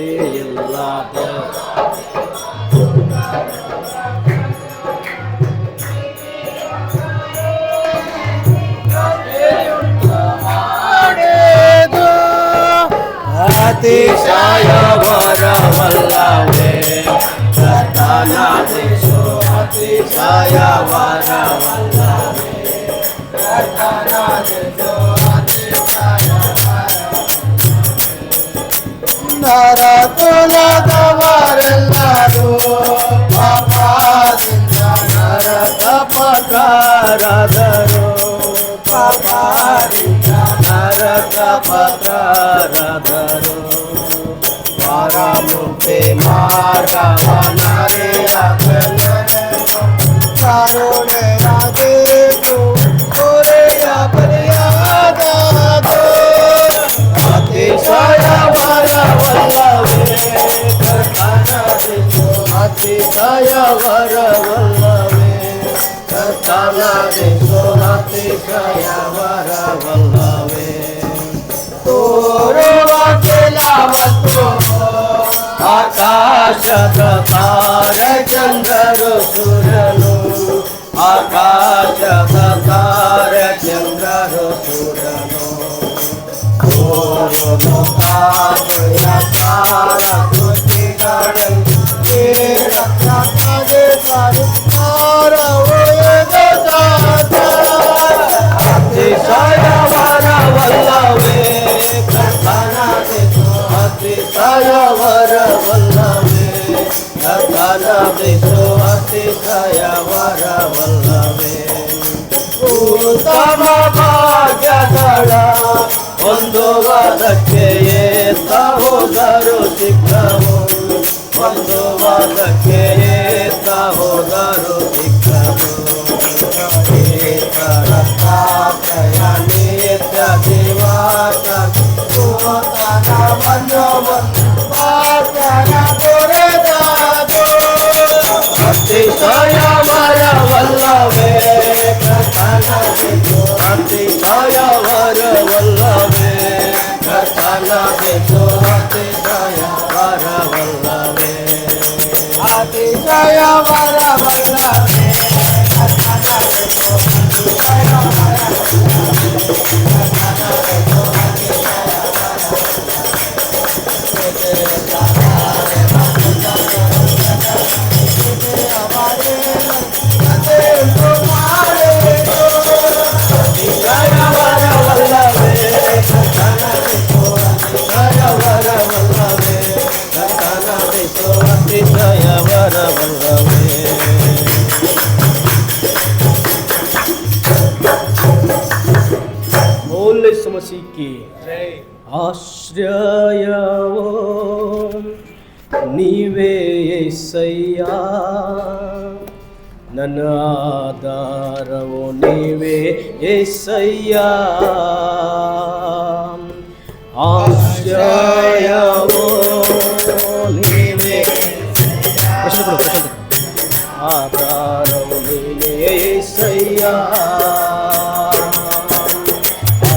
ಇಲ್ಲ ಅತಿಶಯ ವರವಲ್ಲವೇ ಕರ್ತನಾದೇಶೋ ಅತಿಶಯ ವರವಲ್ಲವೇ ಕರ್ತನಾದೇಶೋ ಅತಿಶಯ ನರಕುಲದವರೆಲ್ಲರೂ ಪಾಪದಿಂದ ನರಕ ಪತ್ರರಾದರು ಪಾಪದಿಂದ ನರಕ ಪತ್ರರಾದರು ಪರಮುಕ್ತಿ ಮಾರ್ಗವನರಿಯಲು ಕರುಣೆಯ ದೇವು ಕೊರೆಯ ಬರೆಯಾದದು ಅತಿಶಯ ವರವಲ್ಲವೇ ಕರ್ತನಾದೇಶೋ ಅತಿಶಯ ವರವಲ್ಲವೇ ಕರ್ತನಾದೇಶೋ ಅತಿಶಯ ವರವಲ್ಲವೇ ತೋರುವ ಕೆಲವತ್ತು ಆಕಾಶದ ತಾರಚಂದ್ರರು ಸೂರ್ಯನು ಆಕಾಶದ ತಾರಚಂದ್ರರು ಸೂರ್ಯನು ತಾರೆಯ ತಾರ ಕೃತಿಗಳನ್ನು ಅತಿಶಯ ವರವಲ್ಲವೇ ಕರ್ತನಾದೇಶೋ ಅತಿಶಯ ವರವಲ್ಲವೇ ಕರ್ತನಾದೇಶೋ ಅತಿಶಯ ವರವಲ್ಲವೇ ಉತ್ತಮ ಭಾಗ್ಯಗಳ ಹೊಂದುವುದಕ್ಕೆ ಹೋದರು ಸಿಕ್ಕವು ಹೊಂದುವುದಕ್ಕೆ ಹೋದರು ಸಿಕ್ಕವು ಏಕರತ್ನಾತ್ರಯ ನಿತ್ಯ ದಿವಾಸ ಪೂತನ ಮನೋವನ್ನ ತೊರೆದದು ಅತಿಶಯ ವರವಲ್ಲವೇ ಕರ್ತನಾದೇಶೋ ಅತಿಶಯ ವರವಲ್ಲವೇ ಕರ್ತನಾದೇಶೋ ಅತಿಶಯ ವರವಲ್ಲವೇ ಅತಿಶಯ ವರವಲ್ಲವೇ ಕರ್ತನಾದೇಶೋ ಅತಿಶಯ ಸಮಸಿಕೆ ಆಶ್ರಯವೋ ನೀವೇ యేసయ్య ನನ್ನ ಆಧಾರವೋ ನೀವೇ యేసయ్య ಆಶ್ರಯವೋ ನೀವೇ ಆಧಾರವೋ ನೀವೇ యేసయ్య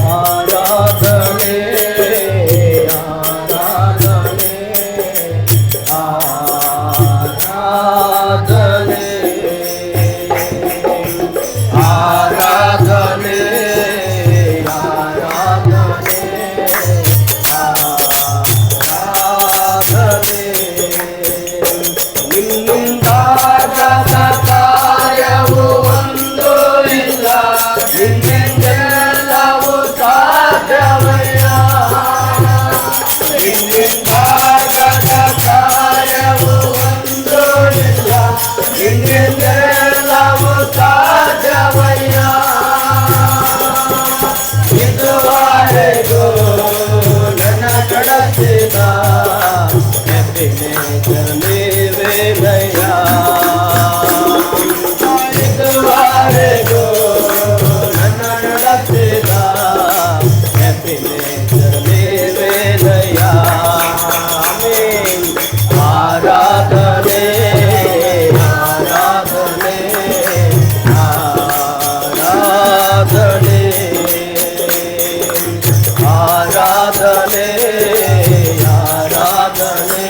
ಆರಾಧನೆ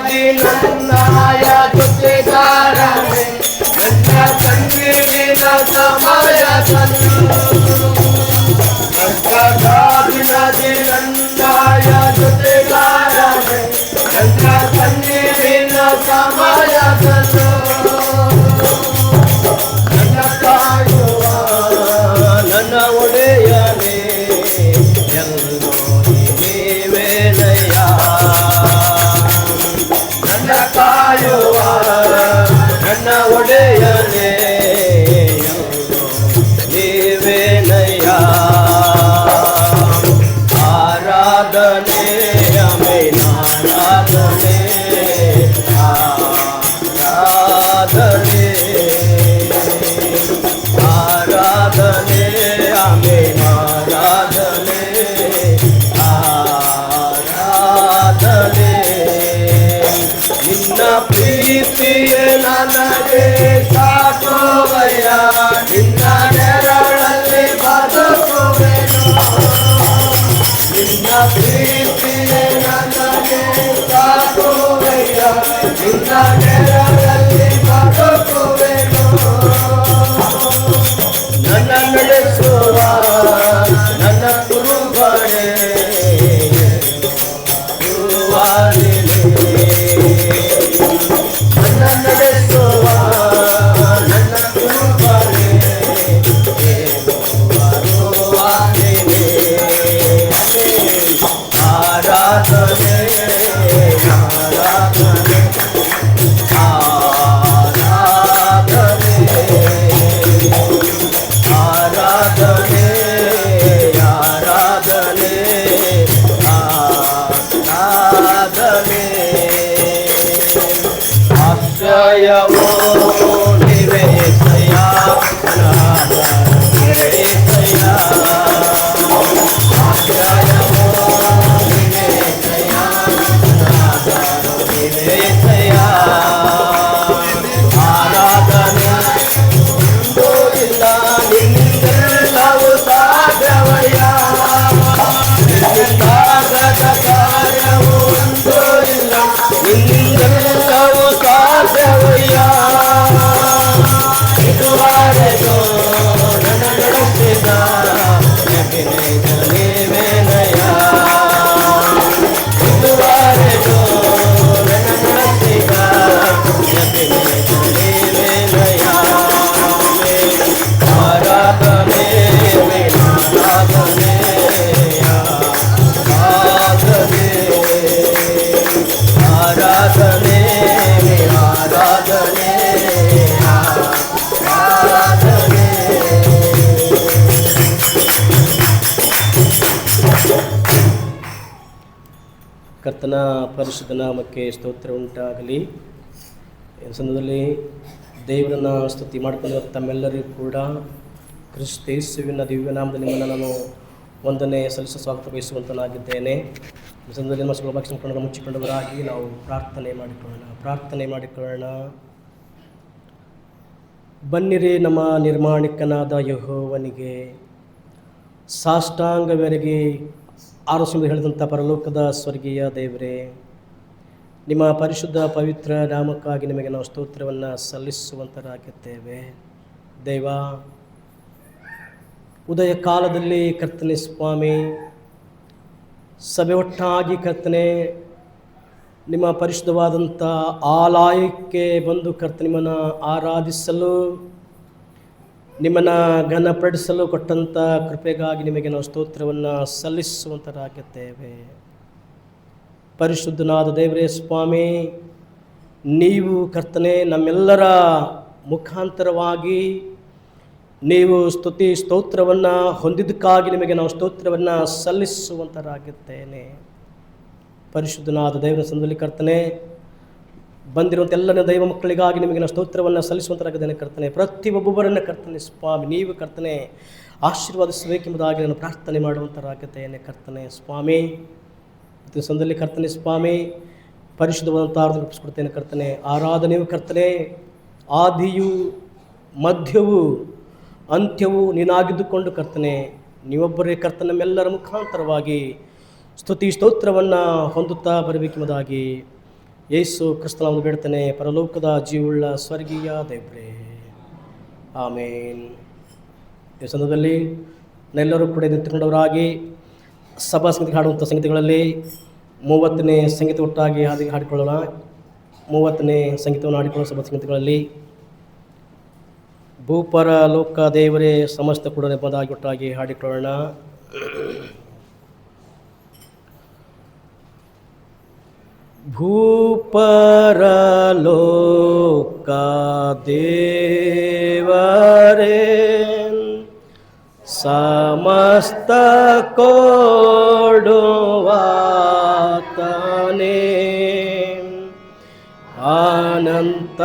ನನ್ನಯ ಜೊತೆಗಾರನೇ ನನ್ನ ಕಣ್ಣೀರಿನ ಸಮಯದಲ್ಲಿ ಕಷ್ಟದಾದಿನದಿ ನನ್ನಯ ಜೊತೆಗಾರನೇ ನನ್ನ ಕಣ್ಣೀರಿನ ಸಮಯದಲ್ಲಿ ನನ್ನ ಕಾಯುವ ನನ್ನ ಒಡೆಯನೇ ಎಲ್ಲೋ ನೀವೇನಯ್ಯ ನನ್ನ ಕಾಯುವ ನನ್ನ ಒಡೆಯನೇ ಎಲ್ಲೋ ನೀವೇನಯ್ಯ ಆರಾಧನೆ ಆಮೇಲೆ ಆರಾಧನೆ ಆರಾಧನೆ ಆರಾಧನೆ ಆಮೇಲೆ ಆರಾಧನೆ ಆರಾಧನೆ ನಿನ್ನ ಪ್ರೀತಿಯೇ ನನಗೆ ಸಾಕುವಯ್ಯ ನಿನ್ನ ನೆರಳಲ್ಲಿ ಬದುಕುವೆನು ನಿನ್ನ ಪ್ರೀತಿಯೇ ನನಗೆ ಸಾಕುವಯ್ಯ ನಿನ್ನ ನೆರಳಲ್ಲಿ ಬದುಕುವೆನು ನನ್ನ ನಡೆಸುವ ನನ್ನ ಕುರುಬನೇ ನನ್ನ ನಡೆಸುವ ನನ್ನ ಕುರುಬನೇ ಆರಾಧನೆ ಆರಾಧನೆ ಆರಾಧನೆ ಆರಾಧನೆ ಆರಾಧನೆ ಆಶ್ರಯವೋ ನಿವೇಶಯ ನಿವೇಶಯ ಆಶ್ರಯವೋ ನಿವೇಶಯ ನಿವೇಶಯ ಆರಾಧನೆ ಇಲ್ಲ ನಿನ್ನೆಲ್ಲವೂ ಸಾಧ್ಯವಯ್ಯ ನಿನ್ನಿಂದಾಗದ ಕಾರ್ಯವು ಒಂದೂ ಇಲ್ಲ ನಿನ್ನೆಲ್ಲವೂ ಸಾಧ್ಯವಯ್ಯ ಇದುವರೆಗೂ ನನ್ನ ನಡೆಸಿದ ನೀವೇನಯ್ಯ ಇದುವರೆಗೂ ನನ್ನ ನಡೆಸಿದ ನೀವೇನಯ್ಯ ಆರಾಧನೆ ಆರಾಧನೆ ಆರಾಧನೆ ಆರಾಧನೆ ಆರಾಧನೆ ಆರಾಧನೆ ಕರ್ತನ ಪರಿಶುದ್ಧ ನಾಮಕ್ಕೆ ಸ್ತೋತ್ರ ಉಂಟಾಗಲಿ. ಈ ಸಂದರ್ಭದಲ್ಲಿ ದೇವರನ್ನ ಸ್ತುತಿ ಮಾಡಿಕೊಂಡು ತಮ್ಮೆಲ್ಲರಿಗೂ ಕೂಡ ಕ್ರಿಸ್ತೇಸುವಿನ ದಿವ್ಯ ನಾಮದಲ್ಲಿ ನಿಮ್ಮನ್ನು ನಾನು ವಂದನೆ ಸಲ್ಲಿಸ ಸ್ವಾಗತ ಬಯಸುವಂತನಾಗಿದ್ದೇನೆ. ಈ ಸಂದರ್ಭದಲ್ಲಿ ನಮ್ಮ ಸುಲಭ ಮುಚ್ಚಿಕೊಂಡವರಾಗಿ ನಾವು ಪ್ರಾರ್ಥನೆ ಮಾಡಿಕೊಳ್ಳೋಣ. ಬನ್ನಿರಿ ನಮ್ಮ ನಿರ್ಮಾಣಿಕನಾದ ಯೆಹೋವನಿಗೆ ಸಾಷ್ಟಾಂಗವೆರಗಿ ಆರೋಚನೆ ಹೇಳಿದಂಥ ಪರಲೋಕದ ಸ್ವರ್ಗೀಯ ದೇವರೇ, ನಿಮ್ಮ ಪರಿಶುದ್ಧ ಪವಿತ್ರ ನಾಮಕ್ಕಾಗಿ ನಿಮಗೆ ನಾವು ಸ್ತೋತ್ರವನ್ನು ಸಲ್ಲಿಸುವಂತರಾಗಿದ್ದೇವೆ. ದೇವ, ಉದಯ ಕಾಲದಲ್ಲಿ ಕರ್ತನೆ ಸ್ವಾಮಿ ಸಭೆ ಒಟ್ಟಾಗಿ ಕರ್ತನೆ ನಿಮ್ಮ ಪರಿಶುದ್ಧವಾದಂಥ ಆಲಯಕ್ಕೆ ಬಂದು ಕರ್ತನೆ ನಿಮ್ಮನ್ನು ಆರಾಧಿಸಲು ನಿಮ್ಮನ್ನು ಘನಪಡಿಸಲು ಕೊಟ್ಟಂಥ ಕೃಪೆಗಾಗಿ ನಿಮಗೆ ನಾವು ಸ್ತೋತ್ರವನ್ನು ಸಲ್ಲಿಸುವಂತರಾಗಿದ್ದೇವೆ. ಪರಿಶುದ್ಧನಾದ ದೇವರೇ ಸ್ವಾಮಿ, ನೀವು ಕರ್ತನೆ ನಮ್ಮೆಲ್ಲರ ಮುಖಾಂತರವಾಗಿ ನೀವು ಸ್ತುತಿ ಸ್ತೋತ್ರವನ್ನು ಹೊಂದಿದ್ದಕ್ಕಾಗಿ ನಿಮಗೆ ನಾವು ಸ್ತೋತ್ರವನ್ನು ಸಲ್ಲಿಸುವಂತರಾಗಿದ್ದೇನೆ. ಪರಿಶುದ್ಧನಾದ ದೇವರ ಸಂದಲ್ಲಿ ಕರ್ತನೆ ಬಂದಿರುವಂಥ ಎಲ್ಲ ದೈವ ಮಕ್ಕಳಿಗಾಗಿ ನಿಮಗೆ ನಾವು ಸ್ತೋತ್ರವನ್ನು ಸಲ್ಲಿಸುವಂತರಾಗಿದ್ದೇನೆ. ಕರ್ತನೆ ಪ್ರತಿಯೊಬ್ಬೊಬ್ಬರನ್ನು ಕರ್ತನೆ ಸ್ವಾಮಿ ನೀವು ಕರ್ತನೆ ಆಶೀರ್ವಾದಿಸಬೇಕೆಂಬುದಾಗಿ ನಾನು ಪ್ರಾರ್ಥನೆ ಮಾಡುವಂತರಾಗಿದ್ದೇನೆ. ಕರ್ತನೆ ಸ್ವಾಮಿ ಸಂದಲ್ಲಿ ಕರ್ತನೆ ಸ್ವಾಮಿ ಪರಿಶುದ್ಧವಾದಂಥ ಆರಾಧನೆ ಒಪ್ಪಿಸ್ಕೊಡ್ತೇನೆ. ಕರ್ತನೆ ಆರಾಧನೆಯು ಕರ್ತನೆ ಆದಿಯು ಮಧ್ಯವೂ ಅಂತ್ಯವೂ ನೀನಾಗಿದ್ದುಕೊಂಡು ಕರ್ತನೆ ನೀವೊಬ್ಬರೇ ಕರ್ತನೆ ನಮ್ಮೆಲ್ಲರ ಮುಖಾಂತರವಾಗಿ ಸ್ತುತಿ ಸ್ತೋತ್ರವನ್ನು ಹೊಂದುತ್ತಾ ಬರಬೇಕೆಂಬುದಾಗಿ ಯೇಸು ಕ್ರಿಸ್ತನ ಬೇಡ್ತಾನೆ, ಪರಲೋಕದ ಜೀವುಳ್ಳ ಸ್ವರ್ಗೀಯ ದೇವ್ರೇ, ಆಮೇನ್. ಈ ಸಂದರ್ಭದಲ್ಲಿ ನಾವೆಲ್ಲರೂ ಕೂಡ ನಿಂತುಕೊಂಡವರಾಗಿ ಸಭಾ ಸಂಗೀತ ಹಾಡುವಂಥ ಸಂಗೀತಗಳಲ್ಲಿ 30ನೇ ಸಂಗೀತ ಒಟ್ಟಾಗಿ ಹಾಡಿಕೊಳ್ಳೋಣ. 30ನೇ ಸಂಗೀತವನ್ನು ಹಾಡಿಕೊಳ್ಳುವ ಸಭಾ ಸಂಗೀತಗಳಲ್ಲಿ ಭೂಪರ ಲೋಕ ದೇವರೇ ಸಮಸ್ತ ಕೂಡ ನೆಮ್ಮದಾಗಿ ಒಟ್ಟಾಗಿ ಹಾಡಿಕೊಳ್ಳೋಣ. ಭೂಪರ ಲೋಕ ದೇವರೇ ಸಮಸ್ತ ಕೊಡುವಾತನೇ, ಅನಂತ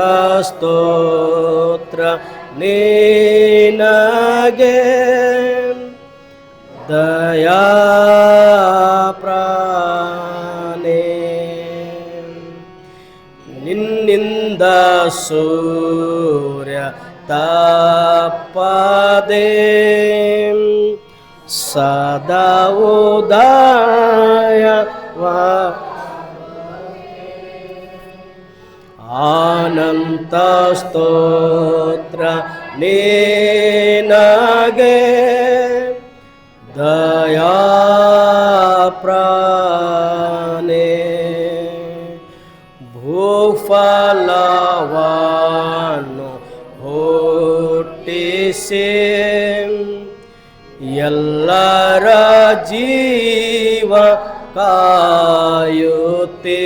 ಸ್ತೋತ್ರ ನಿನಗೆ, ದಯಾ ಪ್ರಾಣೆ. ನಿನ್ನಿಂದ ಸೂರ್ಯ ತಪ್ಪದೆ ಸದಾ ಉದಯವ, ಅನಂತ ಸ್ತೋತ್ರ ನಿನಗೆ, ದಯಾ ಪ್ರಾಣೆ. ಭೂಫಲವನ್ನು ಹುಟ್ಟಿಸಿ ಎಲ್ಲರ ಜೀವ ಕಾಯುತ್ತೆ,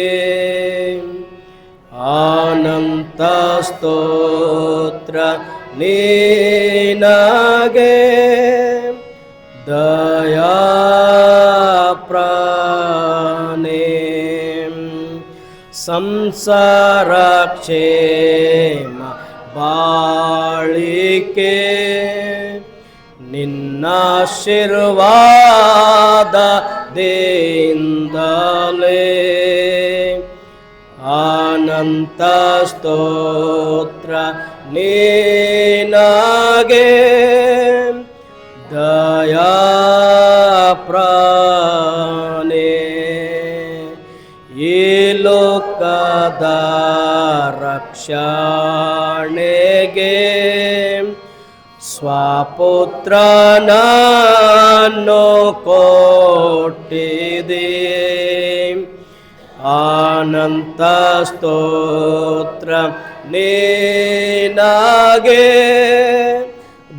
ಅನಂತ ಸ್ತೋತ್ರ ನಿನಗೆ, ದಯಾ ಪ್ರಾಣೆ. ಸಂಸಾರ ಕ್ಷೇಮ ಬಾಳಿಕೆ ನಿನ್ನಾಶೀರ್ವಾದದಿಂದಲೇ, ಅನಂತ ಸ್ತೋತ್ರ ನಿನಗೆ, ದಯಾ ಪ್ರಾಣೆ. ಈ ಲೋಕದ ರಕ್ಷಣೆಗೆ ಸ್ವಪುತ್ರನನ್ನು ಕೊಟ್ಟಿದೆ, ಅನಂತ ಸ್ತೋತ್ರ ನಿನಗೆ,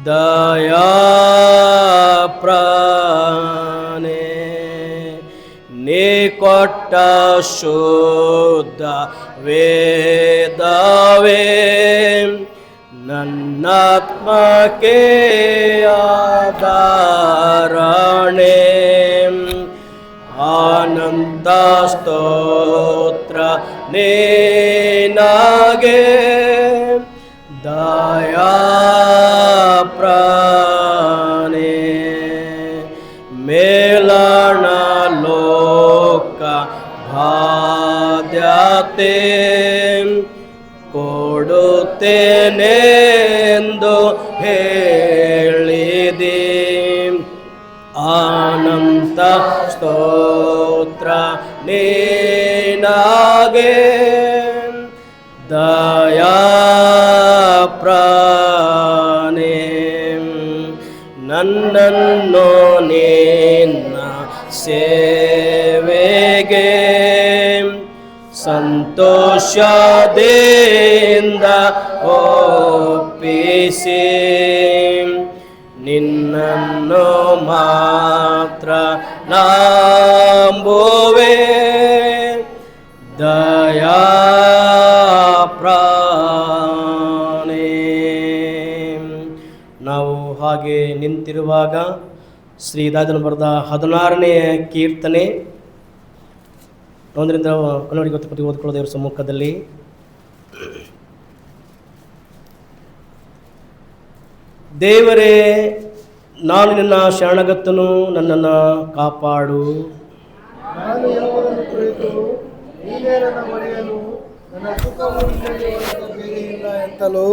ದಯಾ ಪ್ರಾಣೆ. ನೀ ಕೊಟ್ಟ ಶುದ್ಧ ವೇದವೇ ನನ್ನಾತ್ಮಕ್ಕೆ ಆಧಾರಣೆ, ಅನಂತ ಸ್ತೋತ್ರ ನಿನಗೆ, ದಯಾ ಪ್ರಾಣೆ. ಮೇಲಣ ಲೋಕ ಬಾಧ್ಯತೆ ಕೊಡುತ್ತೇನೆಂದು ಹೇಳಿದೆ, ಅನಂತ ಸ್ತೋತ್ರ ನಿನಗೆ, ದಯಾ ಪ್ರಾಣೆ. ನನ್ನನ್ನು ನಿನ್ನ ಸೇವೆಗೆ ಸಂತೋಷದಿಂದ ಒಪ್ಪಿಸಿ, ನಿನ್ನನ್ನು ಮಾತ್ರ ನಂಬುವೆ, ದಯಾ ಪ್ರಾಣೆ. ನಾವು ಹಾಗೆ ನಿಂತಿರುವಾಗ ಶ್ರೀ ದಾವಿದನು ಬರೆದ 16ನೇ ಕೀರ್ತನೆ 1ರಿಂದ ಕೊನೆಯವರೆಗೆ ಹೊತ್ತುಕೊಂಡು ಓದ್ಕೊಳ್ಳೋ ದೇವರ ಸಮ್ಮುಖದಲ್ಲಿ. ದೇವರೇ, ನಾನು ನಿನ್ನ ಶರಣಗತ್ತನು, ನನ್ನನ್ನು ಕಾಪಾಡು. ನಾನು ಯೆಹೋವನನ್ನು ಕುರಿತು ನೀನೇ ನನ್ನ ಒಡೆಯನು, ನನ್ನ ಸುಖವು ನಿನ್ನಲ್ಲಿ ಹೊರತು ಬೇರೆಯಿಲ್ಲ ಎಂತಲೂ,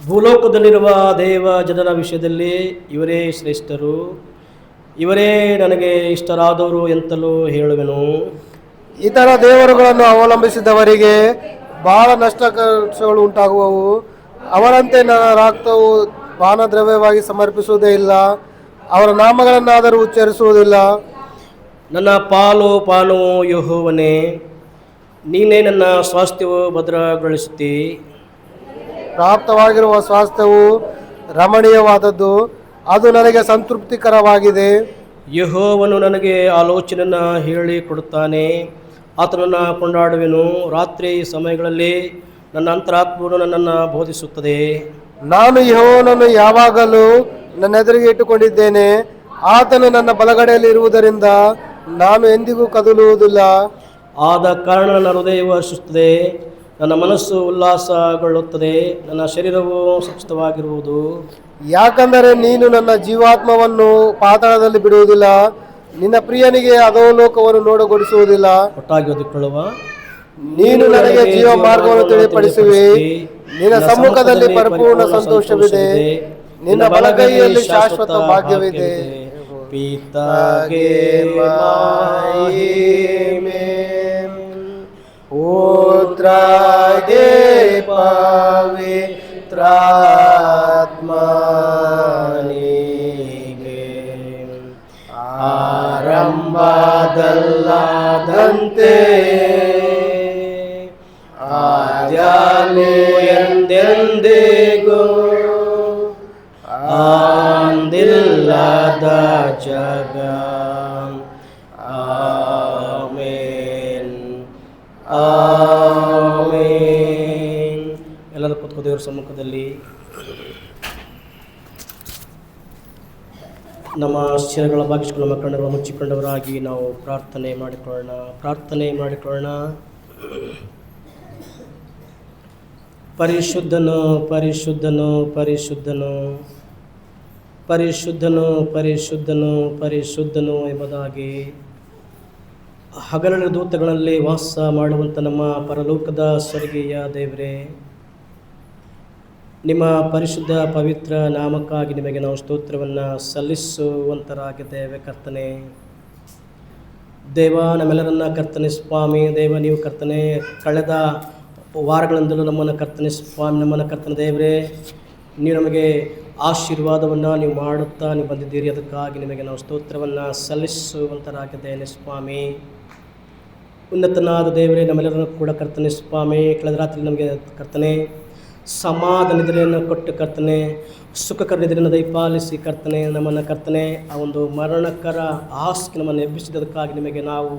ಭೂಲೋಕದಲ್ಲಿರುವ ದೇವ ಜನರ ವಿಷಯದಲ್ಲಿ ಇವರೇ ಶ್ರೇಷ್ಠರು, ಇವರೇ ನನಗೆ ಇಷ್ಟರಾದವರು ಎಂತಲೂ ಹೇಳುವೆನು. ಇತರ ದೇವರುಗಳನ್ನು ಅವಲಂಬಿಸಿದವರಿಗೆ ಬಹಳ ನಷ್ಟಗಳು ಉಂಟಾಗುವವು. ಅವರಂತೆ ನನ್ನ ರಕ್ತವು ಪಾನದ್ರವ್ಯವಾಗಿ ಸಮರ್ಪಿಸುವುದೇ ಇಲ್ಲ, ಅವರ ನಾಮಗಳನ್ನಾದರೂ ಉಚ್ಚರಿಸುವುದಿಲ್ಲ. ನನ್ನ ಪಾನವು ಯೆಹೋವನೇ, ನೀನೇ ನನ್ನ ಸ್ವಾಸ್ಥ್ಯವು ಭದ್ರಗೊಳಿಸುತ್ತಿ. ಪ್ರಾಪ್ತವಾಗಿರುವ ಸ್ವಾಸ್ಥ್ಯವು ರಮಣೀಯವಾದದ್ದು, ಅದು ನನಗೆ ಸಂತೃಪ್ತಿಕರವಾಗಿದೆ. ಯೆಹೋವನು ನನಗೆ ಆಲೋಚನೆಯನ್ನು ಹೇಳಿಕೊಡುತ್ತಾನೆ, ಆತನನ್ನು ಕೊಂಡಾಡುವೆನು. ರಾತ್ರಿ ಸಮಯಗಳಲ್ಲಿ ನನ್ನ ಅಂತರಾತ್ಮವು ನನ್ನನ್ನು ಬೋಧಿಸುತ್ತದೆ. ನಾನು ಯೆಹೋವನನ್ನು ಯಾವಾಗಲೂ ನನ್ನ ಎದುರಿಗೆ ಇಟ್ಟುಕೊಂಡಿದ್ದೇನೆ, ಆತನು ನನ್ನ ಬಲಗಡೆಯಲ್ಲಿ ಇರುವುದರಿಂದ ನಾನು ಎಂದಿಗೂ ಕದಲುವುದಿಲ್ಲ. ಆದ ಕಾರಣ ನನ್ನ ಹೃದಯವು ಹರ್ಷಿಸುತ್ತದೆ, ನನ್ನ ಮನಸ್ಸು ಉಲ್ಲಾಸಗೊಳ್ಳುತ್ತದೆ, ನನ್ನ ಶರೀರವು ಸುಸ್ಥವಾಗಿರುವುದು. ಯಾಕಂದರೆ ನೀನು ನನ್ನ ಜೀವಾತ್ಮವನ್ನು ಪಾತಾಳದಲ್ಲಿ ಬಿಡುವುದಿಲ್ಲ, ನಿನ್ನ ಪ್ರಿಯನಿಗೆ ಅಧೋಲೋಕವನ್ನು ನೋಡಗೊಡಿಸುವುದಿಲ್ಲ. ಒಟ್ಟಾಗಿ ಓದಿಕೊಳ್ಳುವ. ನೀನು ನನಗೆ ಜೀವ ಮಾರ್ಗವನ್ನು ತಿಳಿಪಡಿಸುವಿ, ನಿನ್ನ ಸಮ್ಮುಖದಲ್ಲಿ ಪರಿಪೂರ್ಣ ಸಂತೋಷವಿದೆ, ನಿನ್ನ ಬಲಗೈಯಲ್ಲಿ ಶಾಶ್ವತ ಭಾಗ್ಯವಿದೆ. ಪಿತಾಗೆ ಮಹಿಮೆ, ಪುತ್ರಗೆ ಪವಿತ್ರಾತ್ಮನಿಗೆ ಆರಂಭದಲ್ಲಾದಂತೆ ಆದ್ಯಾನು ಎಂದೆಂದಿಗೂ ಅಂದಿಲ್ಲದ ಜಗ. ಆಮೇನ್ ಆಮೇನ್. ಎಲ್ಲರೂ ಕೂತ್ಕೋ ದೇವರ ಸಮ್ಮುಖದಲ್ಲಿ ನಮ್ಮ ಶಿರಗಳ ಭಾಗಿಸಿಕೊಂಡು ನಮ್ಮ ಕಣ್ಣುಗಳನ್ನು ಮುಚ್ಚಿಕೊಂಡವರಾಗಿ ನಾವು ಪ್ರಾರ್ಥನೆ ಮಾಡಿಕೊಳ್ಳೋಣ. ಪರಿಶುದ್ಧನು ಪರಿಶುದ್ಧನು ಪರಿಶುದ್ಧನು ಪರಿಶುದ್ಧನು ಪರಿಶುದ್ಧನು ಪರಿಶುದ್ಧನು ಎಂಬುದಾಗಿ ಹಗಲಿನ ದೂತಗಳಲ್ಲಿ ವಾಸ ಮಾಡುವಂಥ ನಮ್ಮ ಪರಲೋಕದ ಸ್ವರ್ಗೀಯ ದೇವರೇ, ನಿಮ್ಮ ಪರಿಶುದ್ಧ ಪವಿತ್ರ ನಾಮಕ್ಕಾಗಿ ನಿಮಗೆ ನಾವು ಸ್ತೋತ್ರವನ್ನು ಸಲ್ಲಿಸುವಂತರಾಗಿದ್ದೇವೆ ಕರ್ತನೆ. ದೇವ, ನಮ್ಮೆಲ್ಲರನ್ನ ಕರ್ತನೆ ಸ್ವಾಮಿ, ದೇವ ನೀವು ಕರ್ತನೆ ಕಳೆದ ವಾರಗಳಿಂದಲೂ ನಮ್ಮನ್ನು ಕರ್ತನೆ ಸ್ವಾಮಿ, ನಮ್ಮನ್ನು ಕರ್ತನೆ ದೇವರೇ, ನೀವು ನಮಗೆ ಆಶೀರ್ವಾದವನ್ನು ನೀವು ಮಾಡುತ್ತಾ ನೀವು ಬಂದಿದ್ದೀರಿ. ಅದಕ್ಕಾಗಿ ನಿಮಗೆ ನಾವು ಸ್ತೋತ್ರವನ್ನು ಸಲ್ಲಿಸುವಂತರಾಗಿದ್ದೇನೆ ಸ್ವಾಮಿ. ಉನ್ನತನಾದ ದೇವರೇ, ನಮ್ಮೆಲ್ಲರನ್ನು ಕೂಡ ಕರ್ತನೆ ಸ್ವಾಮಿ, ಕಳೆದ ರಾತ್ರಿ ನಮಗೆ ಕರ್ತನೆ ಸಮಾಧಾನ ನಿದ್ರೆಯನ್ನು ಕೊಟ್ಟು ಕರ್ತನೆ, ಸುಖಕರ ನಿದ್ರೆಯನ್ನು ದಯಪಾಲಿಸಿ ಕರ್ತನೆ, ನಮ್ಮನ್ನು ಕರ್ತನೆ ಆ ಒಂದು ಮರಣಕರ ಹಾಸಿಗೆ ನಮ್ಮನ್ನು ಎಬ್ಬಿಸಿದ್ದಕ್ಕಾಗಿ ನಿಮಗೆ ನಾವು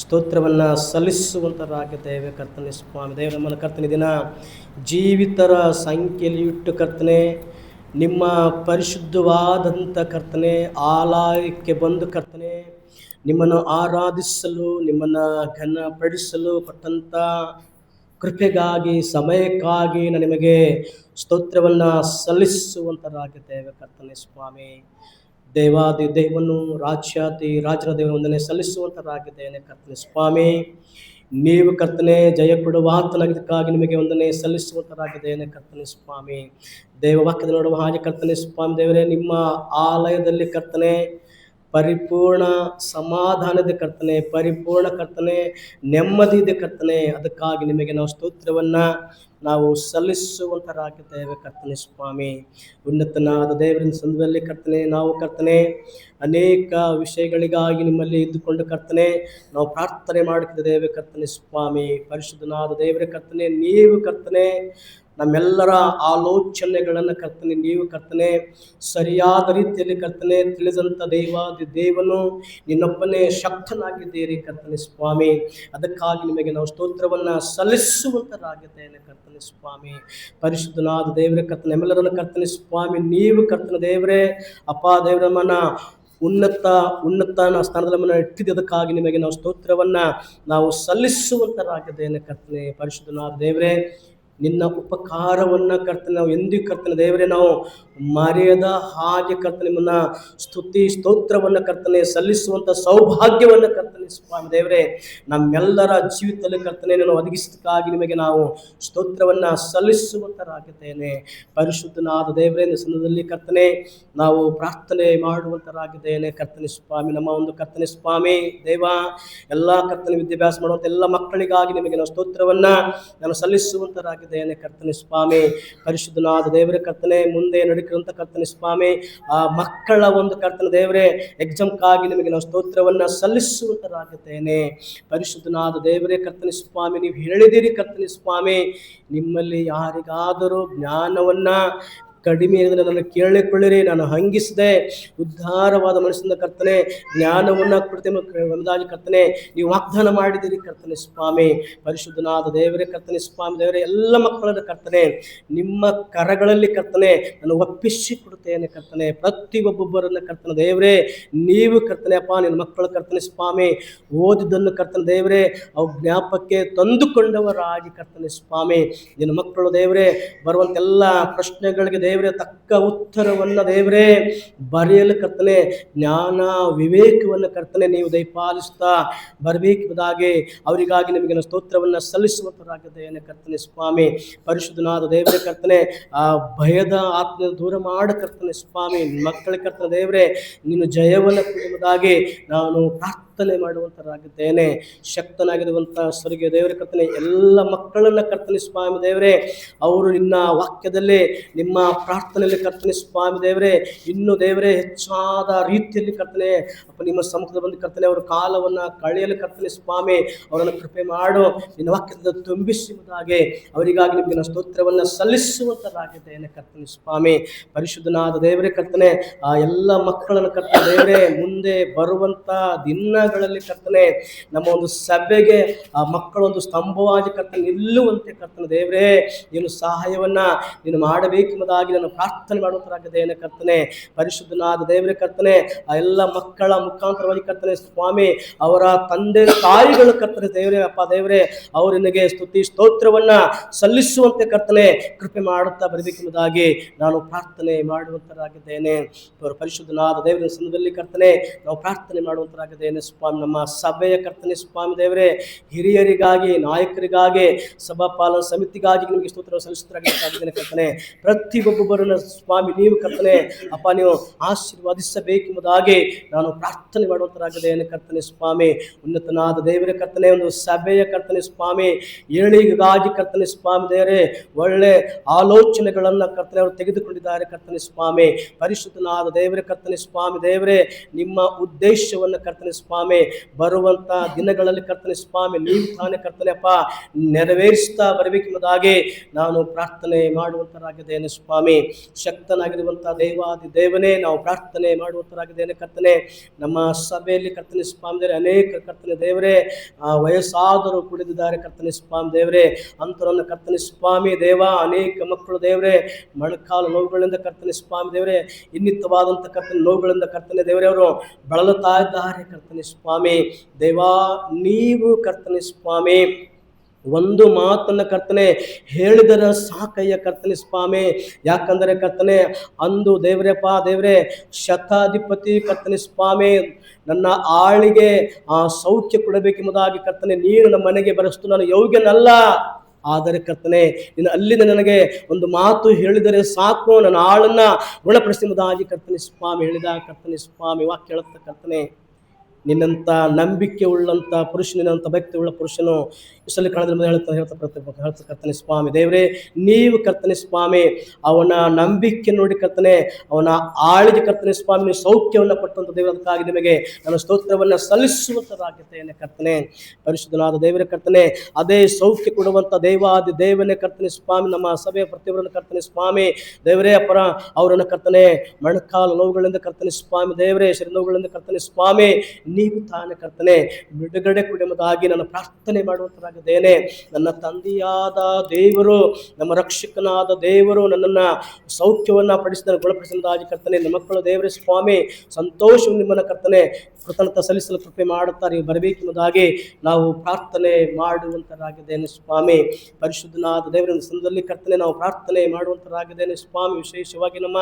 ಸ್ತೋತ್ರವನ್ನು ಸಲ್ಲಿಸುವಂತರಾಗಿದ್ದೇವೆ ಕರ್ತನೆ ಸ್ವಾಮಿ. ದೇವರು ನಮ್ಮನ್ನು ಕರ್ತನೆ ದಿನ ಜೀವಿತರ ಸಂಖ್ಯೆಯಲ್ಲಿ ಇಟ್ಟು ಕರ್ತನೆ ನಿಮ್ಮ ಪರಿಶುದ್ಧವಾದಂಥ ಕರ್ತನೆ ಆಲಯಕ್ಕೆ ಬಂದು ಕರ್ತನೆ ನಿಮ್ಮನ್ನು ಆರಾಧಿಸಲು, ನಿಮ್ಮನ್ನು ಘನಪಡಿಸಲು ಕೊಟ್ಟಂಥ ಕೃಪೆಗಾಗಿ, ಸಮಯಕ್ಕಾಗಿ ನಾನು ನಿಮಗೆ ಸ್ತೋತ್ರವನ್ನು ಸಲ್ಲಿಸುವಂತರಾಗಿದ್ದೇವೆ ಕರ್ತನೆ ಸ್ವಾಮಿ. ದೇವಾದಿ ದೇವನು, ರಾಜ್ಯಾದಿ ರಾಜರ ದೇವನ ವಂದನೆ ಸಲ್ಲಿಸುವಂತರಾಗಿದ್ದೇನೆ ಕರ್ತನೆ ಸ್ವಾಮಿ. ನೀವು ಕರ್ತನೆ ಜಯ ಕೊಡುವ ಆತನಾಗಿದ್ದಕ್ಕಾಗಿ ನಿಮಗೆ ವಂದನೆ ಸಲ್ಲಿಸುವಂತರಾಗಿದ್ದೇನೆ ಕರ್ತನೆ ಸ್ವಾಮಿ. ದೇವವಾಕ್ಯದ ನೋಡುವ ಹಾಗೆ ಕರ್ತನೆ ಸ್ವಾಮಿ ದೇವರೇ, ನಿಮ್ಮ ಆಲಯದಲ್ಲಿ ಕರ್ತನೆ ಪರಿಪೂರ್ಣ ಸಮಾಧಾನದ ಕರ್ತನೆ, ಪರಿಪೂರ್ಣ ಕರ್ತನೆ ನೆಮ್ಮದಿ ಇದೆ ಕರ್ತನೆ. ಅದಕ್ಕಾಗಿ ನಿಮಗೆ ನಾವು ಸ್ತೋತ್ರವನ್ನು ನಾವು ಸಲ್ಲಿಸುವಂತರಾಗಿದ್ದೇವೆ ಕರ್ತನೆ ಸ್ವಾಮಿ. ಉನ್ನತನಾದ ದೇವರಿನ ಸಂದರ್ಭದಲ್ಲಿ ಕರ್ತನೆ ನಾವು ಕರ್ತನೆ ಅನೇಕ ವಿಷಯಗಳಿಗಾಗಿ ನಿಮ್ಮಲ್ಲಿ ಇದ್ದುಕೊಂಡು ಕರ್ತನೆ ನಾವು ಪ್ರಾರ್ಥನೆ ಮಾಡುತ್ತಿದ್ದೇವೆ ಕರ್ತನೆ ಸ್ವಾಮಿ. ಪರಿಶುದ್ಧನಾದ ದೇವರೇ ಕರ್ತನೆ, ನೀವು ಕರ್ತನೆ ನಮ್ಮೆಲ್ಲರ ಆಲೋಚನೆಗಳನ್ನು ಕರ್ತನೆ ನೀವು ಕರ್ತನೆ ಸರಿಯಾದ ರೀತಿಯಲ್ಲಿ ಕರ್ತನೆ ತಿಳಿದಂಥ ದೇವಾದಿ ದೇವನು ನಿನ್ನೊಬ್ಬನೇ ಶಕ್ತನಾಗಿದ್ದೀರಿ ಕರ್ತನೆ ಸ್ವಾಮಿ. ಅದಕ್ಕಾಗಿ ನಿಮಗೆ ನಾವು ಸ್ತೋತ್ರವನ್ನು ಸಲ್ಲಿಸುವಂತರಾಗಿದ್ದೇನೆ ಕರ್ತನೆ ಸ್ವಾಮಿ. ಪರಿಶುದ್ಧನಾದ ದೇವರೇ ಕರ್ತನೆ, ನಮ್ಮೆಲ್ಲರನ್ನು ಕರ್ತನೆ ಸ್ವಾಮಿ ನೀವು ಕರ್ತನೆ ದೇವರೇ ಅಪ್ಪ ದೇವರ ನಮ್ಮನ್ನ ಉನ್ನತ ಸ್ಥಾನದಲ್ಲಿ ನಮ್ಮನ್ನು ಇಟ್ಟಿದ್ದಕ್ಕಾಗಿ ನಿಮಗೆ ನಾವು ಸ್ತೋತ್ರವನ್ನು ನಾವು ಸಲ್ಲಿಸುವಂತರಾಗಿದ್ದೇನೆ ಕರ್ತನೆ. ಪರಿಶುದ್ಧನಾದ ದೇವರೇ, ನಿನ್ನ ಉಪಕಾರವನ್ನು ಕರ್ತನೆ ನಾವು ಎಂದಿಗೂ ಕರ್ತನೆ ದೇವರೇ ನಾವು ಮರೆಯದ ಹಾಗೆ ಕರ್ತನೆ ನಿಮ್ಮನ್ನ ಸ್ತುತಿ ಸ್ತೋತ್ರವನ್ನು ಕರ್ತನೆ ಸಲ್ಲಿಸುವಂತ ಸೌಭಾಗ್ಯವನ್ನು ಕರ್ತನೆ ಸ್ವಾಮಿ ದೇವರೇ ನಮ್ಮೆಲ್ಲರ ಜೀವಿತದಲ್ಲಿ ಕರ್ತನೆ ನಾನು ಒದಗಿಸಕ್ಕಾಗಿ ನಿಮಗೆ ನಾವು ಸ್ತೋತ್ರವನ್ನ ಸಲ್ಲಿಸುವಂತರಾಗಿದ್ದೇನೆ. ಪರಿಶುದ್ಧನಾದ ದೇವರೇ ಸಂದರ್ಭದಲ್ಲಿ ಕರ್ತನೆ ನಾವು ಪ್ರಾರ್ಥನೆ ಮಾಡುವಂತರಾಗಿದ್ದೇನೆ. ಕರ್ತನೆ ಸ್ವಾಮಿ ನಮ್ಮ ಒಂದು ಕರ್ತನೆ ಸ್ವಾಮಿ ದೇವ ಎಲ್ಲ ಕರ್ತನೆ ವಿದ್ಯಾಭ್ಯಾಸ ಮಾಡುವಂತ ಎಲ್ಲ ಮಕ್ಕಳಿಗಾಗಿ ನಿಮಗೆ ನಾವು ಸ್ತೋತ್ರವನ್ನ ನಾನು ಸಲ್ಲಿಸುವಂತರಾಗಿದ್ದೇನೆ. ಕರ್ತನೆ ಸ್ವಾಮಿ ಪರಿಶುದ್ಧನಾದ ದೇವರೇ ಕರ್ತನೆ ಮುಂದೆ ನಡೀತಿರುವಂತ ಕರ್ತನೆ ಸ್ವಾಮಿ ಆ ಮಕ್ಕಳ ಒಂದು ಕರ್ತನೆ ದೇವರೇ ಎಕ್ಸಾಮ್ಗಾಗಿ ನಿಮಗೆ ನಾವು ಸ್ತೋತ್ರವನ್ನ ಸಲ್ಲಿಸುವಂತರಾಗಿದ್ದೇನೆ. ಪರಿಶುದ್ಧನಾದ ದೇವರೇ ಕರ್ತನೆ ಸ್ವಾಮಿ ನೀವು ಹೇಳಿದಿರಿ ಕರ್ತನೆ ಸ್ವಾಮಿ ನಿಮ್ಮಲ್ಲಿ ಯಾರಿಗಾದರೂ ಜ್ಞಾನವನ್ನ ಕಡಿಮೆ ಇದ್ರೆ ನನ್ನ ಕೇಳಿಕೊಳ್ಳಿರಿ, ನಾನು ಹಂಗಿಸದೆ ಉದ್ಧಾರವಾದ ಮನಸ್ಸಿಂದ ಕರ್ತನೆ ಜ್ಞಾನವನ್ನ ಕೊಡ್ತೇನೆ ಎಂಬುದಾಗಿ ಕರ್ತನೆ ನೀವು ವಾಗ್ದಾನ ಮಾಡಿದಿರಿ ಕರ್ತನೆ ಸ್ವಾಮಿ. ಪರಿಶುದ್ಧನಾದ ದೇವರೇ ಕರ್ತನೆ ಸ್ವಾಮಿ ದೇವರೇ ಎಲ್ಲ ಮಕ್ಕಳನ್ನ ಕರ್ತನೆ ನಿಮ್ಮ ಕರಗಳಲ್ಲಿ ಕರ್ತನೆ ನಾನು ಒಪ್ಪಿಸಿ ಕೊಡುತ್ತೇನೆ ಕರ್ತನೆ. ಪ್ರತಿಯೊಬ್ಬೊಬ್ಬರನ್ನ ಕರ್ತನೆ ದೇವರೇ ನೀವು ಕರ್ತನೆ ಅಪ್ಪ ನಿನ್ನ ಮಕ್ಕಳ ಕರ್ತನೆ ಸ್ವಾಮಿ ಓದಿದ್ದನ್ನು ಕರ್ತನೆ ದೇವರೇ ಅವು ಜ್ಞಾಪಕ್ಕೆ ತಂದುಕೊಂಡವರಾಗಿ ಕರ್ತನೆ ಸ್ವಾಮಿ ನಿನ್ನ ಮಕ್ಕಳು ದೇವರೇ ಬರುವಂತೆಲ್ಲ ಪ್ರಶ್ನೆಗಳಿಗೆ ದೇವರೇ ತಕ್ಕ ಉತ್ತರವನ್ನ ದೇವರೇ ಬರೆಯಲು ಕರ್ತನೆ ಜ್ಞಾನ ವಿವೇಕವನ್ನು ಕರ್ತನೆ ನೀವು ದಯಪಾಲಿಸ್ತಾ ಬರಬೇಕೆಂಬುದಾಗಿ ಅವರಿಗಾಗಿ ನಿಮಗೆ ಸ್ತೋತ್ರವನ್ನ ಸಲ್ಲಿಸುವಂತರಾಗಿದ್ದೇನೆ ಕರ್ತನೆ ಸ್ವಾಮಿ. ಪರಿಶುದ್ಧನಾದ ದೇವರೇ ಕರ್ತನೆ ಆ ಭಯದ ಆತ್ಮ ದೂರ ಮಾಡ ಕರ್ತನೆ ಸ್ವಾಮಿ ಮಕ್ಕಳ ಕರ್ತನೆ ದೇವರೇ ನೀನು ಜಯವನ್ನು ಕೊಡುವುದಾಗಿ ನಾನು ಪ್ರಾರ್ಥನೆ ಮಾಡುವಂತರಾಗಿದ್ದೇನೆ. ಶಕ್ತನಾಗಿರುವಂತ ಸ್ವರ್ಗೀಯ ದೇವರೇ ಕರ್ತನೆ ಎಲ್ಲ ಮಕ್ಕಳನ್ನ ಕರ್ತನೆ ಸ್ವಾಮಿ ದೇವರೇ ಅವರು ನಿನ್ನ ವಾಕ್ಯದಲ್ಲಿ ನಿಮ್ಮ ಪ್ರಾರ್ಥನೆಯಲ್ಲಿ ಕರ್ತನೆ ಸ್ವಾಮಿ ದೇವರೇ ಇನ್ನು ದೇವರೇ ಹೆಚ್ಚಾದ ರೀತಿಯಲ್ಲಿ ಕರ್ತನೆ ಅಪ್ಪ ನಿಮ್ಮ ಸಮ್ಮುಖದ ಬಂದು ಕರ್ತನೆ ಅವರ ಕಾಲವನ್ನ ಕಳೆಯಲು ಕರ್ತನೆ ಸ್ವಾಮಿ ಅವರನ್ನು ಕೃಪೆ ಮಾಡು ನಿನ್ನ ವಾಕ್ಯದಿಂದ ತುಂಬಿಸುವುದಾಗಿ ಅವರಿಗಾಗಿ ನಿಮಗೆ ನಾನು ಸ್ತೋತ್ರವನ್ನ ಸಲ್ಲಿಸುವಂತರಾಗಿದ್ದೇನೆ ಕರ್ತನೆ ಸ್ವಾಮಿ. ಪರಿಶುದ್ಧನಾದ ದೇವರೇ ಕರ್ತನೆ ಆ ಎಲ್ಲ ಮಕ್ಕಳನ್ನು ಕರ್ತನೆ ದೇವರೇ ಮುಂದೆ ಬರುವಂತ ದಿನಗಳಲ್ಲಿ ಕರ್ತನೆ ನಮ್ಮ ಒಂದು ಸಭೆಗೆ ಆ ಮಕ್ಕಳೊಂದು ಸ್ತಂಭವಾಗಿ ಕರ್ತನೆ ನಿಲ್ಲುವಂತೆ ಕರ್ತನೆ ದೇವರೇ ನೀನು ಸಹಾಯವನ್ನ ನೀನು ಮಾಡಬೇಕೆಂಬುದಾಗಿ ನಾನು ಪ್ರಾರ್ಥನೆ ಮಾಡುವಂತರಾಗಿದ್ದೇನೆ ಕರ್ತನೆ. ಪರಿಶುದ್ಧನಾದ ದೇವರೇ ಕರ್ತನೆ ಆ ಎಲ್ಲ ಮಕ್ಕಳ ಮುಖಾಂತರವಾಗಿ ಕರ್ತನೆ ಸ್ವಾಮಿ ಅವರ ತಂದೆ ತಾಯಿಗಳು ಕರ್ತನೆ ದೇವರೇ ಅಪ್ಪ ದೇವರೇ ಅವರು ನಿನಗೆ ಸ್ತುತಿ ಸ್ತೋತ್ರವನ್ನ ಸಲ್ಲಿಸುವಂತೆ ಕರ್ತನೆ ಕೃಪೆ ಮಾಡುತ್ತಾ ಬರಬೇಕೆಂಬುದಾಗಿ ನಾನು ಪ್ರಾರ್ಥನೆ ಮಾಡುವಂತರಾಗಿದ್ದೇನೆ. ಪರಿಶುದ್ಧನಾದ ದೇವರ ಸಂದರ್ಭದಲ್ಲಿ ಕರ್ತನೆ ನಾವು ಪ್ರಾರ್ಥನೆ ಮಾಡುವಂತರಾಗಿದ್ದೇನೆ ಸ್ವಾಮಿ. ನಮ್ಮ ಸಭೆಯ ಕರ್ತನೆ ಸ್ವಾಮಿ ದೇವರೇ ಹಿರಿಯರಿಗಾಗಿ ನಾಯಕರಿಗಾಗಿ ಸಭಾಪಾಲನ ಸಮಿತಿಗಾಗಿ ನಿಮಗೆ ಸ್ತೋತ್ರ ಸಲ್ಲಿಸುತ್ತರಾಗಿದ್ದೇನೆ ಕರ್ತನೆ. ಪ್ರತಿಯೊಬ್ಬೊಬ್ಬರನ್ನ ಸ್ವಾಮಿ ನೀವು ಕರ್ತನೆ ಅಪ್ಪ ನೀವು ಆಶೀರ್ವಾದಿಸಬೇಕೆಂಬುದಾಗಿ ನಾನು ಪ್ರಾರ್ಥನೆ ಮಾಡುವಂತರಾಗಿದ್ದೇನೆ ಕರ್ತನೆ ಸ್ವಾಮಿ. ಉನ್ನತನಾದ ದೇವರೇ ಕರ್ತನೆ ಒಂದು ಸಭೆಯ ಕರ್ತನೆ ಸ್ವಾಮಿ ಏಳಿಗೆಗಾಗಿ ಕರ್ತನೆ ಸ್ವಾಮಿ ದೇವರೇ ಒಳ್ಳೆ ಆಲೋಚನೆಗಳನ್ನ ಕರ್ತನೆ ಅವರು ತೆಗೆದುಕೊಂಡಿದ್ದಾರೆ ಕರ್ತನೆ ಸ್ವಾಮಿ. ಪರಿಶುದ್ಧನಾದ ದೇವರೇ ಕರ್ತನೆ ಸ್ವಾಮಿ ದೇವರೇ ನಿಮ್ಮ ಉದ್ದೇಶವನ್ನು ಕರ್ತನೆ ಸ್ವಾಮಿ ಬರುವಂತ ದಿನಗಳಲ್ಲಿ ಕರ್ತನೆ ಸ್ವಾಮಿ ನೀವು ತಾನೇ ಕರ್ತನೆ ಅಪ್ಪ ನೆರವೇರಿಸ್ತಾ ಬರಬೇಕೆಂಬುದಾಗಿ ನಾನು ಪ್ರಾರ್ಥನೆ ಮಾಡುವಂತರಾಗಿದ್ದೇನೆ ಸ್ವಾಮಿ. ಶಕ್ತನಾಗಿರುವಂತಹ ದೇವಾದಿ ದೇವನೇ ನಾವು ಪ್ರಾರ್ಥನೆ ಮಾಡುವಂತರಾಗಿದ್ದೇನೆ ಕರ್ತನೆ. ನಮ್ಮ ಸಭೆಯಲ್ಲಿ ಕರ್ತನೆ ಸ್ವಾಮಿ ದೇವರೇ ಅನೇಕ ಕರ್ತನೆ ದೇವರೇ ವಯಸ್ಸಾದರೂ ಕುಡಿದಿದ್ದಾರೆ ಕರ್ತನೆ ಸ್ವಾಮಿ ದೇವರೇ ಅಂತರನ್ನು ಕರ್ತನೆ ಸ್ವಾಮಿ ದೇವ ಅನೇಕ ಮಕ್ಕಳು ದೇವರೇ ಮೊಣಕಾಲು ನೋವುಗಳಿಂದ ಕರ್ತನೆ ಸ್ವಾಮಿ ದೇವರೇ ಇನ್ನಿತವಾದಂಥ ಕರ್ತನೆ ನೋವುಗಳಿಂದ ಕರ್ತನೆ ದೇವರೇ ಅವರು ಬಳಲುತ್ತಾ ಇದ್ದಾರೆ ಕರ್ತನೆ ಸ್ವಾಮಿ ದೇವಾ ನೀವು ಕರ್ತನೆ ಸ್ವಾಮಿ ಒಂದು ಮಾತನ್ನು ಕರ್ತನೆ ಹೇಳಿದರೆ ಸಾಕಯ್ಯ ಕರ್ತನೆ ಸ್ವಾಮಿ. ಯಾಕಂದರೆ ಕರ್ತನೆ ಅಂದು ದೇವರೇಪ್ಪ ದೇವರೇ ಶತಾಧಿಪತಿ ಕರ್ತನೆ ಸ್ವಾಮಿ ನನ್ನ ಆಳಿಗೆ ಸೌಖ್ಯ ಕೊಡಬೇಕೆಂಬುದಾಗಿ ಕರ್ತನೆ ನೀನು ನಮ್ಮ ಮನೆಗೆ ಬರೆಸ್ತು ನಾನು ಯೋಗ್ಯನಲ್ಲ, ಆದರೆ ಕರ್ತನೆ ನೀನು ಅಲ್ಲಿಂದ ನನಗೆ ಒಂದು ಮಾತು ಹೇಳಿದರೆ ಸಾಕು ನನ್ನ ಆಳನ್ನ ಗುಣಪಡಿಸುವುದಾಗಿ ಕರ್ತನೆ ಸ್ವಾಮಿ ಹೇಳಿದ ಕರ್ತನೆ ಸ್ವಾಮಿ ವಾಕ್ಯ ಹೇಳುತ್ತ ಕರ್ತನೆ ನಿನ್ನಂಥ ನಂಬಿಕೆ ಉಳ್ಳಂಥ ಪುರುಷ ನಿನ್ನಂಥ ಭಕ್ತಿ ಉಳ್ಳ ಪುರುಷನು ಇಷ್ಟಲ್ಲಿ ಕಾಣದ ಹೇಳ್ತಾ ಕರ್ತನೆ ಸ್ವಾಮಿ ದೇವರೇ ನೀವು ಕರ್ತನೆ ಸ್ವಾಮಿ ಅವನ ನಂಬಿಕೆ ನೋಡಿ ಕರ್ತನೆ ಅವನ ಆಳಿಗೆ ಕರ್ತನೆ ಸ್ವಾಮಿ ಸೌಖ್ಯವನ್ನು ಕೊಟ್ಟಂಥ ದೇವರಕ್ಕಾಗಿ ನಿಮಗೆ ನಾನು ಸ್ತೋತ್ರವನ್ನು ಸಲ್ಲಿಸುವಂತರಾಗಿದ್ದೇನೆ ಕರ್ತನೆ. ಪರಿಶುದ್ಧನಾದ ದೇವರ ಕರ್ತನೆ ಅದೇ ಸೌಖ್ಯ ಕೊಡುವಂಥ ದೇವಾದಿ ದೇವನೇ ಕರ್ತನೆ ಸ್ವಾಮಿ ನಮ್ಮ ಸಭೆಯ ಪ್ರತಿಯೊಬ್ಬರನ್ನು ಕರ್ತನೆ ಸ್ವಾಮಿ ದೇವರೇ ಅಪರ ಅವರನ್ನು ಕರ್ತನೆ ಮೊಣಕಾಲು ನೋವುಗಳಿಂದ ಕರ್ತನೆ ಸ್ವಾಮಿ ದೇವರೇ ಶರೀರ ನೋವುಗಳಿಂದ ಕರ್ತನೆ ಸ್ವಾಮಿ ನೀವು ತಾನೇ ಕರ್ತನೆ ಬಿಡುಗಡೆ ಕೊಡುವುದಾಗಿ ನಾನು ಪ್ರಾರ್ಥನೆ ಮಾಡುವಂತರಾಗಿದ್ದೇನೆ. ನನ್ನ ತಂದೆಯಾದ ದೇವರು, ನಮ್ಮ ರಕ್ಷಕನಾದ ದೇವರು ನನ್ನನ್ನು ಸೌಖ್ಯವನ್ನು ಪಡಿಸಿದ ಗುಣಪಡಿಸಿದಾಗಿ ಕರ್ತನೆ. ನಮ್ಮ ಮಕ್ಕಳು ದೇವರೇ ಸ್ವಾಮಿ ಸಂತೋಷವು ನಿಮ್ಮನ್ನು ಕರ್ತನೆ ಕೃತಜ್ಞತೆ ಸಲ್ಲಿಸಲು ಕೃಪೆ ಮಾಡುತ್ತಾ ನೀವು ಬರಬೇಕೆಂಬುದಾಗಿ ನಾವು ಪ್ರಾರ್ಥನೆ ಮಾಡುವಂತರಾಗಿದ್ದೇನೆ ಸ್ವಾಮಿ. ಪರಿಶುದ್ಧನಾದ ದೇವರ ಸಂದರ್ಭದಲ್ಲಿ ಕರ್ತನೆ ನಾವು ಪ್ರಾರ್ಥನೆ ಮಾಡುವಂತರಾಗಿದ್ದೇನೆ ಸ್ವಾಮಿ. ವಿಶೇಷವಾಗಿ ನಮ್ಮ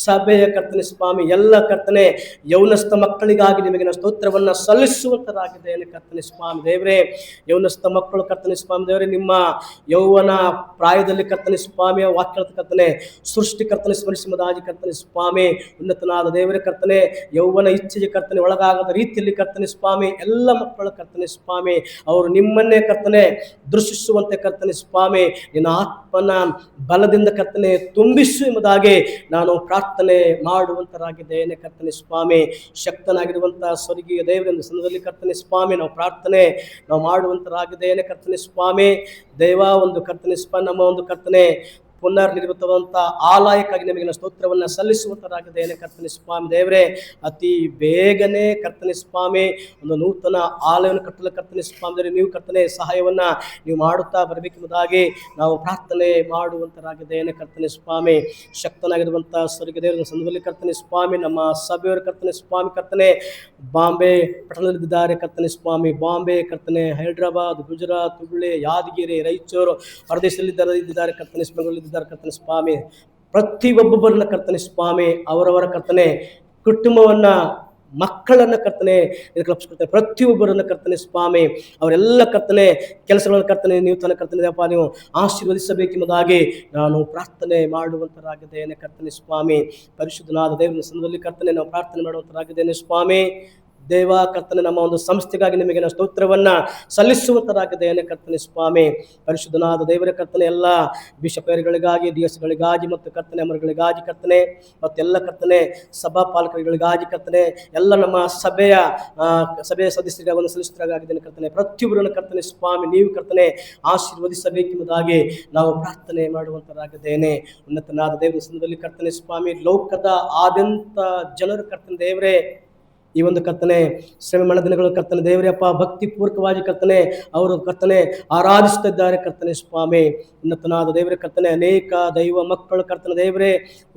ಸಭೆಯ ಕರ್ತನೆ ಸ್ವಾಮಿ ಎಲ್ಲ ಕರ್ತನೆ ಯೌನಸ್ಥ ಮಕ್ಕಳಿಗಾಗಿ ನಿಮಗೆ ನಾವು ಸ್ತೋತ್ರವನ್ನು ಸಲ್ಲಿಸುವಂತರಾಗಿದ್ದೇನೆ ಕರ್ತನೆ ಸ್ವಾಮಿ ದೇವರೇ. ಯೌನಸ್ಥ ಮಕ್ಕಳು ಕರ್ತನೆ ಸ್ವಾಮಿ ದೇವರೇ ನಿಮ್ಮ ಯೌವನ ಪ್ರಾಯದಲ್ಲಿ ಕರ್ತನೆ ಸ್ವಾಮಿಯ ವಾಕ್ಯದ ಕರ್ತನೆ ಸೃಷ್ಟಿ ಕರ್ತನೆ ಸ್ಮರಿಸುವುದಾಗಿ ಕರ್ತನೆ ಸ್ವಾಮಿ. ಉನ್ನತನಾದ ದೇವರೇ ಕರ್ತನೆ ಯೌವನ ಇಚ್ಛೆಗೆ ಕರ್ತನೆ ಒಳಗಾಗದ ರೀತಿಯಲ್ಲಿ ಕರ್ತನೆ ಸ್ವಾಮಿ ಎಲ್ಲ ಮಕ್ಕಳ ಕರ್ತನೆ ಸ್ವಾಮಿ ಅವರು ನಿಮ್ಮನ್ನೇ ಕರ್ತನೆ ದೃಷ್ಟಿಸುವಂತೆ ಕರ್ತನೆ ಸ್ವಾಮಿ ನಿನ್ನ ಆತ್ಮನ ಬಲದಿಂದ ಕರ್ತನೆ ತುಂಬಿಸು ಎಂಬುದಾಗಿ ನಾನು ಪ್ರಾರ್ಥನೆ ಮಾಡುವಂತರಾಗಿದ್ದೇನೆ ಕರ್ತನೆ ಸ್ವಾಮಿ. ಶಕ್ತನಾಗಿರುವಂತಹ ಸ್ವರ್ಗೀಯ ದೇವರಿಂದ ಸಂದರ್ಭದಲ್ಲಿ ಕರ್ತನೆ ಸ್ವಾಮಿ ನಾವು ಪ್ರಾರ್ಥನೆ ನಾವು ಮಾಡುವಂತರಾಗಿದ್ದೇನೆ ಕರ್ತನೆ ಸ್ವಾಮಿ. ದೇವ ಒಂದು ಕರ್ತನೆ ಸ್ವಾಮಿ ನಮ್ಮ ಒಂದು ಕರ್ತನೆ ಪುನರ್ನಿರ್ಮಿತವಂತ ಆಲಯಕ್ಕಾಗಿ ನಿಮಗೆ ಸ್ತೋತ್ರವನ್ನು ಸಲ್ಲಿಸುವಂತರಾಗಿದ್ದೇನೆ ಕರ್ತನೆ ಸ್ವಾಮಿ ದೇವರೇ. ಅತಿ ಬೇಗನೆ ಕರ್ತನೆ ಸ್ವಾಮಿ ಒಂದು ನೂತನ ಆಲಯವನ್ನು ಕಟ್ಟಲು ಕರ್ತನೆ ಸ್ವಾಮಿ ದೇವರೇ ನೀವು ಕರ್ತನೆ ಸಹಾಯವನ್ನ ನೀವು ಮಾಡುತ್ತಾ ಬರಬೇಕೆಂಬುದಾಗಿ ನಾವು ಪ್ರಾರ್ಥನೆ ಮಾಡುವಂತರಾಗಿದ್ದೇನೆ ಕರ್ತನೆ ಸ್ವಾಮಿ. ಶಕ್ತನಾಗಿರುವಂತಹ ಸ್ವರ್ಗ ದೇವರ ಸಂದರ್ಭದಲ್ಲಿ ಕರ್ತನೆ ಸ್ವಾಮಿ ನಮ್ಮ ಸಭೆಯವರು ಕರ್ತನೆ ಸ್ವಾಮಿ ಕರ್ತನೆ ಬಾಂಬೆ ಪಟ್ಟಣದಲ್ಲಿದ್ದಾರೆ ಕರ್ತನೆ ಸ್ವಾಮಿ. ಬಾಂಬೆ ಕರ್ತನೆ ಹೈದರಾಬಾದ್ ಗುಜರಾತ್ ಹುಬ್ಬಳ್ಳಿ ಯಾದಗಿರಿ ರಾಯಚೂರು ಹೊರದೇಶದಲ್ಲಿದ್ದಾರೆ ಕರ್ತನೆ ಸ್ವಾಮಿ ಕರ್ತನೆ ಸ್ವಾಮಿ. ಪ್ರತಿಯೊಬ್ಬೊಬ್ಬರನ್ನ ಕರ್ತನೆ ಸ್ವಾಮಿ ಅವರವರ ಕರ್ತನೆ ಕುಟುಂಬವನ್ನ ಮಕ್ಕಳನ್ನ ಕರ್ತನೆ ಇದಕ್ಕೆ ಪ್ರತಿಯೊಬ್ಬರನ್ನ ಕರ್ತನೆ ಸ್ವಾಮಿ ಅವರೆಲ್ಲ ಕರ್ತನೆ ಕೆಲಸಗಳನ್ನು ಕರ್ತನೆ ನೀವು ತನ್ನ ಕರ್ತನೆ ದೇವಪ್ಪ ನೀವು ಆಶೀರ್ವದಿಸಬೇಕೆಂಬುದಾಗಿ ನಾನು ಪ್ರಾರ್ಥನೆ ಮಾಡುವಂತರಾಗಿದ್ದೇನೆ ಕರ್ತನೆ ಸ್ವಾಮಿ. ಪರಿಶುದ್ಧನಾದ ದೇವರ ಸಂದರ್ಭದಲ್ಲಿ ಕರ್ತನೆ ನಾವು ಪ್ರಾರ್ಥನೆ ಮಾಡುವಂತರಾಗಿದ್ದೇನೆ ಸ್ವಾಮಿ. ದೇವ ಕರ್ತನೆ ನಮ್ಮ ಒಂದು ಸಂಸ್ಥೆಗಾಗಿ ನಿಮಗೆ ನಾವು ಸ್ತೋತ್ರವನ್ನು ಸಲ್ಲಿಸುವಂತರಾಗಿದ್ದೇನೆ ಕರ್ತನೆ ಸ್ವಾಮಿ. ಪರಿಶುದ್ಧನಾದ ದೇವರ ಕರ್ತನೆ ಎಲ್ಲ ಬಿಷಪೇರುಗಳಿಗಾಗಿ ದಿವಸಗಳಿಗಾಗಿ ಮತ್ತು ಕರ್ತನೆ ಅಮರಗಳಿಗಾಗಿ ಕರ್ತನೆ ಮತ್ತೆಲ್ಲ ಕರ್ತನೆ ಸಭಾ ಪಾಲಕರುಗಳಿಗಾಗಿ ಕರ್ತನೆ ಎಲ್ಲ ನಮ್ಮ ಸಭೆಯ ಸದಸ್ಯರಿಗಾಗಿ ಒಂದು ಸಲ್ಲಿಸುತ್ತರಾಗಿದ್ದೇನೆ ಕರ್ತನೆ. ಪ್ರತಿಯೊಬ್ಬರನ್ನು ಕರ್ತನೆ ಸ್ವಾಮಿ ನೀವು ಕರ್ತನೆ ಆಶೀರ್ವದಿಸಬೇಕೆಂಬುದಾಗಿ ನಾವು ಪ್ರಾರ್ಥನೆ ಮಾಡುವಂತರಾಗಿದ್ದೇನೆ. ಉನ್ನತನಾದ ದೇವರ ಸಂದರ್ಭದಲ್ಲಿ ಕರ್ತನೆ ಸ್ವಾಮಿ ಲೋಕದ ಆದ್ಯಂತ ಜನರು ಕರ್ತನೆ ದೇವರೇ ಈ ಒಂದು ಕರ್ತನೆ ಶ್ರಮೆ ಮಳ ದಿನಗಳು ಕರ್ತನೆ ದೇವರೇ ಅಪ್ಪ ಭಕ್ತಿ ಪೂರ್ವಕವಾಗಿ ಕರ್ತನೆ ಅವರು ಕರ್ತನೆ ಆರಾಧಿಸುತ್ತಿದ್ದಾರೆ ಕರ್ತನೆ ಸ್ವಾಮಿ. ಉನ್ನತನಾದ ದೇವರೇ ಕರ್ತನೆ ಅನೇಕ ದೈವ ಮಕ್ಕಳು ಕರ್ತನೆ ದೇವರೇ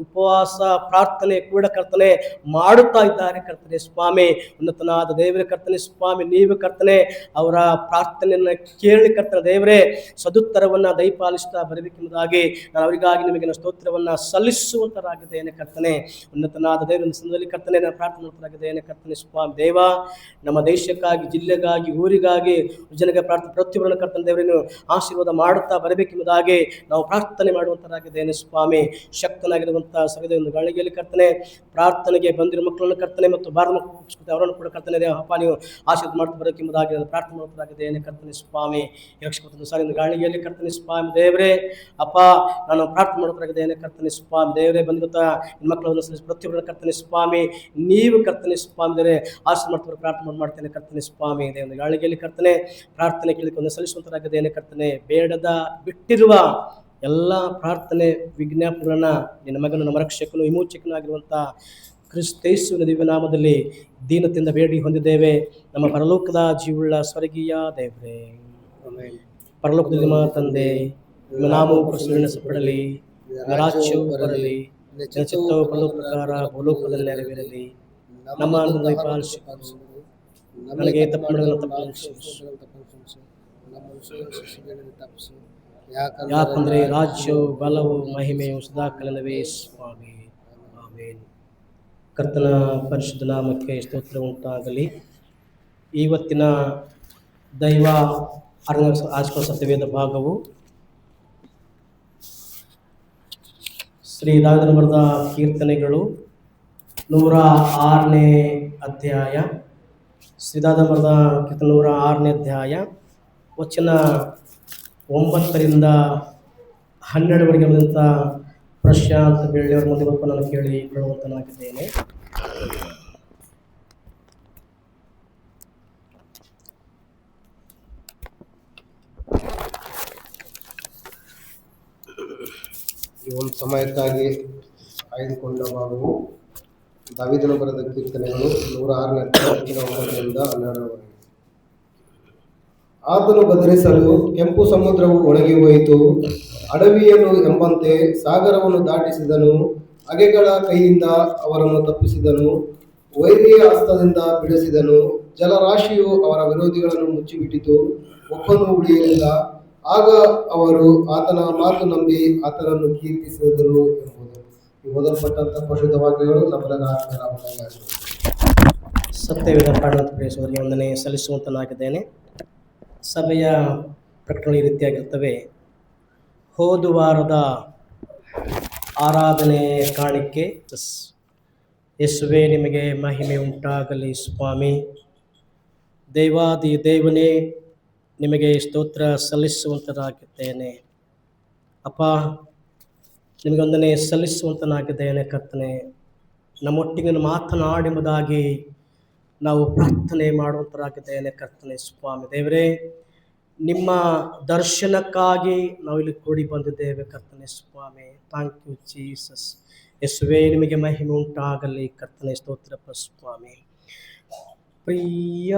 ಉಪವಾಸ ಪ್ರಾರ್ಥನೆ ಕೂಡ ಕರ್ತನೆ ಮಾಡುತ್ತಾ ಇದ್ದಾರೆ ಕರ್ತನೆ ಸ್ವಾಮಿ. ಉನ್ನತನಾದ ದೇವರೇ ಕರ್ತನೆ ಸ್ವಾಮಿ ನೀವು ಕರ್ತನೆ ಅವರ ಪ್ರಾರ್ಥನೆಯನ್ನು ಕೇಳಿ ಕರ್ತನೆ ದೇವರೇ ಸದುತ್ತರವನ್ನು ದಯಪಾಲಿಸ್ತಾ ಬರಬೇಕೆಂಬುದಾಗಿ ನಾನು ಅವರಿಗಾಗಿ ನಿಮಗೆ ಸ್ತೋತ್ರವನ್ನು ಸಲ್ಲಿಸುವಂತರಾಗಿದ್ದೇನೆ ಕರ್ತನೆ. ಉನ್ನತನಾದ ದೇವರ ಸಂದರ್ಭದಲ್ಲಿ ಕರ್ತನೆ ನಾನು ಪ್ರಾರ್ಥನೆ ಮಾಡುತ್ತರಾಗಿದ್ದೇನೆ ಕರ್ತನೆ ಸ್ವಾಮಿ ದೇವ. ನಮ್ಮ ದೇಶಕ್ಕಾಗಿ ಜಿಲ್ಲೆಗಾಗಿ ಊರಿಗಾಗಿ ಜನಗೆ ಪ್ರಾರ್ಥನೆ ಪ್ರತಿಯೊಬ್ಬರನ್ನು ಕರ್ತನೆ ದೇವರನ್ನು ಆಶೀರ್ವಾದ ಮಾಡುತ್ತಾ ಬರಬೇಕೆಂಬುದಾಗಿ ನಾವು ಪ್ರಾರ್ಥನೆ ಮಾಡುವಂತರಾಗಿದ್ದೇನೆ ಸ್ವಾಮಿ. ಶಕ್ತನಾಗಿರುವಂತಹ ಸಗದ ಒಂದು ಗಳಿಗೆಯಲ್ಲಿ ಕರ್ತನೆ ಪ್ರಾರ್ಥನೆಗೆ ಬಂದಿರುವ ಮಕ್ಕಳನ್ನು ಕರ್ತನೆ ಮತ್ತು ಭಾರತ ಮಕ್ಕಳು ಅವರನ್ನು ಕೂಡ ಕರ್ತನೆ ದೇವಪ್ಪ ನೀವು ಆಶೀರ್ವಾದ ಮಾಡ್ತಾ ಬರಬೇಕೆಂಬುದಾಗಿ ನಾನು ಪ್ರಾರ್ಥನೆ ಮಾಡುವಂತರಾಗಿದ್ದೇನೆ ಕರ್ತನೆ ಸ್ವಾಮಿ. ರಕ್ಷಕನ ಸಾರಿ ಒಂದು ಗಾಳಿಗೆಯಲ್ಲಿ ಕರ್ತನೆ ಸ್ವಾಮಿ ದೇವರೇ ಅಪ್ಪ ನಾನು ಪ್ರಾರ್ಥನೆ ಮಾಡುವಂತರಾಗಿದ್ದೇನೆ ಕರ್ತನೆ ಸ್ವಾಮಿ ದೇವರೇ. ಬಂದಿರುತ್ತಾ ಮಕ್ಕಳನ್ನು ಪ್ರತಿಯೊಬ್ಬರನ್ನು ಕರ್ತನೆ ಸ್ವಾಮಿ ನೀವು ಕರ್ತನೆ ಸ್ವಾಮಿ ಆಶೀರ್ವಾದ ಮಾಡ್ತಾರೆ ಪ್ರಾರ್ಥನೆ ಮಾಡ್ತೇನೆ ಕರ್ತನೆ ಸ್ವಾಮಿ. ಒಂದು ಗಾಳಿಗೆಯಲ್ಲಿ ಕರ್ತನೆ ಪ್ರಾರ್ಥನೆ ಕೇಳಿಕೊಂಡು ಸಲ್ಲಿಸುವಂತರಾಗಿದ್ದೇನೆ ಕರ್ತನೆ. ಬೇಡದ ಬಿಟ್ಟಿರುವ ಎಲ್ಲ ಪ್ರಾರ್ಥನೆ ವಿಜ್ಞಾಪನೆಗಳನ್ನ ನಿನ್ನ ಮಗನು ನಮ್ಮ ರಕ್ಷಕನು ವಿಮೋಚಕನೂ ಆಗಿರುವಂತಹ ಕ್ರಿಸ್ತೇಸುವಿನ ದಿವ್ಯನಾಮದಲ್ಲಿ ದೀನತೆಯಿಂದ ಬೇಡಿ ಹೊಂದಿದ್ದೇವೆ ನಮ್ಮ ಪರಲೋಕದ ಜೀವುಳ್ಳ ಸ್ವರ್ಗೀಯ ದೇವರೇ. ಪರಲೋಕದಲ್ಲಿ ನಿಮ್ಮ ತಂದೆ ನಿಮ್ಮ ನಾಮವು ಪ್ರಸ್ತುತಪಡಲಿ, ನಿಮ್ಮ ರಾಜ್ಯವು ಬರಲಿ, ನಿನ್ನ ಚಿತ್ತವು ಪರಲೋಕ ಪ್ರಕಾರ ಭೂಲೋಕದಲ್ಲಿ ನೆರವೇರಲಿ. ನಮ್ಮ ನನಗೆ ಯಾಕಂದ್ರೆ ರಾಜ್ಯವು ಬಲವು ಮಹಿಮೆಯು ಸದಾಕಾಲವೇ ಸ್ವಾಮಿ. ಆಮೆನ್. ಕರ್ತನ ಪರಿಶುದ್ಧ ನಾಮಕ್ಕೆ ಸ್ತೋತ್ರ ಉಂಟಾಗಲಿ. ಇವತ್ತಿನ ದೈವ ಆಚರಣಾ ಸತ್ಯವೇದ ಭಾಗವು ಶ್ರೀ ದಾವಿದನ ಬರೆದ ಕೀರ್ತನೆಗಳು 106ನೇ ಅಧ್ಯಾಯ. ಶ್ರೀದಾವಿದನ ಬರೆದ ಕೀರ್ತನೆ 106ನೇ ಅಧ್ಯಾಯ ವಚನ 9ರಿಂದ 12ವರೆಗೆ ಬಂದಂಥ ಪ್ರಶಾಂತ್ ಬೆಳ್ಳಿಯವರ ಮುಂದೆ ನಾನು ಕೇಳಿಕೊಳ್ಳುವಂತನಾಗಿದ್ದೇನೆ. ಈ ಒಂದು ಸಮಯಕ್ಕಾಗಿ ಆಯ್ದುಕೊಂಡ ಭಾಗವು ದಾವೀದನು ಬರೆದ ಕೀರ್ತನೆಗಳು 106ನೇ ಅಧ್ಯಾಯ 9ರಿಂದ 12ರವರೆಗೆ. ಆತನು ಗದರಿಸಲು ಕೆಂಪು ಸಮುದ್ರವು ಒಣಗಿ ಹೋಯಿತು, ಅಡವಿಯನ್ನು ಎಂಬಂತೆ ಸಾಗರವನ್ನು ದಾಟಿಸಿದನು. ಅಗೆಗಳ ಕೈಯಿಂದ ಅವರನ್ನು ತಪ್ಪಿಸಿದನು, ವೈರಿಯ ಹಸ್ತದಿಂದ ಬಿಡಿಸಿದನು. ಜಲರಾಶಿಯು ಅವರ ವಿರೋಧಿಗಳನ್ನು ಮುಚ್ಚಿಬಿಟ್ಟಿತು, ಒಬ್ಬನು ಉಳಿಯಲಿಲ್ಲ. ಆಗ ಅವರು ಆತನ ಮಾತು ನಂಬಿ ಆತನನ್ನು ಕೀರ್ತಿಸಿದರು ಎಂಬುದು ಈ ಓದಲ್ಪಟ್ಟಂತ ಪರಿಶುದ್ಧ ವಾಕ್ಯಗಳು ನಮ್ಮೆಲ್ಲರ ಆತ್ಮೀಯರಾಗಲಿ. ಸತ್ಯವೇದ ಪಾಠದ ಪ್ರಿಯಸೋದರಿಗೆ ವಂದನೆ ಸಲ್ಲಿಸುವಂತನಾಗಿದ್ದೇನೆ. ಸಭೆಯ ಪ್ರಕಟಣೆ ಈ ರೀತಿಯಾಗಿರ್ತವೆ. ಹೋದ ವಾರದ ಆರಾಧನೆ ಕಾಣಿಕೆ. ಯೇಸುವೇ ನಿಮಗೆ ಮಹಿಮೆ ಉಂಟಾಗಲಿ ಸ್ವಾಮಿ. ದೇವಾದಿ ದೇವನೇ ನಿಮಗೆ ಸ್ತೋತ್ರ ಸಲ್ಲಿಸುವಂತನಾಗಿದ್ದೇನೆ. ಅಪ್ಪ, ನಿಮಗೆ ವಂದನೆ ಸಲ್ಲಿಸುವಂತನಾಗಿದ್ದೇನೆ ಕರ್ತನೆ. ನಮ್ಮೊಟ್ಟಿಗೆ ಮಾತನಾಡುವುದಾಗಿ ನಾವು ಪ್ರಾರ್ಥನೆ ಮಾಡುವಂತರಾಗಿದ್ದೇನೆ ಕರ್ತನೆ ಸ್ವಾಮಿ. ದೇವರೇ, ನಿಮ್ಮ ದರ್ಶನಕ್ಕಾಗಿ ನಾವು ಇಲ್ಲಿ ಕೂಡಿ ಬಂದಿದ್ದೇವೆ ಕರ್ತನೆ ಸ್ವಾಮಿ. Thank you Jesus. ಯೇಸುವೇ ನಿಮಗೆ ಮಹಿಮೆ ಉಂಟಾಗಲಿ ಕರ್ತನೆ. ಸ್ತೋತ್ರಪ್ಪ ಸ್ವಾಮಿ. ಪ್ರಿಯ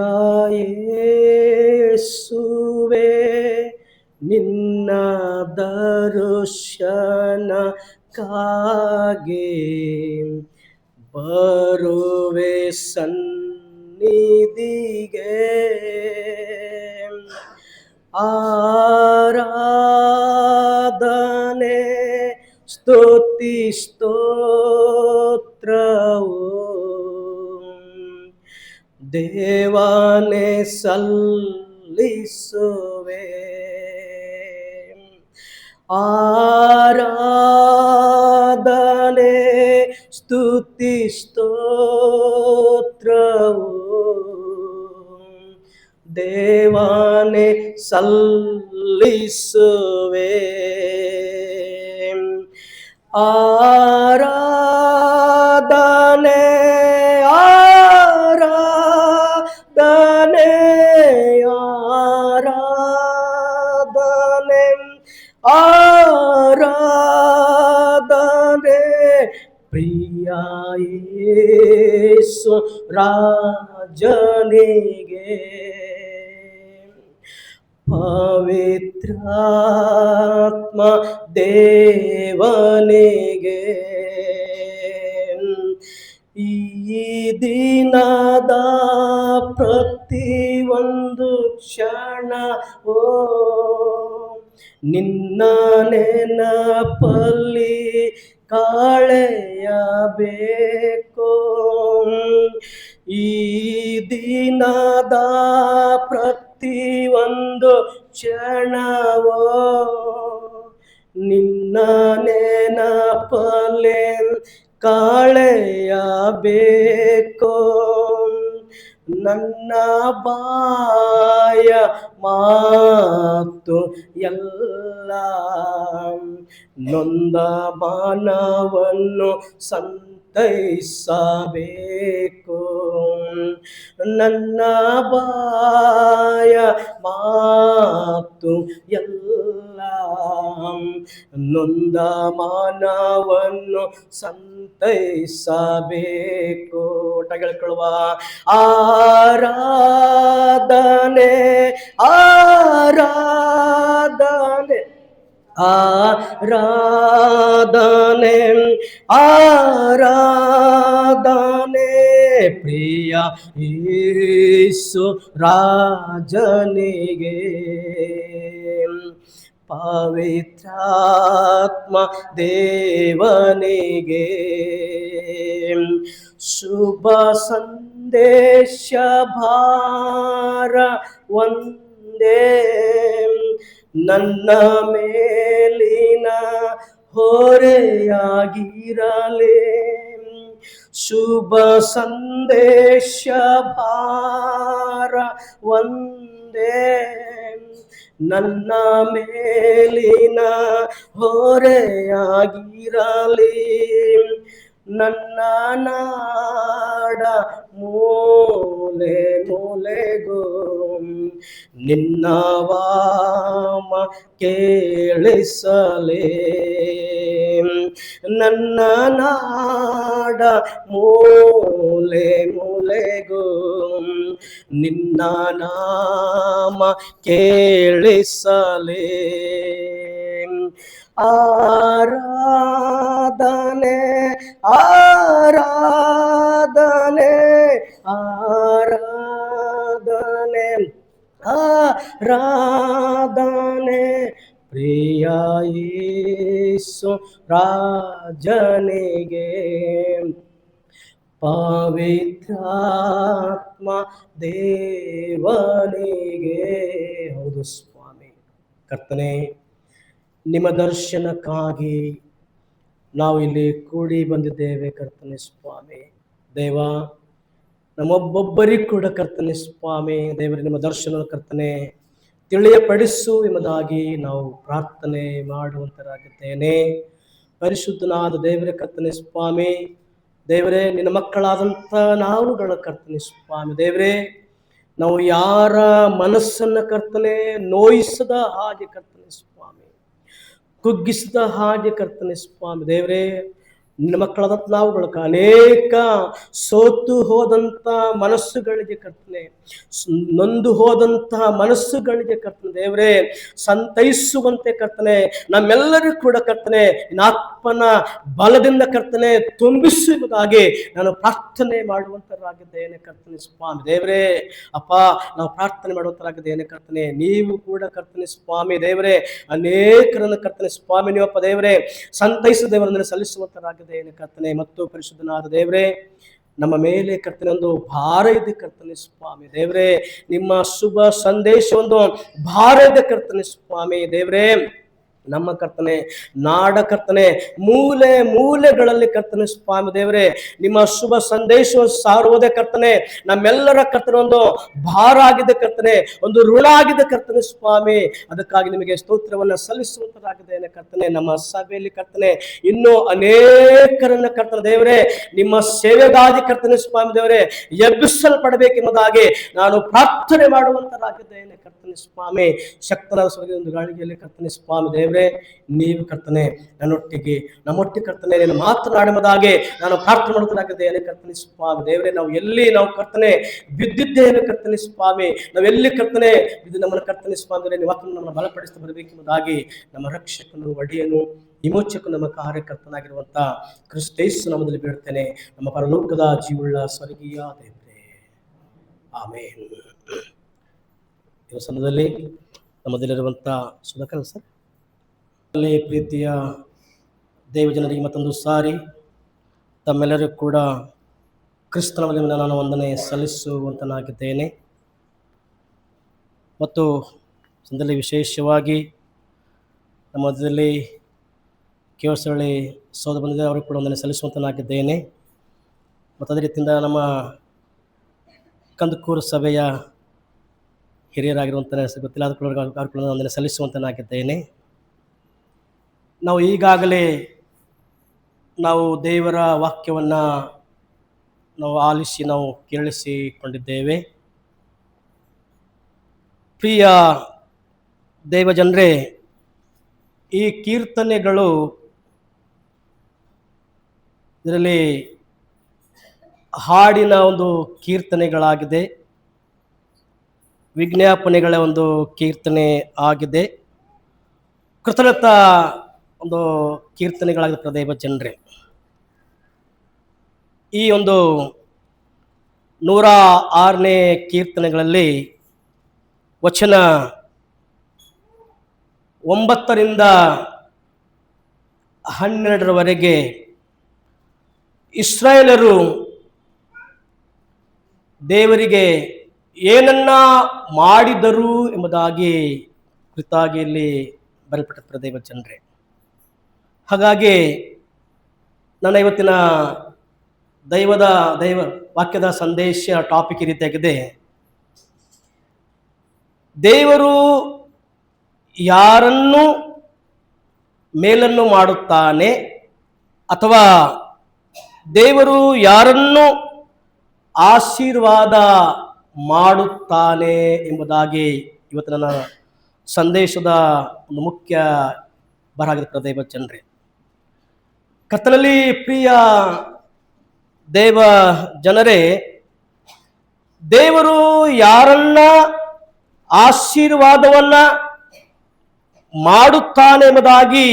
ಯೇಸುವೇ, ನಿನ್ನ ದರ್ಶನಕ್ಕಾಗಿ ಬರುವೆ ಸನ್ನಿಧಿಗೆ. ಆರಾಧನೆ ಸ್ತುತಿ ಸ್ತೋತ್ರವು ದೇವನೇ ಸಲ್ಲಿಸುವೆ. ಆರಾಧನೆ ಸ್ತುತಿ ಸ್ತೋತ್ರವು ದೇವನೇ ಸಲ್ಲಿಸುವೆ. ಆರಾಧನೆ ಆರಾಧನೆ ಆರಾಧನೆ ಆರಾಧನೆ ಪ್ರಿಯ ಯೇಸು ರಾಜನಿಗೆ. ಪವಿತ್ರಾತ್ಮ ದೇವನಿಗೆ ಈ ದಿನದ ಪ್ರತಿಯೊಂದು ಕ್ಷಣವೋ ನಿನ್ನ ನೆನಪಲ್ಲಿ ಕಳೆಯಬೇಕು. ಈ ದಿನದ ಪ್ರತಿಯೊಂದು ಕ್ಷಣವೋ ನಿನ್ನ ನೆನಪಲ್ಲಿ ಕಳೆಯಬೇಕು. ನನ್ನ ಬಾಯ ಮಾತು ಎಲ್ಲ ನೊಂದ ಮಾನವನ್ನು ಸಂತೈಸಬೇಕು. ನನ್ನ ಬಾಯ ಮಾತು ಎಲ್ಲ ನೊಂದ ಮಾನವನ್ನು ಸಂತೈಸಬೇಕು. ಹೇಳ್ಕೊಳ್ಳುವ ಆರಾಧನೆ ಆರಾಧನೆ ಆರಾಧನೆ ಆರಾಧನೆ ಪ್ರಿಯ ಯೇಸು ರಾಜನಿಗೆ. ಪವಿತ್ರಾತ್ಮ ದೇವನಿಗೆ ಶುಭ ಸಂದೇಶ ಭಾರ ಒಂದೇ ನನ್ನ ಮೇಲಿನ ಹೊರೆಯಾಗಿರಲಿ. ಶುಭ ಸಂದೇಶ ಭಾರ ಒಂದೇ ನನ್ನ ಮೇಲಿನ ಹೊರೆಯಾಗಿರಲಿ. ನನ್ನ ನಾಡ ಮೂಲೆ ಮೂಲೆಗೂ ನಿನ್ನ ವಾಮ ಕೇಳಿಸಲೇ. ನನ್ನ ನಾಡ ನಾಡ ಮೂಲೆ ಮೂಲೆಗೂ ನಿನ್ನ ನಾಮ ಕೇಳಿಸಲೇ. ಆರಾಧನೆ ಆರಾಧನೆ ಆರಾಧನೆ ಆರಾಧನೆ ಪ್ರಿಯ ಯೇಸು ರಾಜನಿಗೆ, ಪವಿತ್ರಾತ್ಮ ದೇವನಿಗೆ. ಹೌದು ಸ್ವಾಮಿ, ಕರ್ತನೇ, ನಿಮ್ಮ ದರ್ಶನಕ್ಕಾಗಿ ನಾವು ಇಲ್ಲಿ ಕೂಡಿ ಬಂದಿದ್ದೇವೆ ಕರ್ತನೇ ಸ್ವಾಮಿ. ದೇವ, ನಮ್ಮೊಬ್ಬೊಬ್ಬರಿಗೂ ಕೂಡ ಕರ್ತನೇ ಸ್ವಾಮಿ ದೇವರೇ, ನಿಮ್ಮ ದರ್ಶನ ಕರ್ತನೆ ತಿಳಿಯಪಡಿಸು ಎಂಬುದಾಗಿ ನಾವು ಪ್ರಾರ್ಥನೆ ಮಾಡುವಂತರಾಗಿದ್ದೇನೆ. ಪರಿಶುದ್ಧನಾದ ದೇವರೇ ಕರ್ತನೇ ಸ್ವಾಮಿ ದೇವರೇ, ನಿನ್ನ ಮಕ್ಕಳಾದಂಥ ನಾವುಗಳ ಕರ್ತನೇ ಸ್ವಾಮಿ ದೇವರೇ, ನಾವು ಯಾರ ಮನಸ್ಸನ್ನು ಕರ್ತನೆ ನೋಯಿಸದ ಹಾಗೆ ಕರ್ತನೆ ಸ್ವಾಮಿ, ಕುಗ್ಗಿಸಿದ ಹಾಗೆ ಕರ್ತನೆ ಸ್ವಾಮಿ ದೇವರೇ, ನಿನ್ನ ಮಕ್ಕಳಾದಂಥ ನಾವುಗಳ ಅನೇಕ ಸೋತು ಹೋದಂಥ ಮನಸ್ಸುಗಳಿಗೆ ಕರ್ತನೆ, ನೊಂದು ಹೋದಂತಹ ಮನಸ್ಸುಗಳಿಗೆ ಕರ್ತನೆ ದೇವರೇ ಸಂತೈಸುವಂತೆ ಕರ್ತನೆ ನಮ್ಮೆಲ್ಲರೂ ಕೂಡ ಕರ್ತನೆ ಆತ್ಮನ ಬಲದಿಂದ ಕರ್ತನೆ ತುಂಬಿಸುವುದಾಗಿ ನಾನು ಪ್ರಾರ್ಥನೆ ಮಾಡುವಂತರಾಗಿದ್ದೇನೆ ಕರ್ತನೆ ಸ್ವಾಮಿ ದೇವರೇ. ಅಪ್ಪ, ನಾವು ಪ್ರಾರ್ಥನೆ ಮಾಡುವಂತರಾಗಿದ್ದೇನೆ ಕರ್ತನೆ. ನೀವು ಕೂಡ ಕರ್ತನೆ ಸ್ವಾಮಿ ದೇವರೇ ಅನೇಕರನ್ನು ಕರ್ತನೆ ಸ್ವಾಮಿ ನೀವಪ್ಪ ದೇವರೇ ಸಂತೈಸ ದೇವರನ್ನು ಸಲ್ಲಿಸುವಂತರಾಗಿದ್ದೇನೆ ಕರ್ತನೆ. ಮತ್ತು ಪರಿಶುದ್ಧನಾದ ದೇವರೇ, ನಮ್ಮ ಮೇಲೆ ಕರ್ತನೆ ಒಂದು ಭಾರ ಇದೆ ಕರ್ತನೆ ಸ್ವಾಮಿ ದೇವರೇ, ನಿಮ್ಮ ಶುಭ ಸಂದೇಶ ಒಂದು ಭಾರ ಇದೆ ಕರ್ತನೆ ಸ್ವಾಮಿ ದೇವರೇ. ನಮ್ಮ ಕರ್ತನೆ ನಾಡ ಕರ್ತನೆ ಮೂಲೆ ಮೂಲೆಗಳಲ್ಲಿ ಕರ್ತನೆ ಸ್ವಾಮಿ ದೇವರೇ ನಿಮ್ಮ ಶುಭ ಸಂದೇಶ ಸಾರುವುದೇ ಕರ್ತನೆ ನಮ್ಮೆಲ್ಲರ ಕರ್ತನೆ ಒಂದು ಭಾರ ಆಗಿದೆ ಕರ್ತನೆ, ಒಂದು ಋಣ ಆಗಿದೆ ಕರ್ತನೆ ಸ್ವಾಮಿ. ಅದಕ್ಕಾಗಿ ನಿಮಗೆ ಸ್ತೋತ್ರವನ್ನು ಸಲ್ಲಿಸುವಂತರಾಗಿದ್ದೇನೆ ಕರ್ತನೆ. ನಮ್ಮ ಸಭೆಯಲ್ಲಿ ಕರ್ತನೆ ಇನ್ನೂ ಅನೇಕರನ್ನ ಕರ್ತನೆ ದೇವರೇ ನಿಮ್ಮ ಸೇವೆಗಾಗಿ ಕರ್ತನೆ ಸ್ವಾಮಿ ದೇವರೇ ಎಬ್ಬಿಸಲ್ಪಡಬೇಕೆಂಬುದಾಗಿ ನಾನು ಪ್ರಾರ್ಥನೆ ಮಾಡುವಂತರಾಗಿದ್ದೇನೆ ಕರ್ತನೆ ಸ್ವಾಮಿ. ಶಕ್ತನಾದ ಸ್ವರ್ಗದ ಒಂದು ಗಾಳಿಗೆಯಲ್ಲಿ ಕರ್ತನೆ ಸ್ವಾಮಿ ದೇವರೇ, ನೀವು ಕರ್ತನೆ ನನ್ನೊಟ್ಟಿಗೆ ನಮ್ಮೊಟ್ಟಿಗೆ ಕರ್ತನೆ ನೀನು ಮಾತನಾಡುವುದಾಗಿ ನಾನು ಪ್ರಾರ್ಥನೆ ಮಾಡುವುದಾಗಿದ್ದೇನೆ ಕರ್ತನೆ ಸ್ವಾಮಿ ದೇವರೇ. ನಾವು ಕರ್ತನೆ ಬಿದ್ದಿದ್ದೇವೆ ಕರ್ತನೆ ಸ್ವಾಮಿ, ನಾವೆಲ್ಲಿ ಕರ್ತನೆ ಇದು ನಮ್ಮನ್ನು ಕರ್ತನೆ ಸ್ವಾಮಿ ದೇವರೇ ನೀವು ನಮ್ಮನ್ನು ಬಲಪಡಿಸ್ತಾ ಬರಬೇಕೆಂಬುದಾಗಿ ನಮ್ಮ ರಕ್ಷಕನು ಒಡೆಯನು ವಿಮೋಚಕನು ನಮ್ಮ ಕಾರ್ಯಕರ್ತನಾಗಿರುವಂಥ ಕ್ರಿಸ್ತೇಸು ನಾಮದಲ್ಲಿ ಬೇಡುತ್ತೇನೆ, ನಮ್ಮ ಪರಲೋಕದ ಜೀವುಳ್ಳ ಸ್ವರ್ಗೀಯ ದೇವರೇ, ಆಮೇನ್. ಈ ಸಮಯದಲ್ಲಿ ನಮ್ಮದಲ್ಲಿರುವಂಥ ಸುಧಾಕರ್ ಸರ್ ಅಲ್ಲಿ ಪ್ರೀತಿಯ ದೇವಜನರಿಗೆ ಮತ್ತೊಂದು ಸಾರಿ ತಮ್ಮೆಲ್ಲರಿಗೂ ಕೂಡ ಕ್ರಿಸ್ತನಲ್ಲಿ ನಾನು ವಂದನೆ ಸಲ್ಲಿಸುವಂತನಾಗಿದ್ದೇನೆ. ಮತ್ತು ಸಂದರ್ಭದಲ್ಲಿ ವಿಶೇಷವಾಗಿ ನಮ್ಮ ಮಧ್ಯದಲ್ಲಿ ಕೇವಸಳ್ಳಿ ಸೋದರ ಬಂದಿದೆ, ಅವರಿಗೆ ಕೂಡ ವಂದನೆ ಸಲ್ಲಿಸುವಂತನಾಗಿದ್ದೇನೆ. ಮತ್ತು ಅದೇ ರೀತಿಯಿಂದ ನಮ್ಮ ಕಂದಕೂರು ಸಭೆಯ ಹಿರಿಯರಾಗಿರುವಂಥ ಗೊತ್ತಿಲ್ಲ ಅವ್ರ ಕೂಡ ವಂದನೆ ಸಲ್ಲಿಸುವಂತನಾಗಿದ್ದೇನೆ. ನಾವು ಈಗಾಗಲೇ ದೇವರ ವಾಕ್ಯವನ್ನು ನಾವು ಆಲಿಸಿ ನಾವು ಕೇಳಿಸಿಕೊಂಡಿದ್ದೇವೆ. ಪ್ರಿಯ ದೇವಜನರೇ, ಈ ಕೀರ್ತನೆಗಳು ಇದರಲ್ಲಿ ಹಾಡಿನ ಒಂದು ಕೀರ್ತನೆಗಳಾಗಿದೆ, ವಿಜ್ಞಾಪನೆಗಳ ಒಂದು ಕೀರ್ತನೆ ಆಗಿದೆ, ಕೃತಜ್ಞತಾ ಒಂದು ಕೀರ್ತನೆಗಳಾಗಿರ್ತದೆ ದೇವ ಜನರೇ. ಈ ಒಂದು 106ನೇ ಕೀರ್ತನೆಗಳಲ್ಲಿ ವಚನ 9ರಿಂದ 12ರವರೆಗೆ ಇಸ್ರಾಯೇಲರು ದೇವರಿಗೆ ಏನನ್ನ ಮಾಡಿದರು ಎಂಬುದಾಗಿ ಕುರಿತಾಗಿ ಇಲ್ಲಿ ಬರೆಯಲ್ಪಟ್ಟಿರುತ್ತದೆ ದೇವ ಜನರೇ. ಹಾಗಾಗಿ ನನ್ನ ಇವತ್ತಿನ ದೈವ ವಾಕ್ಯದ ಸಂದೇಶ ಟಾಪಿಕ್ ಈ ರೀತಿಯಾಗಿದೆ: ದೇವರು ಯಾರನ್ನು ಮೇಲನ್ನು ಮಾಡುತ್ತಾನೆ ಅಥವಾ ದೇವರು ಯಾರನ್ನು ಆಶೀರ್ವಾದ ಮಾಡುತ್ತಾನೆ ಎಂಬುದಾಗಿ ಇವತ್ತು ನನ್ನ ಸಂದೇಶದ ಒಂದು ಮುಖ್ಯ ಬರಹಾಗಿರುತ್ತದೆ ದೇವ ಜನರೇ. ಕರ್ತನಲ್ಲಿ ಪ್ರಿಯ ದೇವ ಜನರೇ, ದೇವರು ಯಾರನ್ನ ಆಶೀರ್ವಾದವನ್ನ ಮಾಡುತ್ತಾನೆ ಎಂಬುದಾಗಿ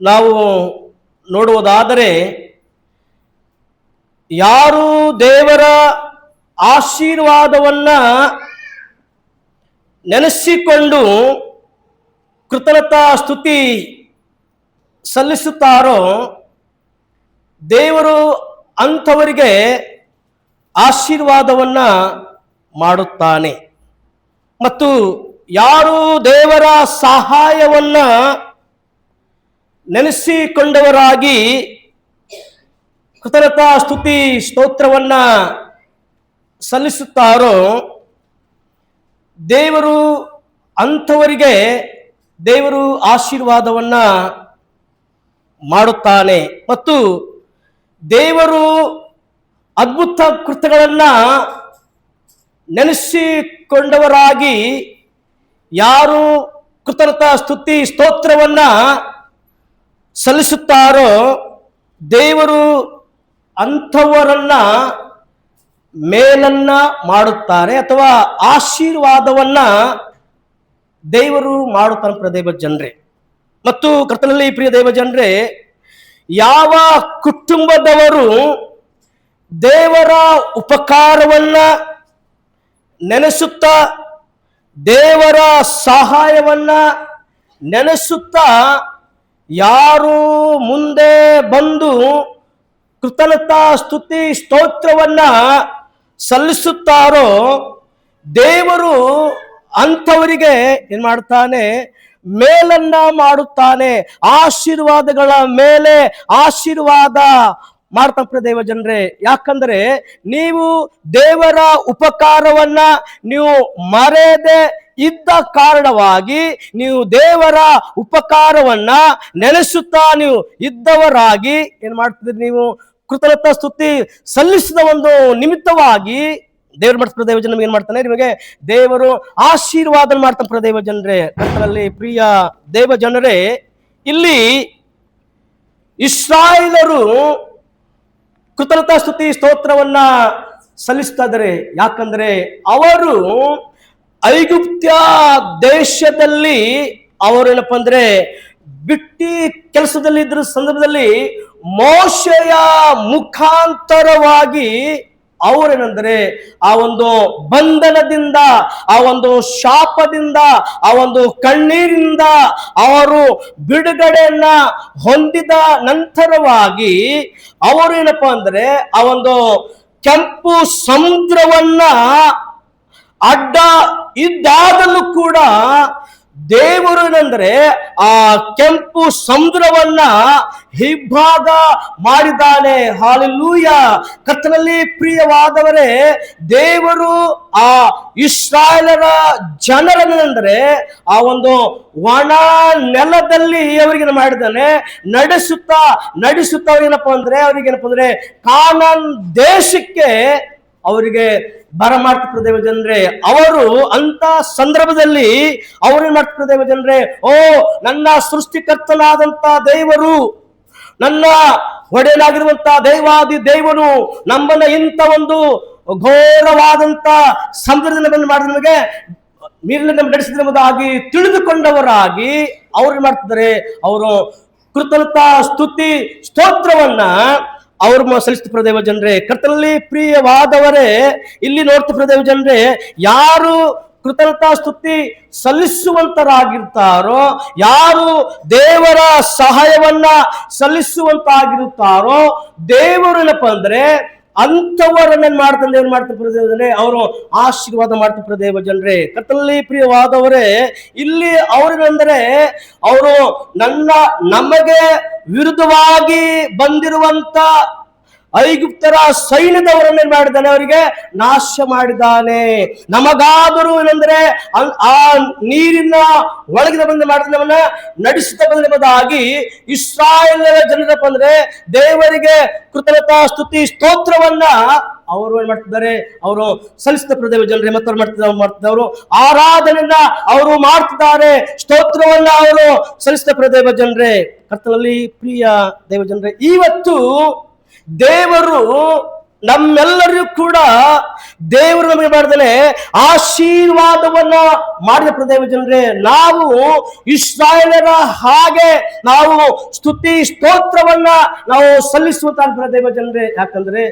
ನಾವು ನೋಡುವುದಾದರೆ, ಯಾರು ದೇವರ ಆಶೀರ್ವಾದವನ್ನ ನೆನೆಸಿಕೊಂಡು ಕೃತಜ್ಞತಾ ಸ್ತುತಿ ಸಲ್ಲಿಸುತ್ತಾರೋ ದೇವರು ಅಂಥವರಿಗೆ ಆಶೀರ್ವಾದವನ್ನ ಮಾಡುತ್ತಾನೆ. ಮತ್ತು ಯಾರು ದೇವರ ಸಹಾಯವನ್ನ ನೆನೆಸಿಕೊಂಡವರಾಗಿ ಕೃತಜ್ಞತಾ ಸ್ತುತಿ ಸ್ತೋತ್ರವನ್ನ ಸಲ್ಲಿಸುತ್ತಾರೋ ದೇವರು ಅಂಥವರಿಗೆ ದೇವರು ಆಶೀರ್ವಾದವನ್ನ ಮಾಡುತ್ತಾನೆ. ಮತ್ತು ದೇವರು ಅದ್ಭುತ ಕೃತ್ಯಗಳನ್ನ ನೆನೆಸಿಕೊಂಡವರಾಗಿ ಯಾರು ಕೃತಜ್ಞತಾ ಸ್ತುತಿ ಸ್ತೋತ್ರವನ್ನ ಸಲ್ಲಿಸುತ್ತಾರೋ ದೇವರು ಅಂಥವರನ್ನ ಮೇಲನ್ನ ಮಾಡುತ್ತಾರೆ ಅಥವಾ ಆಶೀರ್ವಾದವನ್ನ ದೇವರು ಮಾಡುತ್ತಾನೆ. ದೇವ ಜನರೇ, ಮತ್ತು ಕರ್ತನಲ್ಲಿ ಪ್ರಿಯ ದೇವ ಜನರೇ, ಯಾವ ಕುಟುಂಬದವರು ದೇವರ ಉಪಕಾರವನ್ನ ನೆನೆಸುತ್ತಾ ದೇವರ ಸಹಾಯವನ್ನ ನೆನೆಸುತ್ತಾ ಯಾರು ಮುಂದೆ ಬಂದು ಕೃತಜ್ಞತಾ ಸ್ತುತಿ ಸ್ತೋತ್ರವನ್ನ ಸಲ್ಲಿಸುತ್ತಾರೋ ದೇವರು ಅಂಥವರಿಗೆ ಏನ್ ಮಾಡ್ತಾನೆ? ಮೇಲನ್ನ ಮಾಡುತ್ತಾನೆ. ಆಶೀರ್ವಾದಗಳ ಮೇಲೆ ಆಶೀರ್ವಾದ ಮಾಡ್ತಾ ದೇವ ಜನರೇ. ಯಾಕಂದ್ರೆ ನೀವು ದೇವರ ಉಪಕಾರವನ್ನ ನೀವು ಮರೆಯದೆ ಇದ್ದ ಕಾರಣವಾಗಿ, ನೀವು ದೇವರ ಉಪಕಾರವನ್ನ ನೆನೆಸುತ್ತಾ ನೀವು ಇದ್ದವರಾಗಿ ಏನ್ ಮಾಡ್ತಿದ್ರಿ? ನೀವು ಕೃತಜ್ಞತಾ ಸ್ತುತಿ ಸಲ್ಲಿಸಿದ ಒಂದು ನಿಮಿತ್ತವಾಗಿ ದೇವರು ಮಾಡ್ತಾರೆ ದೇವ ಜನ ಏನ್ ಮಾಡ್ತಾನೆ? ನಿಮಗೆ ದೇವರು ಆಶೀರ್ವಾದ ಮಾಡ್ತಾನೆ ದೇವ ಜನರೇ. ಕರ್ತನಲ್ಲಿ ಪ್ರಿಯ ದೇವ ಜನರೇ, ಇಲ್ಲಿ ಇಸ್ರಾಯೇಲರು ಕೃತಜ್ಞತಾ ಸ್ತುತಿ ಸ್ತೋತ್ರವನ್ನ ಸಲ್ಲಿಸ್ತಾ ಇದ್ದಾರೆ. ಯಾಕಂದ್ರೆ ಅವರು ಐಗುಪ್ತ್ಯ ದೇಶದಲ್ಲಿ ಅವರೇನಪ್ಪ ಅಂದ್ರೆ ಬಿಟ್ಟಿ ಕೆಲಸದಲ್ಲಿ ಇದ್ರ ಸಂದರ್ಭದಲ್ಲಿ ಮೋಶೆಯ ಮುಖಾಂತರವಾಗಿ ಅವರೇನಂದ್ರೆ ಆ ಒಂದು ಬಂಧನದಿಂದ, ಆ ಒಂದು ಶಾಪದಿಂದ, ಆ ಒಂದು ಕಣ್ಣೀರಿನಿಂದ ಅವರು ಬಿಡುಗಡೆಯನ್ನ ಹೊಂದಿದ ನಂತರವಾಗಿ ಅವರೇನಪ್ಪ ಅಂದ್ರೆ ಆ ಒಂದು ಕೆಂಪು ಸಮುದ್ರವನ್ನ ಅಡ್ಡ ಇದ್ದಾಗಲೂ ಕೂಡ ದೇವರು ಏನಂದ್ರೆ ಆ ಕೆಂಪು ಸಮುದ್ರವನ್ನ ಇಬ್ಬಾಗ ಮಾಡಿದ್ದಾನೆ. ಹಾಲೆಲೂಯ. ಕರ್ತನಲ್ಲಿ ಪ್ರಿಯವಾದವರೇ, ದೇವರು ಆ ಇಸ್ರಾಯೇಲರ ಜನರನ್ನೆಂದರೆ ಆ ಒಂದು ಒಣ ನೆಲದಲ್ಲಿ ಅವರಿಗೆ ಮಾಡಿದ್ದಾನೆ. ನಡೆಸುತ್ತಾ ಅವ್ರಿಗೇನಪ್ಪ ಅಂದ್ರೆ ಕಾನಾನ್ ದೇಶಕ್ಕೆ ಅವರಿಗೆ ಬರಮಾಡ್ತಿದ್ರು ದೇವ ಜನರೇ. ಅವರು ಅಂತ ಸಂದರ್ಭದಲ್ಲಿ ಅವ್ರೇನ್ ಮಾಡ್ತಿದ್ರು ದೇವ ಜನರೇ? ಓ, ನನ್ನ ಸೃಷ್ಟಿಕರ್ತನಾದಂತ ದೇವರು, ನನ್ನ ಒಡೆಯನಾಗಿರುವಂತ ದೇವಾದಿ ದೇವನು ನಮ್ಮನ್ನ ಇಂಥ ಒಂದು ಘೋರವಾದಂತ ಸಂದರ್ಭದಲ್ಲಿ ಮಾಡಿದ ನಮಗೆ ನೀರಿನ ನಡೆಸಿದೆಂಬುದಾಗಿ ತಿಳಿದುಕೊಂಡವರಾಗಿ ಅವ್ರು ಏನ್ ಮಾಡ್ತಿದ್ದಾರೆ? ಅವರು ಕೃತಜ್ಞತಾ ಸ್ತುತಿ ಸ್ತೋತ್ರವನ್ನ ಅವ್ರ ಸಲ್ಲಿಸ್ತಿದ್ರು ದೇವ ಜನರೇ. ಕರ್ತನಲ್ಲಿ ಪ್ರಿಯವಾದವರೇ, ಇಲ್ಲಿ ನೋಡ್ತಿದ್ರು ದೇವ ಜನರೇ, ಯಾರು ಕೃತಜ್ಞತಾ ಸ್ತುತಿ ಸಲ್ಲಿಸುವಂತರಾಗಿರ್ತಾರೋ, ಯಾರು ದೇವರ ಸಹಾಯವನ್ನ ಸಲ್ಲಿಸುವಂತಾಗಿರುತ್ತಾರೋ ದೇವರು ಏನಪ್ಪ ಅಂದ್ರೆ ಅಂಥವರನ್ನ ಏನ್ ಮಾಡ್ತಾರೆ? ಅವರು ಆಶೀರ್ವಾದ ಮಾಡ್ತಿದ್ರು ದೇವ ಜನರೇ. ಕರ್ತನಲ್ಲಿ ಪ್ರಿಯವಾದವರೇ, ಇಲ್ಲಿ ಅವ್ರೇನಂದ್ರೆ ಅವರು ನಮಗೆ ವಿರುದ್ಧವಾಗಿ ಬಂದಿರುವಂತ ಐಗುಪ್ತರ ಸೈನ್ಯದವರನ್ನ ಮಾಡಿದ್ದಾನೆ, ಅವರಿಗೆ ನಾಶ ಮಾಡಿದ್ದಾನೆ. ನಮಗಾದರೂ ಏನಂದ್ರೆ ಆ ನೀರಿನ ಒಳಗಿನ ಬಂದ ಮಾಡಿದವನ್ನ ನಡೆಸುತ್ತಾ ಬಂದೆಂಬುದಾಗಿ ಇಸ್ರಾಯೇಲರ ಜನರಪ್ಪ ಅಂದ್ರೆ ದೇವರಿಗೆ ಕೃತಜ್ಞತಾ ಸ್ತುತಿ ಸ್ತೋತ್ರವನ್ನ ಅವರು ಏನ್ ಮಾಡ್ತಿದ್ದಾರೆ? ಅವರು ಸಲ್ಲಿಸಿದ ದೇವ ಜನರೇ. ಮತ್ತು ಮಾಡ್ತಿದ್ದವರು ಆರಾಧನೆಯನ್ನ ಅವರು ಮಾಡ್ತಿದ್ದಾರೆ, ಸ್ತೋತ್ರವನ್ನ ಅವರು ಸಲ್ಲಿಸಿದ ದೇವ ಜನರೇ. ಕರ್ತನಲ್ಲಿ ಪ್ರಿಯ ದೇವ ಜನರೇ, ಇವತ್ತು ದೇವರು ನಮ್ಮೆಲ್ಲರಿಗೂ ಕೂಡ ದೇವರು ನಮಗೆ ಮಾಡ್ತಾನೆ ಆಶೀರ್ವಾದವನ್ನ ಮಾಡಿದ ಪ್ರದೇವ ಜನರೇ. ನಾವು ಇಸ್ರಾಯೇಲರ ಹಾಗೆ ನಾವು ಸ್ತುತಿ ಸ್ತೋತ್ರವನ್ನ ನಾವು ಸಲ್ಲಿಸುವಂತ ಪ್ರದೇವ ಜನರೇ. ಯಾಕಂದ್ರೆ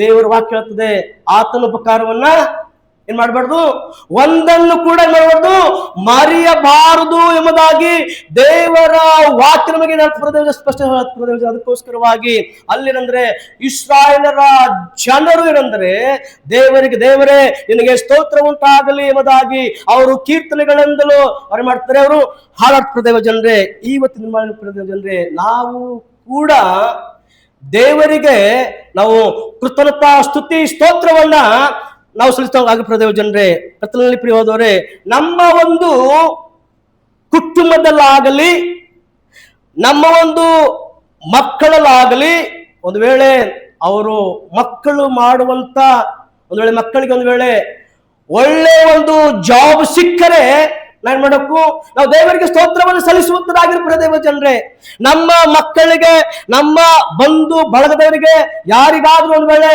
ದೇವರ ವಾಕ್ಯ ಹೇಳ್ತದೆ, ಆತನ ಉಪಕಾರವನ್ನ ಏನ್ ಮಾಡಬಾರ್ದು, ಒಂದನ್ನು ಕೂಡ ಮಾಡಬಾರ್ದು, ಮರೆಯಬಾರದು ಎಂಬುದಾಗಿ ದೇವರ ವಾಕ್ಯ ನಮಗೆ ಸ್ಪಷ್ಟ ಪ್ರದೇಶ. ಅದಕ್ಕೋಸ್ಕರವಾಗಿ ಅಲ್ಲೇನಂದ್ರೆ ಇಸ್ರಾಯೇಲರ ಜನರು ಏನಂದ್ರೆ ದೇವರೇ ನಿನಗೆ ಸ್ತೋತ್ರ ಉಂಟಾಗಲಿ ಎಂಬುದಾಗಿ ಅವರು ಕೀರ್ತನೆಗಳಿಂದಲೂ ಅವ್ರು ಮಾಡ್ತಾರೆ, ಅವರು ಹಾಡಾಡ್ತಾರೆ ದೇವ ಜನರೇ. ಇವತ್ತಿನ ಪ್ರದೇಶ ಜನರೇ, ನಾವು ಕೂಡ ದೇವರಿಗೆ ನಾವು ಕೃತಜ್ಞತಾ ಸ್ತುತಿ ಸ್ತೋತ್ರವನ್ನ ನಾವು ಸಲ್ಲಿಸುವಾಗ ಪ್ರದೇವ ಜನರೇ, ಕರ್ತನಲ್ಲಿ ಪ್ರಿಯವಾದವರೇ, ನಮ್ಮ ಒಂದು ಕುಟುಂಬದಲ್ಲಾಗಲಿ ನಮ್ಮ ಒಂದು ಮಕ್ಕಳಲ್ಲಾಗಲಿ ಒಂದು ವೇಳೆ ಅವರು ಮಕ್ಕಳು ಮಾಡುವಂತ ಒಂದು ವೇಳೆ ಮಕ್ಕಳಿಗೆ ಒಂದು ವೇಳೆ ಒಳ್ಳೆ ಒಂದು ಜಾಬ್ ಸಿಕ್ಕರೆ ನಾನ್ ಮಾಡಬೇಕು, ನಾವು ದೇವರಿಗೆ ಸ್ತೋತ್ರವನ್ನು ಸಲ್ಲಿಸುವಂತದಾಗಿರ್ತಾರೆ ದೇವ ಜನರೇ. ನಮ್ಮ ಮಕ್ಕಳಿಗೆ, ನಮ್ಮ ಬಂಧು ಬಳಗದವರಿಗೆ ಯಾರಿಗಾದ್ರೂ ಒಂದು ವೇಳೆ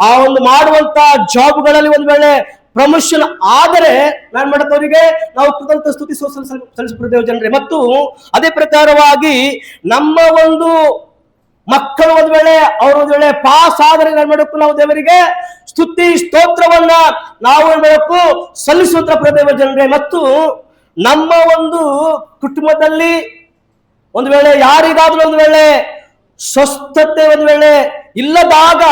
ಆ ಒಂದು ಮಾಡುವಂತ ಜಾಬ್ಗಳಲ್ಲಿ ಒಂದು ವೇಳೆ ಪ್ರಮೋಷನ್ ಆದರೆ ನಾನ್ ಮಾಡಕ್ಕವರಿಗೆ ನಾವು ಕೃತಜ್ಞತಾ ಸ್ತುತಿ ಸಲ್ಲಿಸುತ್ತೇವೆ ದೇವ ಜನರೇ. ಮತ್ತು ಅದೇ ಪ್ರಕಾರವಾಗಿ ನಮ್ಮ ಒಂದು ಮಕ್ಕಳು ಒಂದು ವೇಳೆ ಅವರು ಒಂದು ವೇಳೆ ಪಾಸ್ ಆದರೆ ನಾನ್ ಮಾಡಬೇಕು, ನಾವು ದೇವರಿಗೆ ಸ್ತುತಿ ಸ್ತೋತ್ರವನ್ನ ನಾವು ಏನ್ ಮಾಡಬೇಕು, ಸಲ್ಲಿಸುವಂತ ಪ್ರದೇವ ಜನರೇ. ಮತ್ತು ನಮ್ಮ ಒಂದು ಕುಟುಂಬದಲ್ಲಿ ಒಂದು ವೇಳೆ ಯಾರಿಗಾದ್ರೂ ಒಂದು ವೇಳೆ ಸ್ವಸ್ಥತೆ ಒಂದು ವೇಳೆ ಇಲ್ಲದಾಗ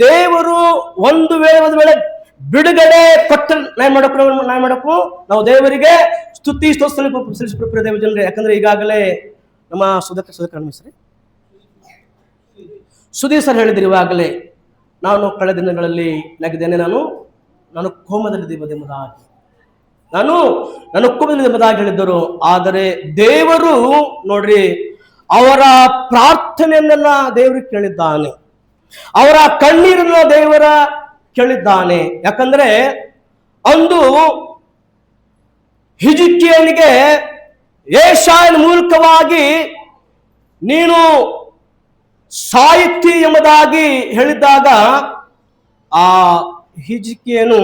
ದೇವರು ಒಂದು ವೇಳೆ ಬಿಡುಗಡೆ ಕೊಟ್ಟ ನಾನ್ ಮಾಡಬೇಕು ನಾವು ದೇವರಿಗೆ ಸ್ತುತಿ ಸ್ತೋತ್ರ ದೇವ ಜನರೇ. ಯಾಕಂದ್ರೆ ಈಗಾಗಲೇ ನಮ್ಮ ಸುಧೀರ್ ಸರ್ ಹೇಳಿದ್ರು, ಇವಾಗಲೇ ನಾನು ಕಳೆದ ದಿನಗಳಲ್ಲಿ ನಗಿದ್ದೇನೆ, ನಾನು ಕೋಮದಲ್ಲಿದ್ದೇನೆಂಬುದಾಗಿ ನಾನು ಕೋಮದಲ್ಲಿದ್ದೇನೆಂಬುದಾಗಿ ಹೇಳಿದ್ದರು. ಆದರೆ ದೇವರು ನೋಡ್ರಿ ಅವರ ಪ್ರಾರ್ಥನೆಯನ್ನ ದೇವರು ಕೇಳಿದ್ದಾನೆ, ಅವರ ಕಣ್ಣೀರನ್ನ ದೇವರ ಕೇಳಿದ್ದಾನೆ. ಯಾಕಂದ್ರೆ ಅಂದು ಹಿಜ್ಕೀಯನಿಗೆ ಯೆಶಾಯನ ಮೂಲಕವಾಗಿ ನೀನು ಸಾಹಿತಿ ಎಂಬುದಾಗಿ ಹೇಳಿದಾಗ ಆ ಹಿಜ್ಕೀಯನು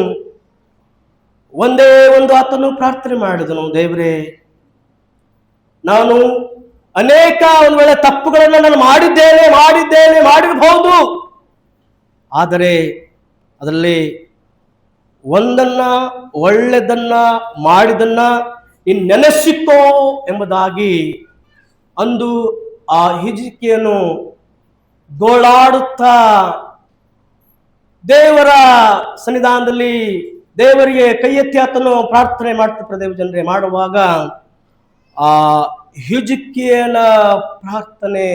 ಒಂದೇ ಒಂದು ಆತನು ಪ್ರಾರ್ಥನೆ ಮಾಡಿದನು, ದೇವರೇ ನಾನು ಅನೇಕ ಒಂದು ವೇಳೆ ತಪ್ಪುಗಳನ್ನು ನಾನು ಮಾಡಿರಬಹುದು, ಆದರೆ ಅದರಲ್ಲಿ ಒಂದನ್ನ ಒಳ್ಳೆದನ್ನ ಮಾಡಿದನ್ನ ನೀನು ನೆನೆಸಿಕೋ ಎಂಬುದಾಗಿ ಅಂದು ಆ ಹಿಜ್ಕೀಯನು ಗೋಳಾಡುತ್ತಾ ದೇವರ ಸನ್ನಿಧಾನದಲ್ಲಿ ದೇವರಿಗೆ ಕೈ ಎತ್ತಿ ಆತನು ಪ್ರಾರ್ಥನೆ ಮಾಡ್ತಿರ್ತಾರೆ ದೇವ ಜನರೇ. ಮಾಡುವಾಗ ಆ ಹಿಜ್ಕೀಯನ ಪ್ರಾರ್ಥನೆ,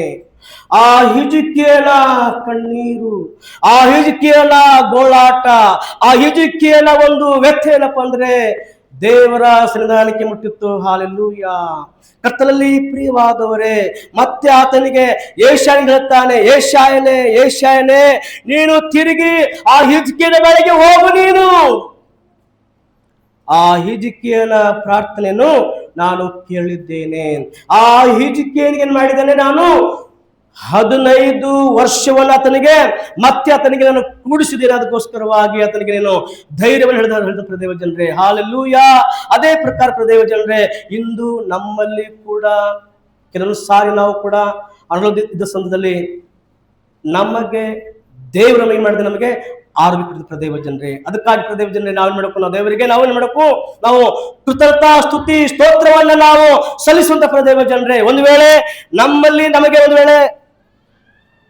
ಆ ಹಿಜ್ಕೀಯನ ಕಣ್ಣೀರು, ಆ ಹಿಜ್ಕೀಯನ ಗೋಳಾಟ, ಆ ಹಿಜ್ಕೀಯನ ಒಂದು ವ್ಯಥೆ ಏನಪ್ಪ ಅಂದ್ರೆ ದೇವರ ಸನ್ನಿಧಾನಕ್ಕೆ ಮುಟ್ಟಿತ್ತು. ಹಾಲೆಲೂಯಾ. ಕರ್ತನಲ್ಲಿ ಪ್ರಿಯವಾದವರೇ, ಮತ್ತೆ ಆತನಿಗೆ ಯೆಶಾಯನಿಗೆ ಹೇಳ್ತಾನೆ, ಯೆಶಾಯನೇ ನೀನು ತಿರುಗಿ ಆ ಹಿಜ್ಕೀಯನ ಬಳಿಗೆ ಹೋಗು, ನೀನು ಆ ಹಿಜ್ಕೀಯನ ಪ್ರಾರ್ಥನೆಯನ್ನು ನಾನು ಕೇಳಿದ್ದೇನೆ. ಆ ಹಿಜ್ಕೀಯನಿಗೆ ಏನ್ ಮಾಡಿದ್ದೇನೆ, ನಾನು 15 ವರ್ಷವನ್ನು ಆತನಿಗೆ ನಾನು ಕೂಡಿಸಿದ್ದೇನೆ. ಅದಕ್ಕೋಸ್ಕರವಾಗಿ ಆತನಿಗೆ ನೀನು ಧೈರ್ಯವನ್ನು ಹೇಳಿದ ಪ್ರದೇವ ಜನರೇ. ಹಾಲೆಲೂಯಾ. ಅದೇ ಪ್ರಕಾರ ಪ್ರದೇವ ಜನರೇ, ಇಂದು ನಮ್ಮಲ್ಲಿ ಕೂಡ ಕೆಲವು ಸಾರಿ ನಾವು ಕೂಡ ಅರಳಿದ್ದ ಸಂದರ್ಭದಲ್ಲಿ ನಮಗೆ ದೇವರ ಮೈ ಮಾಡಿದ ನಮಗೆ ಆರೋಗ್ಯ ಪ್ರದೇವ ಜನರೇ. ಅದಕ್ಕಾಗಿ ಪ್ರದೇವ ಜನರೇ ನಾವೇನ್ ಮಾಡಬೇಕು, ನಾವು ದೇವರಿಗೆ ನಾವೇನ್ ಮಾಡಬೇಕು, ನಾವು ಕೃತಜ್ಞತಾ ಸ್ತುತಿ ಸ್ತೋತ್ರವನ್ನ ನಾವು ಸಲ್ಲಿಸುವಂತ ಪ್ರದೇವ ಜನರೇ. ಒಂದು ವೇಳೆ ನಮ್ಮಲ್ಲಿ ನಮಗೆ ಒಂದು ವೇಳೆ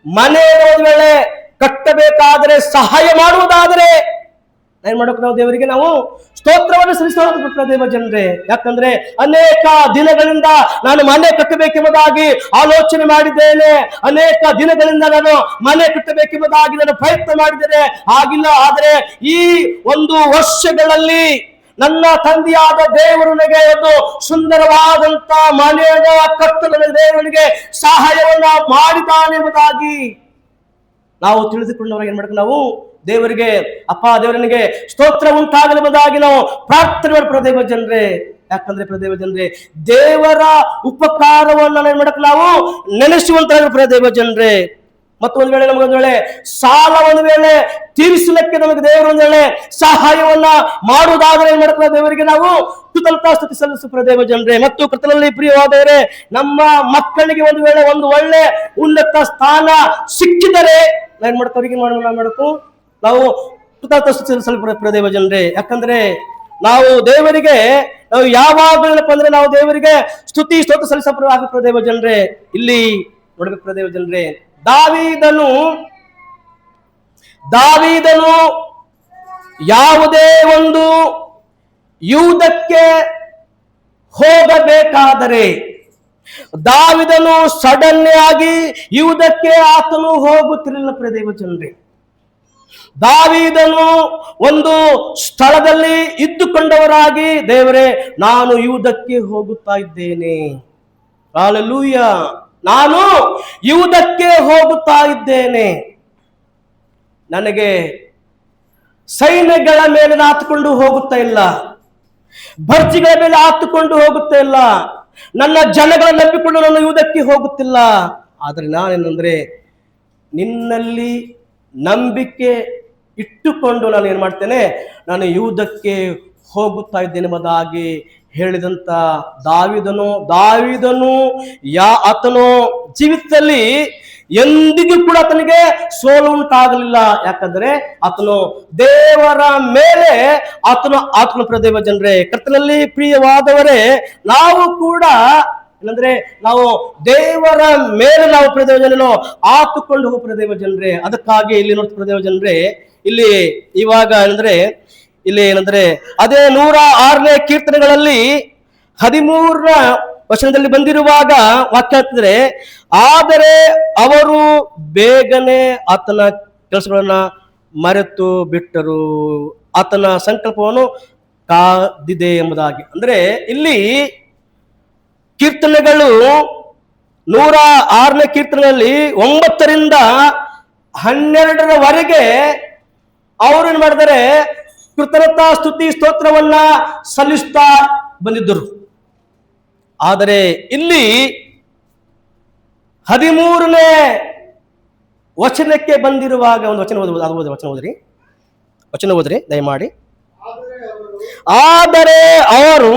ಮನೆ ಒಂದು ವೇಳೆ ಕಟ್ಟಬೇಕಾದರೆ, ಸಹಾಯ ಮಾಡುವುದಾದರೆ ಏನ್ ಮಾಡಬೇಕು, ನಾವು ದೇವರಿಗೆ ನಾವು ಸ್ತೋತ್ರವನ್ನು ಸಲ್ಲಿಸುವ ದೇವ ಜನರೇ. ಯಾಕಂದ್ರೆ ಅನೇಕ ದಿನಗಳಿಂದ ನಾನು ಮನೆ ಕಟ್ಟಬೇಕೆಂಬುದಾಗಿ ಆಲೋಚನೆ ಮಾಡಿದ್ದೇನೆ, ಅನೇಕ ದಿನಗಳಿಂದ ನಾನು ಮನೆ ಕಟ್ಟಬೇಕೆಂಬುದಾಗಿ ನಾನು ಪ್ರಯತ್ನ ಮಾಡಿದ್ದೇನೆ, ಆಗಿಲ್ಲ. ಆದರೆ ಈ 1 ವರ್ಷಗಳಲ್ಲಿ ನನ್ನ ತಂದೆಯಾದ ದೇವರು ನನಗೆ ಒಂದು ಸುಂದರವಾದಂತ ಮನೆಯ ಕಟ್ಟಲು ದೇವರಿಗೆ ಸಹಾಯವನ್ನ ಮಾಡಿದ್ದಾನೆ ಎಂಬುದಾಗಿ ನಾವು ತಿಳಿದುಕೊಂಡವ್ರಿಗೆ ಏನ್ ಮಾಡಬೇಕು, ನಾವು ದೇವರಿಗೆ ಅಪ್ಪ ದೇವರನಿಗೆ ಸ್ತೋತ್ರ ಉಂಟಾಗಲೆಂಬುದಾಗಿ ನಾವು ಪ್ರಾರ್ಥನೆ ಮಾಡ್ತಾರೆ ದೇವ ಜನರೇ. ಯಾಕಂದ್ರೆ ಪ್ರದೇವ ಜನರೇ, ದೇವರ ಉಪಕಾರವನ್ನು ಏನ್ ಮಾಡಬೇಕು, ನಾವು ನೆನೆಸುವಂತ ಪ್ರದೇವ ಜನರೇ. ಮತ್ತು ಒಂದು ವೇಳೆ ನಮಗೆ ಒಂದು ವೇಳೆ ಸಾಲ ಒಂದು ವೇಳೆ ತೀರಿಸಲಿಕ್ಕೆ ನಮಗೆ ದೇವರು ಒಂದು ವೇಳೆ ಸಹಾಯವನ್ನ ಮಾಡುವುದಾದರೆ ಏನ್ ಮಾಡ್ತಾರೆ ದೇವರಿಗೆ ನಾವು ಕೃತಜ್ಞತಾ ಸ್ತುತಿ ಸಲ್ಲಿಸುವ ದೇವ ಜನರೇ. ಮತ್ತು ಕರ್ತನಲ್ಲಿ ಪ್ರಿಯವಾದವರೇ, ನಮ್ಮ ಮಕ್ಕಳಿಗೆ ಒಂದು ವೇಳೆ ಒಂದು ಒಳ್ಳೆ ಉನ್ನತ ಸ್ಥಾನ ಸಿಕ್ಕಿದರೆ ಏನ್ ಮಾಡ್ತಾರೆ ಮಾಡಬೇಕು ನಾವು ಕೃತಜ್ಞತಾ ಸ್ತುತಿ ಸಲ್ಲಿಸುವ ದೇವ ಜನರೇ. ಯಾಕಂದ್ರೆ ನಾವು ದೇವರಿಗೆ ನಾವು ಯಾವಾಗಲಪ್ಪ ಅಂದ್ರೆ ನಾವು ದೇವರಿಗೆ ಸ್ತುತಿ ಸ್ತೋತ್ರ ಸಲ್ಲಿಸಬೇಕು ದೇವ ಜನರೇ. ಇಲ್ಲಿ ನೋಡ್ಬೇಕು ದೇವ ಜನರೇ, ದಾವೀದನು ಯಾವುದೇ ಒಂದು ಯುದ್ಧಕ್ಕೆ ಹೋಗಬೇಕಾದರೆ ದಾವೀದನು ಸಡನ್ ಆಗಿ ಯುದ್ಧಕ್ಕೆ ಆತನು ಹೋಗುತ್ತಿರಲಿಲ್ಲ ದೇವ ಜನರೇ. ದಾವೀದನು ಒಂದು ಸ್ಥಳದಲ್ಲಿ ಇದ್ದುಕೊಂಡವರಾಗಿ, ದೇವರೇ ನಾನು ಯುದ್ಧಕ್ಕೆ ಹೋಗುತ್ತಾ ಇದ್ದೇನೆ, ಹಲ್ಲೆಲೂಯ, ನಾನು ಯುದ್ಧಕ್ಕೆ ಹೋಗುತ್ತಾ ಇದ್ದೇನೆ, ನನಗೆ ಸೈನ್ಯಗಳ ಮೇಲೆ ಹಾತುಕೊಂಡು ಹೋಗುತ್ತಾ ಇಲ್ಲ, ಭರ್ಜಿಗಳ ಮೇಲೆ ಹಾತುಕೊಂಡು ಹೋಗುತ್ತಾ ಇಲ್ಲ, ನನ್ನ ಜನಗಳನ್ನು ನಂಬಿಕೊಂಡು ನಾನು ಯುದ್ಧಕ್ಕೆ ಹೋಗುತ್ತಿಲ್ಲ. ಆದರೆ ನಾನೇನಂದ್ರೆ ನಿನ್ನಲ್ಲಿ ನಂಬಿಕೆ ಇಟ್ಟುಕೊಂಡು ನಾನು ಏನ್ ಮಾಡ್ತೇನೆ, ನಾನು ಯುದ್ಧಕ್ಕೆ ಹೋಗುತ್ತಾ ಇದ್ದೇನೆ ಎಂಬುದಾಗಿ ಹೇಳಿದಂತ ದಾವೀದನು ಆತನು ಜೀವಿತದಲ್ಲಿ ಎಂದಿಗೂ ಕೂಡ ಆತನಿಗೆ ಸೋಲು ಉಂಟಾಗಲಿಲ್ಲ. ಯಾಕಂದ್ರೆ ಆತನು ದೇವರ ಮೇಲೆ ಆತನು ಪ್ರದೇವ ಜನರೇ. ಕರ್ತನಲ್ಲಿ ಪ್ರಿಯವಾದವರೇ, ನಾವು ಕೂಡ ಏನಂದ್ರೆ ನಾವು ದೇವರ ಮೇಲೆ ನಾವು ಪ್ರದೇವ ಜನರು ಆತುಕೊಂಡು ಹೋಗುವ ಪ್ರದೇವ ಜನರೇ. ಅದಕ್ಕಾಗಿ ಇಲ್ಲಿ ನೋಡ್ತ ಪ್ರದೇವ ಜನರೇ, ಇಲ್ಲಿ ಇವಾಗ ಇಲ್ಲಿ ಏನಂದ್ರೆ ಅದೇ 106ನೇ ಕೀರ್ತನೆಗಳಲ್ಲಿ 13ರ ವಚನದಲ್ಲಿ ಬಂದಿರುವಾಗ ವಾಕ್ಯ ಹೇಳ್ತಿದ್ರೆ, ಆದರೆ ಅವರು ಬೇಗನೆ ಆತನ ಕೆಲಸಗಳನ್ನ ಮರೆತು ಬಿಟ್ಟರು, ಆತನ ಸಂಕಲ್ಪವನ್ನು ಕಾದಿದೆ ಎಂಬುದಾಗಿ. ಅಂದ್ರೆ ಇಲ್ಲಿ ಕೀರ್ತನೆಗಳು 106ನೇ ಕೀರ್ತನೆಯಲ್ಲಿ 9ರಿಂದ 12ರವರೆಗೆ ಅವರು ಏನ್ ಮಾಡಿದರೆ ಕೃತಜ್ಞತಾ ಸ್ತುತಿ ಸ್ತೋತ್ರವನ್ನ ಸಲ್ಲಿಸ್ತಾ ಬಂದಿದ್ದರು. ಆದರೆ ಇಲ್ಲಿ 13ನೇ ವಚನಕ್ಕೆ ಬಂದಿರುವಾಗ ಒಂದು ವಚನ ಓದ್ರಿ ದಯಮಾಡಿ. ಆದರೆ ಅವರು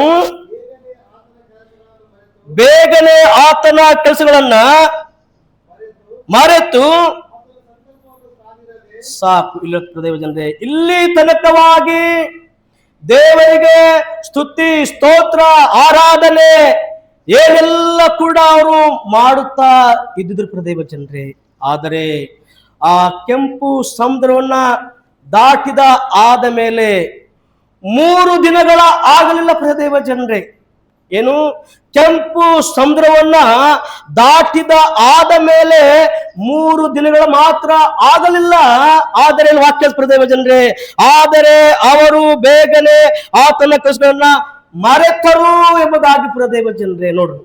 ಬೇಗನೆ ಆತನ ಕೆಲಸಗಳನ್ನ ಮರೆತು ಸಾಕು. ಇಲ್ಲ ದೇವ ಜನರೇ, ಇಲ್ಲಿ ತನಕವಾಗಿ ದೇವರಿಗೆ ಸ್ತುತಿ ಸ್ತೋತ್ರ ಆರಾಧನೆ ಏನೆಲ್ಲ ಕೂಡ ಅವರು ಮಾಡುತ್ತಾ ಇದ್ದಿದ್ರು ಪ್ರದೇವ ಜನರೇ. ಆದರೆ ಆ ಕೆಂಪು ಸಮುದ್ರವನ್ನ ದಾಟಿದ ಆದ ಮೇಲೆ 3 ದಿನಗಳ ಆಗಲಿಲ್ಲ ಪ್ರದೇವ ಜನರೇ. ಏನು, ಕೆಂಪು ಸಮುದ್ರವನ್ನ ದಾಟಿದ ಆದ ಮೇಲೆ 3 ದಿನಗಳ ಮಾತ್ರ ಆಗಲಿಲ್ಲ. ಆದರೆ ವಾಕ್ಯ ಪ್ರದೇವ ಜನರೇ, ಆದರೆ ಅವರು ಬೇಗನೆ ಆತನ ಕೆಲಸಗಳನ್ನ ಮರೆತರು ಎಂಬುದಾಗಿ ಪ್ರದೇವ ಜನರೇ. ನೋಡ್ರಿ,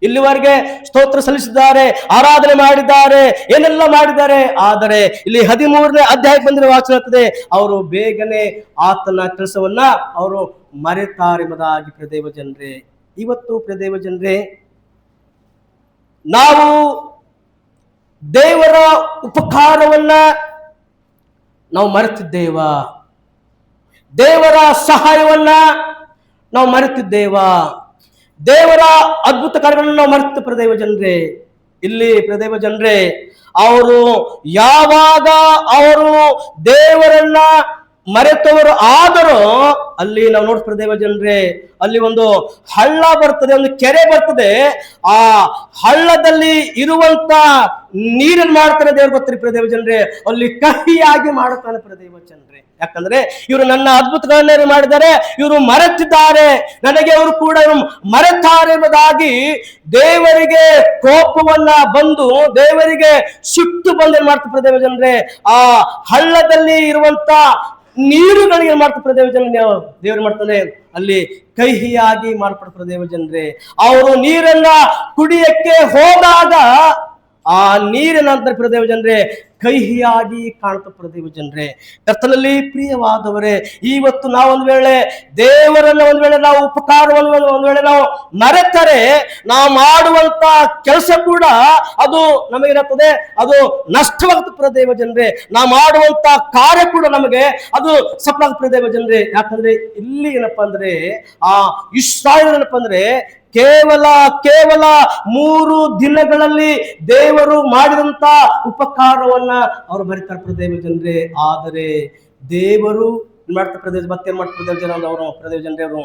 ಇಲ್ಲಿವರೆಗೆ ಸ್ತೋತ್ರ ಸಲ್ಲಿಸಿದ್ದಾರೆ, ಆರಾಧನೆ ಮಾಡಿದ್ದಾರೆ, ಏನೆಲ್ಲ ಮಾಡಿದ್ದಾರೆ. ಆದರೆ ಇಲ್ಲಿ 13ನೇ ಅಧ್ಯಾಯಕ್ಕೆ ಬಂದಿರುವ ವಾಕ್ಯ ಹೇಳ್ತದೆ, ಅವರು ಬೇಗನೆ ಆತನ ಕೆಲಸವನ್ನ ಅವರು ಮರೆತಾರೆ ಎಂಬುದಾಗಿ ಪ್ರದೇವ ಜನರೇ. ಇವತ್ತು ಪ್ರದೇವ ಜನರೇ, ನಾವು ದೇವರ ಉಪಕಾರವನ್ನ ನಾವು ಮರೆತಿದ್ದೇವಾ? ದೇವರ ಸಹಾಯವನ್ನ ನಾವು ಮರೆತಿದ್ದೇವಾ? ದೇವರ ಅದ್ಭುತ ಕಾರ್ಯಗಳನ್ನು ನಾವು ಮರೆತು ಪ್ರದೇವ ಜನರೇ. ಇಲ್ಲಿ ಪ್ರದೇವ ಜನರೇ, ಅವರು ಯಾವಾಗ ಅವರು ದೇವರನ್ನ ಮರೆತವರು ಆದರೂ ಅಲ್ಲಿ ನಾವು ನೋಡ್ತೀವಿ ದೇವ ಜನರೇ, ಅಲ್ಲಿ ಒಂದು ಹಳ್ಳ ಬರ್ತದೆ, ಒಂದು ಕೆರೆ ಬರ್ತದೆ. ಆ ಹಳ್ಳದಲ್ಲಿ ಇರುವಂತ ನೀರನ್ನು ಮಾಡ್ತಾನೆ ದೇವ್ರು ಗೊತ್ತಿರಿ ಪ್ರದೇವ ಜನರೇ, ಅಲ್ಲಿ ಕಹಿಯಾಗಿ ಮಾಡುತ್ತಾನೆ ಪ್ರದೇವ ಜನರೇ. ಯಾಕಂದ್ರೆ ಇವರು ನನ್ನ ಅದ್ಭುತಗಳನ್ನೇ ಮಾಡಿದ್ದಾರೆ, ಇವರು ಮರೆತಿದ್ದಾರೆ, ನನಗೆ ಅವರು ಕೂಡ ಮರೆತಾರೆ ಎಂಬುದಾಗಿ ದೇವರಿಗೆ ಕೋಪವನ್ನ ಬಂದು, ದೇವರಿಗೆ ಸಿಟ್ಟು ಬಂದು ಏನ್ ಮಾಡ್ತಾರೆ ಪ್ರದೇವ ಜನರೇ, ಆ ಹಳ್ಳದಲ್ಲಿ ಇರುವಂತ ನೀರುಗಳಿಗೆ ಮಾಡ್ತಾರೆ ದೇವ ಜನರೇ, ದೇವರು ಮಾಡ್ತಾನೆ ಅಲ್ಲಿ ಕಹಿಯಾಗಿ ಮಾರ್ಪಡ್ತಾರೆ ದೇವ ಜನರೇ. ಅವರು ನೀರನ್ನ ಕುಡಿಯಕ್ಕೆ ಹೋದಾಗ ಆ ನೀರಿನ ನಂತರ ಪ್ರಿಯ ದೇವ ಜನರೇ ಕಹಿಯಾಗಿ ಕಾಣುತ್ತ ಪ್ರಿಯ ದೇವ ಜನರೇ. ಕರ್ತನಲ್ಲಿ ಪ್ರಿಯವಾದವರೇ, ಇವತ್ತು ನಾವು ಒಂದು ವೇಳೆ ದೇವರನ್ನ ಒಂದು ವೇಳೆ ನಾವು ಉಪಕಾರವನ್ನು ಒಂದು ವೇಳೆ ನಾವು ಮರೆತರೆ ನಾವು ಮಾಡುವಂತ ಕೆಲಸ ಕೂಡ ಅದು ನಮಗೇನಾಗ್ತದೆ, ಅದು ನಷ್ಟವಾಗುತ್ತೆ ಪ್ರಿಯ ದೇವ ಜನರೇ. ನಾವು ಮಾಡುವಂತ ಕಾರ್ಯ ಕೂಡ ನಮಗೆ ಅದು ಸಫಲ ಪ್ರಿಯ ದೇವ ಜನರೇ. ಯಾಕಂದ್ರೆ ಇಲ್ಲಿ ಏನಪ್ಪಾ ಅಂದ್ರೆ ಆ ಇಸ್ರಾಯೇಲ್ ಏನಪ್ಪಾ ಅಂದ್ರೆ ಕೇವಲ 3 ದಿನಗಳಲ್ಲಿ ದೇವರು ಮಾಡಿದಂತ ಉಪಕಾರವನ್ನ ಅವರು ಬರೀತಾರೆ ಪ್ರಿಯ ದೇವ ಜನರೇ. ಆದರೆ ದೇವರು ಮಾಡ್ತಾ ಪ್ರದೇಶ ಮತ್ತೇನ್ ಮಾಡ್ತಾ ಪ್ರದೇಶ ಜನ ಅವರು ಪ್ರದೇಶ ಜನರೇ ಅವರು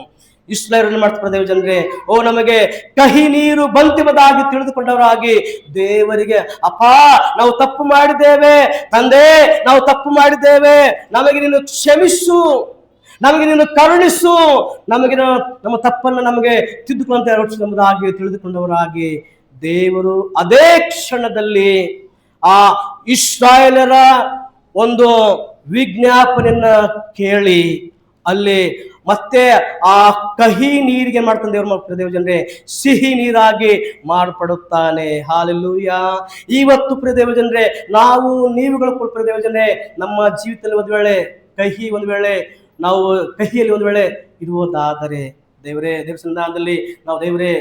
ಇಸ್ರಾಯೇಲ್ ಮಾಡ್ತಾ ಪ್ರದೇಶ ಜನರೇ, ಓ ನಮಗೆ ಕಹಿ ನೀರು ಬಂತಿಮದಾಗಿ ತಿಳಿದುಕೊಂಡವರಾಗಿ ದೇವರಿಗೆ, ಅಪ್ಪ ನಾವು ತಪ್ಪು ಮಾಡಿದ್ದೇವೆ ತಂದೆ, ನಾವು ತಪ್ಪು ಮಾಡಿದ್ದೇವೆ, ನಮಗೆ ನೀನು ಕ್ಷಮಿಸು, ನಮಗೆ ನೀನು ಕರುಣಿಸು, ನಮಗೆ ನಮ್ಮ ತಪ್ಪನ್ನು ನಮಗೆ ತಿದ್ದುಕೊಳ್ಳುವಂತ ಎಂಬುದಾಗಿ ತಿಳಿದುಕೊಂಡವರಾಗಿ ದೇವರು ಅದೇ ಕ್ಷಣದಲ್ಲಿ ಆ ಇಸ್ರಾಯೇಲರ ಒಂದು ವಿಜ್ಞಾಪನೆಯನ್ನ ಕೇಳಿ ಅಲ್ಲಿ ಮತ್ತೆ ಆ ಕಹಿ ನೀರಿಗೆ ಮಾಡ್ತಾನೆ ದೇವ್ರ ಮಕ್ಕಳು ದೇವ ಜನರೇ, ಸಿಹಿ ನೀರಾಗಿ ಮಾರ್ಪಡುತ್ತಾನೆ. ಹಾಲೆಲೂಯಾ. ಇವತ್ತು ಪ್ರಿಯ ದೇವ ಜನರೇ, ನಾವು ನೀವುಗಳು ಪ್ರಿಯ ದೇವ ಜನರೇ, ನಮ್ಮ ಜೀವಿತದಲ್ಲಿ ಒಂದು ವೇಳೆ ಕಹಿ ಒಂದು ವೇಳೆ ನಾವು ಕಹಿಯಲ್ಲಿ ಒಂದು ವೇಳೆ ಇರುವುದಾದರೆ ದೇವರೇ, ದೇವ ಸಂಧಾನದಲ್ಲಿ ನಾವು ದೇವರೇ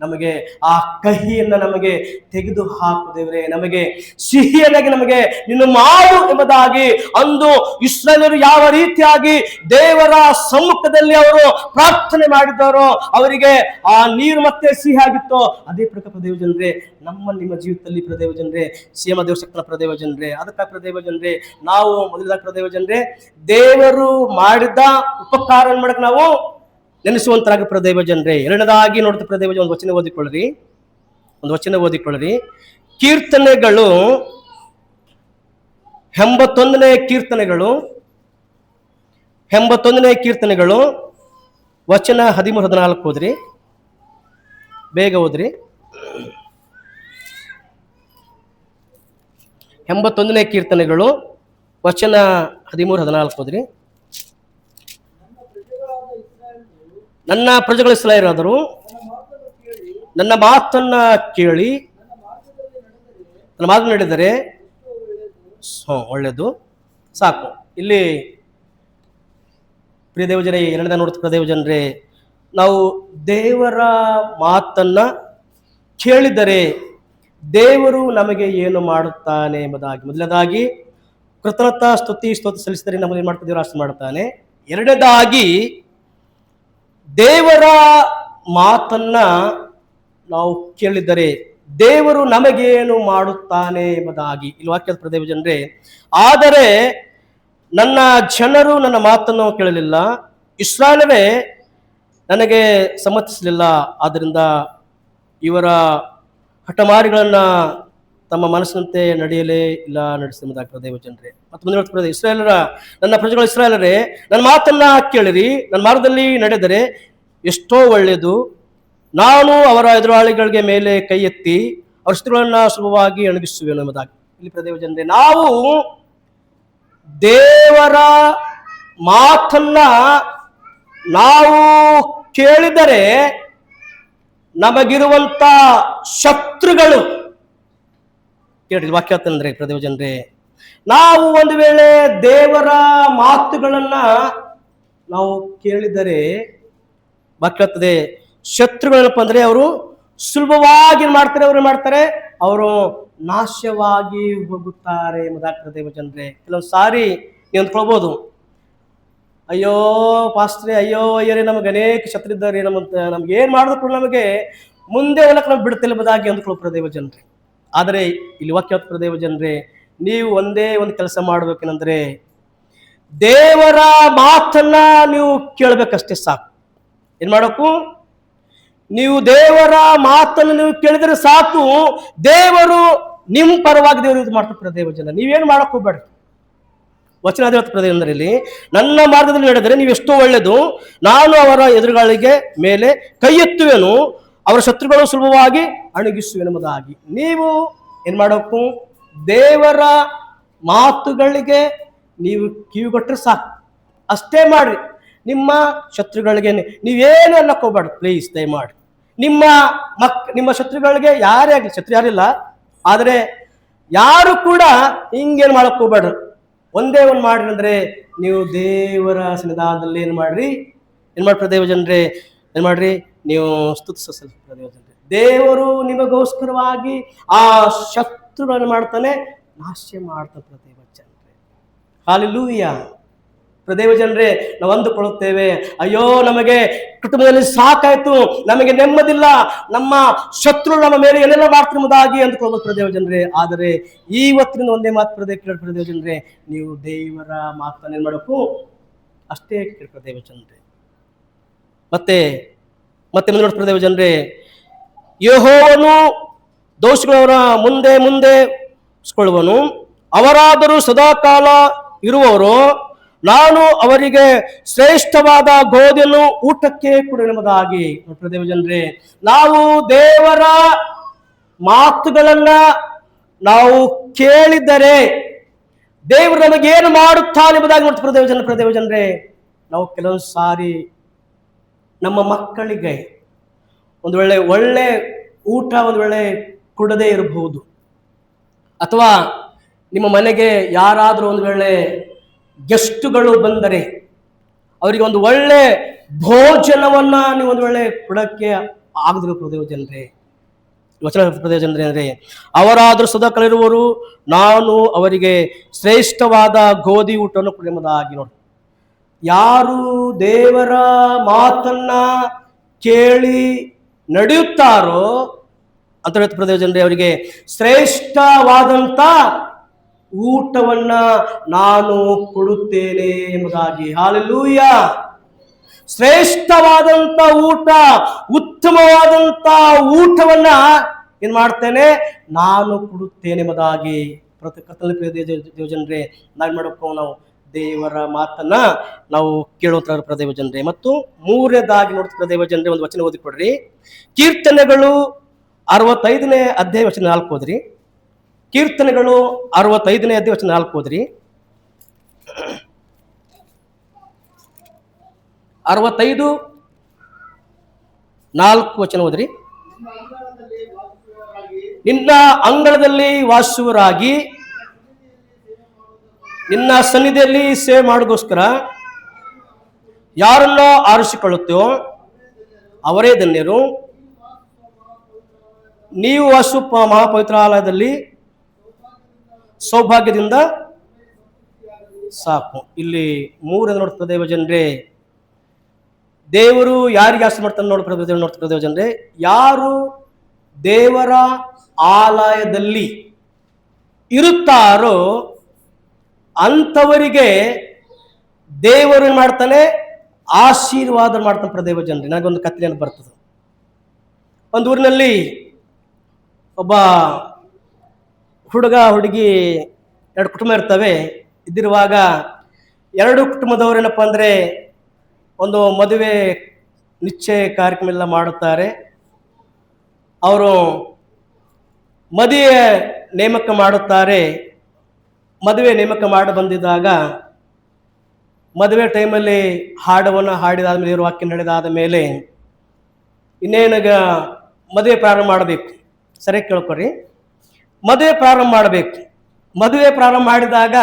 ನಮಗೆ ಆ ಕಹಿಯನ್ನ ನಮಗೆ ತೆಗೆದು ಹಾಕು ದೇವರೇ, ನಮಗೆ ಸಿಹಿಯನ್ನಾಗಿ ನಮಗೆ ನೀನು ಮಾಡು ಎಂಬುದಾಗಿ ಅಂದು ಇಸ್ರಾಯೇಲರು ಯಾವ ರೀತಿಯಾಗಿ ದೇವರ ಸಮ್ಮುಖದಲ್ಲಿ ಅವರು ಪ್ರಾರ್ಥನೆ ಮಾಡಿದ್ದಾರೋ, ಅವರಿಗೆ ಆ ನೀರು ಮತ್ತೆ ಸಿಹಿ ಆಗಿತ್ತೋ ಅದೇ ಪ್ರಕಾರ ಪ್ರದೇವ ಜನರೇ ನಿಮ್ಮ ಜೀವಿತದಲ್ಲಿ ಪ್ರದೇವ ಜನರೇ, ಸಿಎಮ ದೇವಶಕ್ತನ ಪ್ರದೇವ ಜನರೇ. ಅದಕ್ಕಾಗಿ ಪ್ರದೇವ ಜನರೇ ನಾವು ಮೊದಲಾದ ಪ್ರದೇವ ಜನರೇ ದೇವರು ಮಾಡಿದ ಉಪಕಾರ ಮಾಡಕ್ಕೆ ನಾವು ನೆನೆಸುವಂತರಾಗಿ ಪ್ರದೇವ ಜನರೇ. ಎರಡನೇದಾಗಿ ನೋಡ್ತಾ ಪ್ರದೇವ ಒಂದು ವಚನ ಓದಿಕೊಳ್ಳ್ರಿ. ಕೀರ್ತನೆಗಳು 81ನೇ ಕೀರ್ತನೆಗಳು ವಚನ 13-14 ಓದ್ರಿ, ಬೇಗ ಓದ್ರಿ. 81ನೇ ಕೀರ್ತನೆಗಳು ವಚನ 13-14 ಓದ್ರಿ. ನನ್ನ ಪ್ರಜೆಗಳು ಇಸ್ರಾಯೇಲರಾದರು ನನ್ನ ಮಾತನ್ನ ಕೇಳಿ ನನ್ನ ಮಾತು ನಡೆದರೆ ಒಳ್ಳೆಯದು. ಸಾಕು. ಇಲ್ಲಿ ಪ್ರಿಯ ದೇವಜನರೇ, ಎರಡನೇ ನೋಡ್ತ ಪ್ರಿಯ ದೇವಜನರೇ, ನಾವು ದೇವರ ಮಾತನ್ನ ಕೇಳಿದರೆ ದೇವರು ನಮಗೆ ಏನು ಮಾಡುತ್ತಾನೆ ಎಂಬುದಾಗಿ ಮೊದಲನೇದಾಗಿ ಕೃತಜ್ಞತಾ ಸ್ತುತಿ ಸಲ್ಲಿಸಿದರೆ ನಮಗೆ ಏನು ಮಾಡ್ತಾ ದೇವರು ಆಶೀರ್ವಾದ ಮಾಡುತ್ತಾನೆ. ಎರಡನೇದಾಗಿ ದೇವರ ಮಾತನ್ನ ನಾವು ಕೇಳಿದರೆ ದೇವರು ನಮಗೇನು ಮಾಡುತ್ತಾನೆ ಎಂಬುದಾಗಿ ಇಲ್ಲಿ ವಾಕ್ಯದ ಪ್ರದೇವ ಜನರೇ, ಆದರೆ ನನ್ನ ಜನರು ನನ್ನ ಮಾತನ್ನು ಕೇಳಲಿಲ್ಲ, ಇಸ್ರಾಯೇಲರೇ ನನಗೆ ಸಮ್ಮತಿಸಲಿಲ್ಲ, ಆದ್ದರಿಂದ ಇವರ ಹಠಮಾರಿಗಳನ್ನ ತಮ್ಮ ಮನಸ್ಸಿನಂತೆ ನಡೆಯಲೇ ಇಲ್ಲ ನಡೆಸಿದಾಗ ಪ್ರದೇವ ಜನರೇ. ಮತ್ತು ಮುಂದೆ ಹೇಳ್ತಾರೆ, ಇಸ್ರಾಯೇಲರ ನನ್ನ ಪ್ರಜೆಗಳು ಇಸ್ರಾಯೇಲರೇ ನನ್ನ ಮಾತನ್ನ ಕೇಳಿರಿ, ನನ್ನ ಮಾರ್ಗದಲ್ಲಿ ನಡೆದರೆ ಎಷ್ಟೋ ಒಳ್ಳೆಯದು, ನಾನು ಅವರ ಎದುರಾಳಿಗಳಿಗೆ ಮೇಲೆ ಕೈ ಎತ್ತಿ ಅವರ ಶತ್ರುಗಳನ್ನ ಸುಲಭವಾಗಿ ಅಣಗಿಸುವೆನು ಎಂಬುದಾಗಿ. ಇಲ್ಲಿ ಪ್ರದೇವ ಜನರೇ, ನಾವು ದೇವರ ಮಾತನ್ನ ನಾವು ಕೇಳಿದರೆ ನಮಗಿರುವಂತ ಶತ್ರುಗಳು ಕೇಳಿ ವಾಕ್ಯ ತಂದ್ರೆ ಪ್ರದೇವ ಜನರೇ, ನಾವು ಒಂದು ವೇಳೆ ದೇವರ ಮಾತುಗಳನ್ನ ನಾವು ಕೇಳಿದರೆ ವಾಕ್ಯತ್ತದೆ ಶತ್ರುಗಳೇನಪ್ಪ ಅಂದ್ರೆ ಅವರು ಸುಲಭವಾಗಿ ಮಾಡ್ತಾರೆ, ಅವರು ನಾಶವಾಗಿ ಹೋಗುತ್ತಾರೆ ಎಂಬುದಾಗಿ ಪ್ರದೇವ ಜನರೇ. ಕೆಲವೊಂದು ಸಾರಿ ನೀವು ಅಂದ್ಕೊಳ್ಬೋದು, ಅಯ್ಯೋ ಪಾಸ್ಟ್ರೆ, ಅಯ್ಯೋ ಅಯ್ಯರೇ, ನಮಗೆ ಅನೇಕ ಶತ್ರು ಇದ್ದಾರೆ, ನಮ್ಗೆ ಏನ್ ಮಾಡಿದ್ರು ನಮಗೆ ಮುಂದೆ ಹೋಗಕ್ಕೆ ನಾವು ಬಿಡ್ತಿಲ್ಲ ಎಂಬುದಾಗಿ ಅಂದ್ಕೊಳ್ಳೋ ಪ್ರದೇವ ಜನರೇ. ಆದರೆ ಇಲ್ಲಿ ವಾಕ್ಯ ಪ್ರದೇವ ಜನರೇ, ನೀವು ಒಂದೇ ಒಂದು ಕೆಲಸ ಮಾಡ್ಬೇಕೇನಂದ್ರೆ ದೇವರ ಮಾತನ್ನ ನೀವು ಕೇಳಬೇಕಷ್ಟೇ ಸಾಕು. ಏನ್ ಮಾಡಬೇಕು? ನೀವು ದೇವರ ಮಾತನ್ನು ನೀವು ಕೇಳಿದರೆ ಸಾಕು, ದೇವರು ನಿಮ್ಮ ಪರವಾಗಿ ದೇವರು ಇದು ಮಾಡ್ತಾರೆ ಪ್ರದೇವ ಜನ. ನೀವೇನು ಮಾಡಕ್ ಹೋಗ್ಬೇಡ್ರಿ. ವಚನ ಪ್ರದೇವ ಅಂದ್ರೆ ಇಲ್ಲಿ ನನ್ನ ಮಾರ್ಗದಲ್ಲಿ ನಡೆದರೆ ನೀವು ಎಷ್ಟೋ ಒಳ್ಳೆಯದು, ನಾನು ಅವರ ಎದುರುಗಳಿಗೆ ಮೇಲೆ ಕೈ ಎತ್ತುವೆನು, ಅವರ ಶತ್ರುಗಳು ಸುಲಭವಾಗಿ ಅಣಗಿಸುವೆನುವುದಾಗಿ. ನೀವು ಏನ್ ಮಾಡಬೇಕು? ದೇವರ ಮಾತುಗಳಿಗೆ ನೀವು ಕಿವಿಗೊಟ್ಟರೆ ಸಾಕು, ಅಷ್ಟೇ ಮಾಡ್ರಿ. ನಿಮ್ಮ ಶತ್ರುಗಳಿಗೆ ನೀವೇನು ಅನ್ನಕ್ಕೆ ಹೋಗ್ಬಾರ್ದು ಪ್ಲೀಸ್, ದಯಮಾಡಿ. ನಿಮ್ಮ ಶತ್ರುಗಳಿಗೆ ಯಾರೇ ಆಗಲಿ, ಶತ್ರು ಯಾರಿಲ್ಲ, ಆದರೆ ಯಾರು ಕೂಡ ಹಿಂಗೇನು ಮಾಡಕ್ ಹೋಗ್ಬೇಡ್ರಿ. ಒಂದೇ ಒಂದು ಮಾಡ್ರಿ ಅಂದ್ರೆ ನೀವು ದೇವರ ಸನ್ನಿಧಾನದಲ್ಲಿ ಏನ್ ಮಾಡ್ರಿ ಪ್ರದೇವ ಜನರೇ ಏನ್ ಮಾಡ್ರಿ ನೀವು ಸ್ತುತಿಸೋ ಪ್ರದೇವ ಜನರೇ. ದೇವರು ನಿಮಗೋಸ್ಕರವಾಗಿ ಆ ಶತ್ರುಗಳನ್ನು ಮಾಡ್ತಾನೆ, ನಾಶ ಮಾಡ್ತಾನೆ ಪ್ರದೇವ ಜನರೇ. ಹಾಲೆಲೂಯಾ. ಪ್ರದೇವ ಜನರೇ, ನಾವು ಅಂದುಕೊಳ್ಳುತ್ತೇವೆ, ಅಯ್ಯೋ ನಮಗೆ ಕುಟುಂಬದಲ್ಲಿ ಸಾಕಾಯ್ತು, ನಮಗೆ ನೆಮ್ಮದಿಲ್ಲ, ನಮ್ಮ ಶತ್ರು ನಮ್ಮ ಮೇಲೆ ಏನೆಲ್ಲ ಮಾಡ್ತಿರುವುದಾಗಿ ಅಂದುಕೊಳ್ಳೋದು ಪ್ರದೇವ ಜನರೇ. ಆದರೆ ಇವತ್ತಿನ ಒಂದೇ ಮಾತು ಪ್ರದೇವ ಜನರೇ, ನೀವು ದೇವರ ಮಾತನ್ನ ಏನ್ ಮಾಡಬೇಕು ಅಷ್ಟೇ ಕೇಳಿ ಪ್ರದೇವ ಜನರೇ. ಮತ್ತೆ ಮುಂದೆ ಪ್ರದೇವ ಜನರೇ, ಯೆಹೋವನು ದೋಷಿಗಳವರ ಮುಂದೆ ಸ್ಕೊಳ್ಳುವನು, ಅವರಾದರೂ ಸದಾಕಾಲ ಇರುವವರು, ನಾನು ಅವರಿಗೆ ಶ್ರೇಷ್ಠವಾದ ಗೋಧಿಯನ್ನು ಊಟಕ್ಕೆ ಕೊಡುವುದಾಗಿ. ಪ್ರದೇವ ಜನರೇ, ನಾವು ದೇವರ ಮಾತುಗಳನ್ನ ನಾವು ಕೇಳಿದರೆ ದೇವರು ನಮಗೇನು ಮಾಡುತ್ತಾನೆ ಎಂಬುದಾಗಿ ನೋಡ್ತೀವಿ ಪ್ರದೇವ ಜನರೇ. ನಾವು ಕೆಲವೊಂದು ಸಾರಿ ನಮ್ಮ ಮಕ್ಕಳಿಗೆ ಒಂದು ಒಳ್ಳೆ ಊಟ ಒಂದು ವೇಳೆ ಕೊಡದೇ ಇರಬಹುದು, ಅಥವಾ ನಿಮ್ಮ ಮನೆಗೆ ಯಾರಾದರೂ ಒಂದು ವೇಳೆ ಗೆಸ್ಟುಗಳು ಬಂದರೆ ಅವರಿಗೆ ಒಂದು ಒಳ್ಳೆ ಭೋಜನವನ್ನ ನೀವು ಒಂದು ವೇಳೆ ಕೊಡಕ್ಕೆ ಆಗದಿರೋ ಪ್ರದೇವ ಜನರೇ, ವಚನ ಪ್ರದೇಶ ಜನರೇ ಅಂದರೆ, ಅವರಾದರೂ ಸದಾಕಾಲಿರುವರು, ನಾನು ಅವರಿಗೆ ಶ್ರೇಷ್ಠವಾದ ಗೋಧಿ ಊಟವನ್ನು ಕೊಡುವುದಾಗಿ. ನೋಡಿ, ಯಾರು ದೇವರ ಮಾತನ್ನ ಕೇಳಿ ನಡೆಯುತ್ತಾರೋ ಅಂತ ಪ್ರದೇಶ ಜನರೇ, ಅವರಿಗೆ ಶ್ರೇಷ್ಠವಾದಂತ ಊಟವನ್ನ ನಾನು ಕೊಡುತ್ತೇನೆ ಎಂಬುದಾಗಿ. ಹಾಲೆಲೂಯಾ. ಶ್ರೇಷ್ಠವಾದಂತ ಊಟ, ಉತ್ತಮವಾದಂತ ಊಟವನ್ನ ಏನ್ ಮಾಡ್ತೇನೆ ನಾನು ಕೊಡುತ್ತೇನೆ ಎಂಬುದಾಗಿ. ದೇವ ಜನರೇ, ನಾವು ಮಾಡಬೇಕು, ನಾವು ದೇವರ ಮಾತನ್ನ ನಾವು ಕೇಳುವಂತ ಪ್ರದೇವ ಜನರೇ. ಮತ್ತು ಮೂರನೇದಾಗಿ ನೋಡ್ತಿರೋ ದೇವ ಜನರೇ, ಒಂದು ವಚನ ಓದಿಕೊಡ್ರಿ. ಕೀರ್ತನೆಗಳು 65ನೇ ಅಧ್ಯಾಯ ವಚನ 4 ಓದ್ರಿ. ಕೀರ್ತನೆಗಳು 65ನೇ ಅಧ್ಯಾಯ ವಚನ 4 ಓದ್ರಿ. 65:4 ವಚನ ಓದ್ರಿ. ನಿನ್ನ ಅಂಗಳದಲ್ಲಿ ವಾಸುವರಾಗಿ ನಿನ್ನ ಸನ್ನಿಧಿಯಲ್ಲಿ ಸೇವೆ ಮಾಡೋಗೋಸ್ಕರ ಯಾರನ್ನೋ ಆರಿಸಿಕೊಳ್ಳುತ್ತೇವೋ ಅವರೇ ಧನ್ಯರು. ನೀವು ವಾಸು ಮಹಾಪವಿತ್ರಾಲಯದಲ್ಲಿ ಸೌಭಾಗ್ಯದಿಂದ ಸಾಕು. ಇಲ್ಲಿ ಮೂರನೇ ನೋಡ್ತದೆ ದೇವ ಜನರೇ, ದೇವರು ಯಾರಿಗೆ ಆಸೆ ಮಾಡ್ತಾನೆ ನೋಡ್ತದೆ ದೇವ ಜನರೇ, ಯಾರು ದೇವರ ಆಲಯದಲ್ಲಿ ಇರುತ್ತಾರೋ ಅಂಥವರಿಗೆ ದೇವರು ಏನ್ ಮಾಡ್ತಾನೆ, ಆಶೀರ್ವಾದ ಮಾಡ್ತಾನೆ ಪ್ರದೇವ ಜನರೇ. ನನಗೊಂದು ಕಥೆ ಬರ್ತದೆ. ಒಂದು ಊರಿನಲ್ಲಿ ಒಬ್ಬ ಹುಡುಗ ಹುಡುಗಿ 2 ಕುಟುಂಬ ಇರ್ತವೆ. ಇದ್ದಿರುವಾಗ 2 ಕುಟುಂಬದವರೇನಪ್ಪ ಅಂದ್ರೆ ಒಂದು ಮದುವೆ ನಿಶ್ಚಯ ಕಾರ್ಯಕ್ರಮ ಎಲ್ಲ ಮಾಡುತ್ತಾರೆ. ಅವರು ಮದುವೆ ನೇಮಕ ಮಾಡುತ್ತಾರೆ. ಮದುವೆ ನೇಮಕ ಮಾಡಿ ಬಂದಿದ್ದಾಗ ಮದುವೆ ಟೈಮಲ್ಲಿ ಹಾಡವನ್ನು ಹಾಡಿದಾದ ಮೇಲೆ, ಇರುವ ವಾಕ್ಯ ನಡೆದಾದ ಮೇಲೆ ಇನ್ನೇನಾಗ ಮದುವೆ ಪ್ರಾರಂಭ ಮಾಡಬೇಕು. ಸರಿ ಕೇಳ್ಕೊರಿ, ಮದುವೆ ಪ್ರಾರಂಭ ಮಾಡಬೇಕು. ಮದುವೆ ಪ್ರಾರಂಭ ಮಾಡಿದಾಗ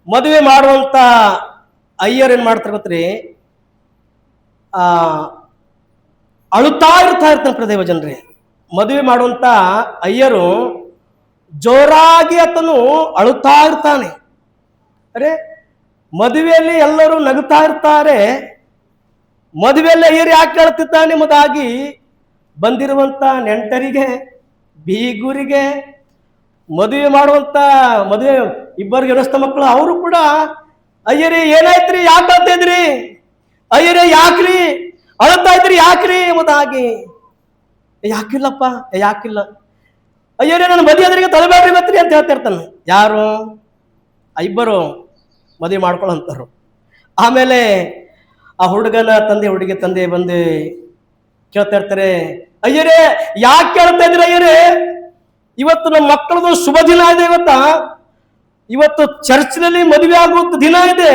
ಮದುವೆ ಮಾಡುವಂತ ಅಯ್ಯರ್ ಏನ್ ಮಾಡ್ತಾರೆ ಗೊತ್ತ್ರಿ, ಅಳುತ್ತಾ ಇರ್ತಾನೆ ಪ್ರದೇವ ಜನರೇ. ಮದುವೆ ಮಾಡುವಂತ ಅಯ್ಯರು ಜೋರಾಗಿ ಆತನು ಅಳುತ್ತಾ ಇರ್ತಾನೆ. ಅರೆ, ಮದುವೆಯಲ್ಲಿ ಎಲ್ಲರೂ ನಗುತ್ತಾ ಇರ್ತಾರೆ, ಮದುವೆಯಲ್ಲಿ ಅಯ್ಯರು ಯಾಕೆ ಅಳುತ್ತಿದ್ದಾನೆ ಎಂಬುದಾಗಿ ಬಂದಿರುವಂತ ನೆಂಟರಿಗೆ, ಬೀಗೂರಿಗೆ, ಮದುವೆ ಮಾಡುವಂತ ಮದುವೆ ಇಬ್ಬರಿಗೆ ವ್ಯವಸ್ಥೆ ಮಕ್ಕಳು ಅವರು ಕೂಡ, ಅಯ್ಯರೇ ಏನಾಯ್ತ್ರಿ, ಯಾಕೆ ಅಳ್ತಾ ಇದ್ರಿ, ಅಯ್ಯರೇ ಯಾಕ್ರಿ ಅಳ್ತಾ ಇದ್ರಿ, ಯಾಕ್ರಿ ಎಂಬುದಾಗಿ. ಯಾಕಿಲ್ಲಪ್ಪ, ಯಾಕಿಲ್ಲ, ಅಯ್ಯರೇ ನನ್ನ ಮದುವೆ ಅದ್ರಿಗೆ ತಲೆಬೇಡ್ರಿ ಗೊತ್ತ್ರಿ ಅಂತ ಹೇಳ್ತಿರ್ತಾನೆ. ಯಾರು? ಇಬ್ಬರು ಮದುವೆ ಮಾಡ್ಕೊಳ್ಳೋಂಥವ್ರು. ಆಮೇಲೆ ಆ ಹುಡುಗನ ತಂದೆ ಹುಡುಗಿ ತಂದೆ ಬಂದು ಕೇಳ್ತಾ ಇರ್ತಾರೆ, ಅಯ್ಯರೇ ಯಾಕೆ ಕೇಳ್ತಾ ಇದ್ರಿ ಅಯ್ಯರೇ, ಇವತ್ತು ನಮ್ಮ ಮಕ್ಕಳದು ಶುಭ ದಿನ ಇದೆ, ಇವತ್ತು ಚರ್ಚ್ನಲ್ಲಿ ಮದುವೆ ಆಗುವಂತ ದಿನ ಇದೆ,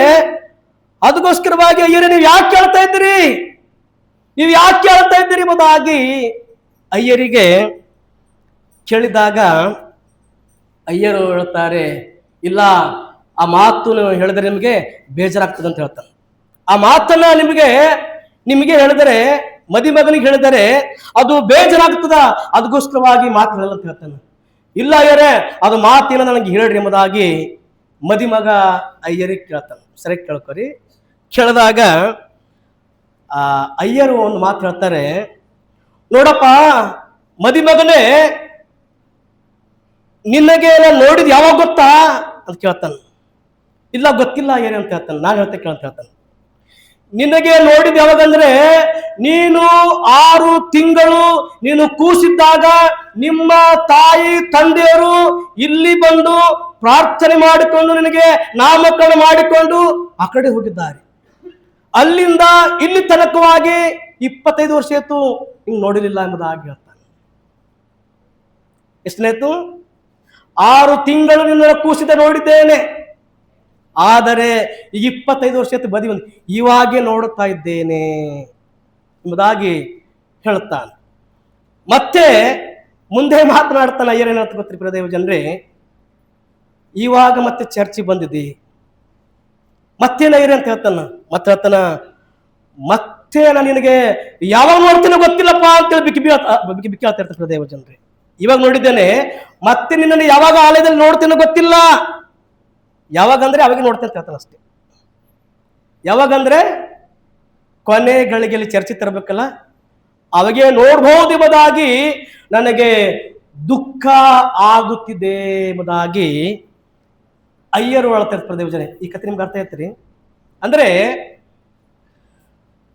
ಅದಕ್ಕೋಸ್ಕರವಾಗಿ ಅಯ್ಯರೇ ನೀವು ಯಾಕೆ ಕೇಳ್ತಾ ಇದ್ದೀರಿ, ನೀವು ಯಾಕೆ ಕೇಳ್ತಾ ಇದ್ದೀರಿ ಎಂಬುದಾಗಿ ಅಯ್ಯರಿಗೆ ಕೇಳಿದಾಗ ಅಯ್ಯರು ಹೇಳ್ತಾರೆ, ಇಲ್ಲ, ಆ ಮಾತು ಹೇಳಿದ್ರೆ ನಿಮಗೆ ಬೇಜಾರಾಗ್ತದೆ ಅಂತ ಹೇಳ್ತಾನೆ. ಆ ಮಾತನ್ನ ನಿಮಗೆ ಹೇಳಿದರೆ, ಮದಿಮಗನಿಗೆ ಹೇಳಿದರೆ ಅದು ಬೇಜಾರಾಗ್ತದ, ಅದಕ್ಕೋಸ್ಕರವಾಗಿ ಮಾತು ಹೇಳಲ್ಲ ಅಂತ ಹೇಳ್ತಾನೆ. ಇಲ್ಲ ಅಯ್ಯರೇ, ಅದು ಮಾತೇನ ನನಗೆ ಹೇಳ್ರಿ ಎಂಬುದಾಗಿ ಮದಿಮಗ ಅಯ್ಯರಿಗೆ ಕೇಳ್ತಾನೆ. ಸರಿ ಕೇಳ್ಕೊರಿ. ಕೇಳಿದಾಗ ಅಯ್ಯರು ಒಂದು ಮಾತು ಹೇಳ್ತಾರೆ, ನೋಡಪ್ಪ ಮದಿಮಗನೇ, ನಿನಗೆ ನಾನು ನೋಡಿದ್ ಯಾವಾಗ ಗೊತ್ತಾ ಅಂತ ಕೇಳ್ತಾನೆ. ಇಲ್ಲ ಗೊತ್ತಿಲ್ಲ ಅಯ್ಯರೇ ಅಂತ ಹೇಳ್ತಾನೆ. ನಾನು ಹೇಳ್ತೇನೆ ಕೇಳಂತ ಹೇಳ್ತಾನೆ. ನಿನಗೆ ನೋಡಿದ್ ಯಾವಾಗಂದ್ರೆ, ನೀನು 6 ತಿಂಗಳು ನೀನು ಕೂಸಿದ್ದಾಗ ನಿಮ್ಮ ತಾಯಿ ತಂದೆಯರು ಇಲ್ಲಿ ಬಂದು ಪ್ರಾರ್ಥನೆ ಮಾಡಿಕೊಂಡು ನಿನಗೆ ನಾಮಕರಣ ಮಾಡಿಕೊಂಡು ಆ ಕಡೆ ಹೋಗಿದ್ದಾರೆ. ಅಲ್ಲಿಂದ ಇಲ್ಲಿ ತನಕವಾಗಿ 25 ವರ್ಷ ಆಯ್ತು ಹಿಂಗ್ ನೋಡಿರಲಿಲ್ಲ ಎಂಬುದಾಗಿ ಹೇಳ್ತಾನೆ. ಎಷ್ಟನೇತು? 6 ತಿಂಗಳು ನಿನ್ನ ಕೂಸಿದ ನೋಡಿದ್ದೇನೆ, ಆದರೆ ಈಗ 25 ವರ್ಷ ಆಯ್ತು ಬದಿ ಬಂದು ಇವಾಗೆ ನೋಡುತ್ತಾ ಇದ್ದೇನೆ ಎಂಬುದಾಗಿ ಹೇಳುತ್ತಾನೆ. ಮತ್ತೆ ಮುಂದೆ ಮಾತನಾಡ್ತಾನೆ ಅಯ್ಯರೇನಂತ ಗೊತ್ತಿ ಪ್ರದೇವ ಜನರೇ, ಇವಾಗ ಮತ್ತೆ ಚರ್ಚೆ ಬಂದಿದೆ, ಮತ್ತೇನ ಅಯ್ಯರೇ ಅಂತ ಹೇಳ್ತಾನ. ಮತ್ತೆ ನಾನು ನಿನಗೆ ಯಾವಾಗ ನೋಡ್ತೇನೆ ಗೊತ್ತಿಲ್ಲಪ್ಪ ಅಂತೇಳಿ ಬಿಕ್ಕಿ ಹೇಳ್ತಾ ಇರ್ತಾರೆ ಪ್ರದೇವ ಜನರೇ. ಇವಾಗ ನೋಡಿದ್ದೇನೆ, ಮತ್ತೆ ನಿನ್ನನ್ನು ಯಾವಾಗ ಆಲಯದಲ್ಲಿ ನೋಡ್ತೇನೆ ಗೊತ್ತಿಲ್ಲ. ಯಾವಾಗಂದ್ರೆ ಅವಾಗ ನೋಡ್ತೇನೆ ಅಂತ ಹೇಳ್ತಾನೆ ಅಷ್ಟೇ. ಯಾವಾಗಂದ್ರೆ ಕೊನೆ ಗಳಿಗೆಯಲ್ಲಿ ಚರ್ಚೆ ತರಬೇಕಲ್ಲ, ಅವಾಗೆ ನೋಡ್ಬಹುದು ಎಂಬುದಾಗಿ ನನಗೆ ದುಃಖ ಆಗುತ್ತಿದೆ ಎಂಬುದಾಗಿ ಅಯ್ಯರು ಹೇಳ್ತಾರೆ ಪ್ರದೇವ ಜನ. ಈ ಕಥೆ ನಿಮ್ಗೆ ಅರ್ಥ ಆಯ್ತರಿ? ಅಂದ್ರೆ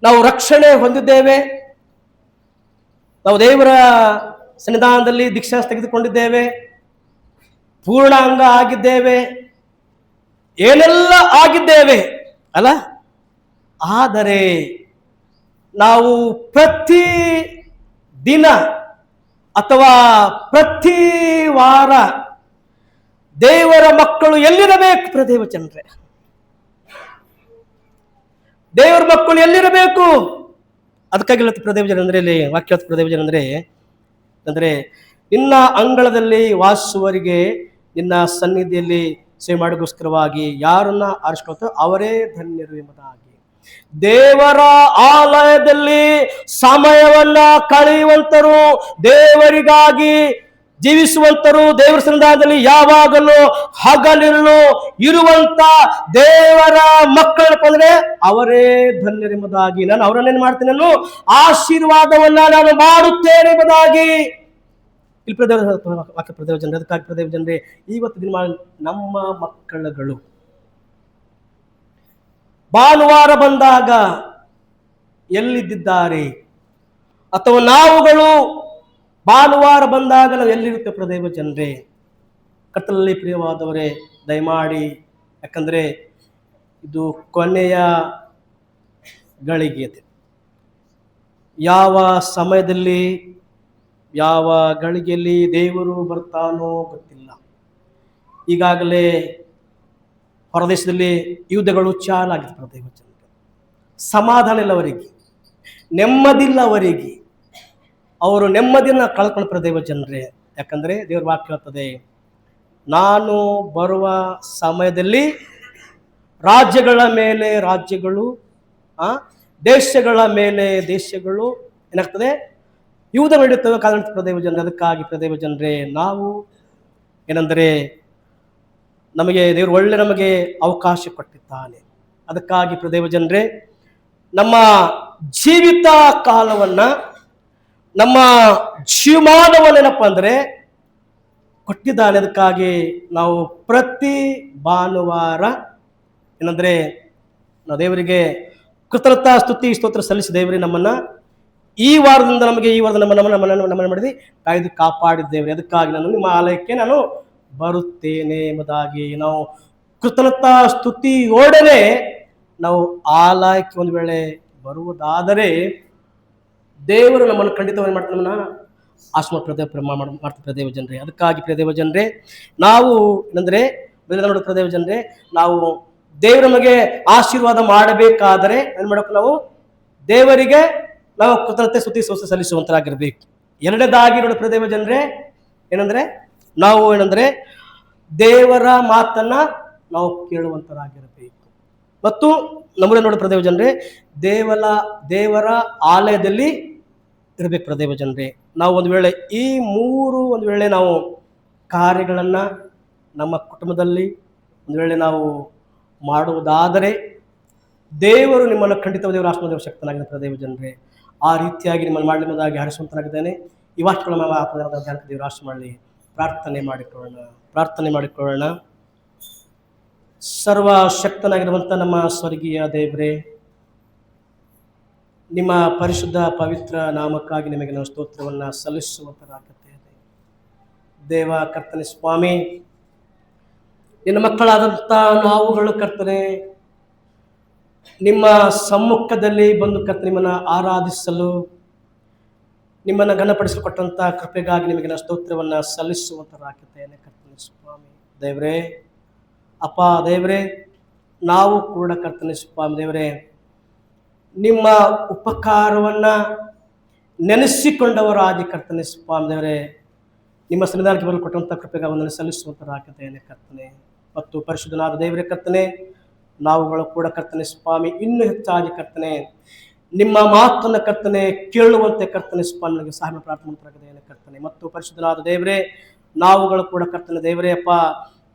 ನಾವು ರಕ್ಷಣೆ ಹೊಂದಿದ್ದೇವೆ, ನಾವು ದೇವರ ಸನ್ನಿಧಾನದಲ್ಲಿ ದೀಕ್ಷಾ ತೆಗೆದುಕೊಂಡಿದ್ದೇವೆ, ಪೂರ್ಣಾಂಗ ಆಗಿದ್ದೇವೆ, ಏನೆಲ್ಲ ಆಗಿದ್ದೇವೆ ಅಲ್ಲ. ಆದರೆ ನಾವು ಪ್ರತಿ ದಿನ ಅಥವಾ ಪ್ರತಿ ವಾರ ದೇವರ ಮಕ್ಕಳು ಎಲ್ಲಿರಬೇಕು ಪ್ರದೇವ ಜನರೇ? ದೇವರ ಮಕ್ಕಳು ಎಲ್ಲಿರಬೇಕು? ಅದಕ್ಕಾಗಿ ಹೇಳುತ್ತೆ ಪ್ರದೇವ ಜನ ಅಂದ್ರೆ, ಇಲ್ಲಿ ವಾಕ್ಯ ಪ್ರದೇವ ಜನ ಅಂದ್ರೆ ನಿನ್ನ ಅಂಗಳದಲ್ಲಿ ವಾಸಿಸುವವರಿಗೆ ನಿನ್ನ ಸನ್ನಿಧಿಯಲ್ಲಿ ಸೇವೆ ಮಾಡೋಕ್ಕೋಸ್ಕರವಾಗಿ ಯಾರನ್ನ ಆರಿಸ್ಕೊಳ್ತೋ ಅವರೇ ಧನ್ಯರು ಎಂಬುದಾಗಿ, ದೇವರ ಆಲಯದಲ್ಲಿ ಸಮಯವನ್ನ ಕಳೆಯುವಂತರು, ದೇವರಿಗಾಗಿ ಜೀವಿಸುವಂತರು, ದೇವರ ಸನ್ನಿಧಾನದಲ್ಲಿ ಯಾವಾಗಲೂ ಹಗಲಿರುಳು ಇರುವಂತ ದೇವರ ಮಕ್ಕಳಪ್ಪ ಅಂದ್ರೆ ಅವರೇ ಧನ್ಯರೆಂಬುದಾಗಿ, ನಾನು ಅವರನ್ನೇನು ಮಾಡ್ತೇನೆ, ನಾನು ಆಶೀರ್ವಾದವನ್ನ ನಾನು ಮಾಡುತ್ತೇನೆ ಎಂಬುದಾಗಿ ಇಲ್ಲಿ ವಾಕ್ಯ ಪ್ರದೇವ ಜನರೇ. ಅದಕ್ಕಾಗಿ ಪ್ರದೇವ ಜನರೇ, ಇವತ್ತು ದಿನ ನಮ್ಮ ಮಕ್ಕಳುಗಳು ಭಾನುವಾರ ಬಂದಾಗ ಎಲ್ಲಿದ್ದಾರೆ, ಅಥವಾ ನಾವುಗಳು ಭಾನುವಾರ ಬಂದಾಗ ನಾವು ಎಲ್ಲಿರುತ್ತೆ ಪ್ರದೇವ ಜನರೇ? ಕತ್ತಲಲ್ಲಿ ಪ್ರಿಯವಾದವರೇ, ದಯಮಾಡಿ, ಯಾಕಂದ್ರೆ ಇದು ಕೊನೆಯ ಗಳಿಗೆ, ಯಾವ ಸಮಯದಲ್ಲಿ ಯಾವ ಗಳಿಗೆಯಲ್ಲಿ ದೇವರು ಬರ್ತಾನೋ ಗೊತ್ತಿಲ್ಲ. ಈಗಾಗಲೇ ಹೊರದೇಶದಲ್ಲಿ ಯುದ್ಧಗಳು ಚಾಲಾಗಿದೆ ಪ್ರದೇವ ಜನರೇ. ಸಮಾಧಾನ ಇಲ್ಲ ಅವರಿಗೆ, ನೆಮ್ಮದಿಲ್ಲ ಅವರಿಗೆ, ಅವರು ನೆಮ್ಮದಿಯನ್ನು ಕಳ್ಕೊಂಡು ಪ್ರದೇವ ಜನರೇ. ಯಾಕಂದ್ರೆ ದೇವರ ವಾಕ್ಯ ಹೇಳ್ತದೆ, ನಾನು ಬರುವ ಸಮಯದಲ್ಲಿ ರಾಜ್ಯಗಳ ಮೇಲೆ ರಾಜ್ಯಗಳು, ದೇಶಗಳ ಮೇಲೆ ದೇಶಗಳು ಏನಾಗ್ತದೆ, ಯುದ್ಧ ನಡೆಯುತ್ತವೆ ಕಾರಣ ಪ್ರದೇವ ಜನರೇ. ಅದಕ್ಕಾಗಿ ಪ್ರದೇವ ಜನರೇ, ನಾವು ಏನಂದರೆ ನಮಗೆ ದೇವರು ಒಳ್ಳೆ ನಮಗೆ ಅವಕಾಶ ಕೊಟ್ಟಿದ್ದಾನೆ. ಅದಕ್ಕಾಗಿ ಪ್ರದೇವ ಜನರೇ, ನಮ್ಮ ಜೀವಿತ ಕಾಲವನ್ನ, ನಮ್ಮ ಜೀವಮಾನವನ್ನೇನಪ್ಪ ಅಂದ್ರೆ ಕೊಟ್ಟಿದ್ದಾನೆ. ಅದಕ್ಕಾಗಿ ನಾವು ಪ್ರತಿ ಭಾನುವಾರ ಏನಂದ್ರೆ ನಾವು ದೇವರಿಗೆ ಕೃತಜ್ಞತಾ ಸ್ತುತಿ ಸ್ತೋತ್ರ ಸಲ್ಲಿಸಿ, ದೇವರೇ ನಮ್ಮನ್ನ ಈ ವಾರದಿಂದ ಈ ವಾರದ ನಮ್ಮನ್ನು ಮಾಡಿದಿ ಕಾಯ್ದು ಕಾಪಾಡಿದ್ದೇವೆ. ಅದಕ್ಕಾಗಿ ನಾನು ನಿಮ್ಮ ಆಲಯಕ್ಕೆ ನಾನು ಬರುತ್ತೇನೆ ಎಂಬುದಾಗಿ ನಾವು ಕೃತಜ್ಞತಾ ಸ್ತುತಿ ಓಡನೆ ನಾವು ಆಲಯಕ್ಕೆ ಒಂದು ವೇಳೆ ಬರುವುದಾದರೆ ದೇವರು ನಮ್ಮನ್ನು ಖಂಡಿತವಾಗಿ ಮಾಡ್ತಾನೆ, ನಮ್ಮನ್ನ ಆಶ್ರಮ ಮಾಡ್ತಾರೆ ಪ್ರದೇವ ಜನರೇ. ಅದಕ್ಕಾಗಿ ಪ್ರದೇವ ಜನರೇ, ನಾವು ಏನಂದ್ರೆ ನೋಡೋ ಪ್ರದೇವ ಜನರೇ, ನಾವು ದೇವರು ನಮಗೆ ಆಶೀರ್ವಾದ ಮಾಡಬೇಕಾದರೆ ಏನು ಮಾಡಬೇಕು, ನಾವು ದೇವರಿಗೆ ನಾವು ಕೃತಜ್ಞತೆ ಸ್ತುತಿ ಸ್ತೋತ್ರ ಸಲ್ಲಿಸುವಂತರಾಗಿರ್ಬೇಕು. ಎರಡನೇದಾಗಿ ನೋಡೋ ಪ್ರದೇವ ಜನರೇ, ಏನಂದರೆ ದೇವರ ಮಾತನ್ನು ನಾವು ಕೇಳುವಂಥರಾಗಿರಬೇಕು. ಮತ್ತು ನಮ್ಮಲ್ಲಿ ನೋಡಿ ಪ್ರದೇವ ಜನರೇ, ದೇವರ ಆಲಯದಲ್ಲಿ ಇರಬೇಕು ಪ್ರದೇವ ಜನರೇ. ನಾವು ಒಂದು ವೇಳೆ ಈ ಮೂರು ನಾವು ಕಾರ್ಯಗಳನ್ನು ನಮ್ಮ ಕುಟುಂಬದಲ್ಲಿ ಒಂದು ವೇಳೆ ನಾವು ಮಾಡುವುದಾದರೆ ದೇವರು ನಿಮ್ಮನ್ನು ಖಂಡಿತ ದೇವರ ಆತ್ಮದೇವ ಶಕ್ತನಾಗಿದ್ದ ಪ್ರದೇವ ಜನರೇ. ಆ ರೀತಿಯಾಗಿ ನಿಮ್ಮನ್ನು ಮಾಡಲಿದ್ದಾಗಿ ಹರಿಸುವಂತನಾಗಿದ್ದೇನೆ. ಈ ವಾಕ್ಯಗಳ ಧ್ಯಾನಕ್ಕೆ ದೇವರು ಆಶ್ರಯ ಮಾಡಲಿ. ಪ್ರಾರ್ಥನೆ ಮಾಡಿಕೊಳ್ಳೋಣ. ಸರ್ವಶಕ್ತನಾಗಿರುವಂಥ ನಮ್ಮ ಸ್ವರ್ಗೀಯ ದೇವರೇ, ನಿಮ್ಮ ಪರಿಶುದ್ಧ ಪವಿತ್ರ ನಾಮಕ್ಕಾಗಿ ನಿಮಗೆ ನಾವು ಸ್ತೋತ್ರವನ್ನು ಸಲ್ಲಿಸುವಂತರಾಗುತ್ತೇವೆ. ದೇವ ಕರ್ತನೆ ಸ್ವಾಮಿ, ನಿನ್ನ ಮಕ್ಕಳಾದಂಥ ನಾವುಗಳು ಕರ್ತನೆ ನಿಮ್ಮ ಸಮ್ಮುಖದಲ್ಲಿ ಬಂದು ಕರ್ತನೆ ನಿಮ್ಮನ್ನು ಆರಾಧಿಸಲು, ನಿಮ್ಮನ್ನು ಘನಪಡಿಸಲ್ಪಟ್ಟಂಥ ಕೃಪೆಗಾಗಿ ನಿಮಗೆ ನಾನು ಸ್ತೋತ್ರವನ್ನು ಸಲ್ಲಿಸುವಂತರಾಗುತ್ತೇನೆ ಕರ್ತನೆ ಸ್ವಾಮಿ. ದೇವರೇ, ಅಪ್ಪ ದೇವರೇ, ನಾವು ಕೂಡ ಕರ್ತನೆ ಸ್ವಾಮಿ ದೇವರೇ ನಿಮ್ಮ ಉಪಕಾರವನ್ನು ನೆನೆಸಿಕೊಂಡವರಾಗಿ ಕರ್ತನೆ ಸ್ವಾಮಿ ದೇವರೇ ನಿಮ್ಮ ಸನ್ನಿಧಾನಕ್ಕೆ ಬರಲು ಕೊಟ್ಟಂಥ ಕೃಪೆಗೆ ವಂದನೆ ಸಲ್ಲಿಸುವಂತರಾಗಿದ್ದೇನೆ ಕರ್ತನೆ. ಮತ್ತು ಪರಿಶುದ್ಧನಾದ ದೇವರೇ ಕರ್ತನೆ, ನಾವುಗಳು ಕೂಡ ಕರ್ತನೆ ಸ್ವಾಮಿ ಇನ್ನೂ ಹೆಚ್ಚಾಗಿ ಕರ್ತನೆ ನಿಮ್ಮ ಮಾತನ್ನು ಕರ್ತನೆ ಕೇಳುವಂತೆ ಕರ್ತನೆ ಸ್ವಾಮಿ ನನಗೆ ಸಹಾಯ ಪ್ರಾರ್ಥನೆ ಕರ್ತನೆ. ಮತ್ತು ಪರಿಶುದ್ಧನಾದ ದೇವರೇ, ನಾವುಗಳು ಕೂಡ ಕರ್ತನೆ ದೇವರೇ ಅಪ್ಪ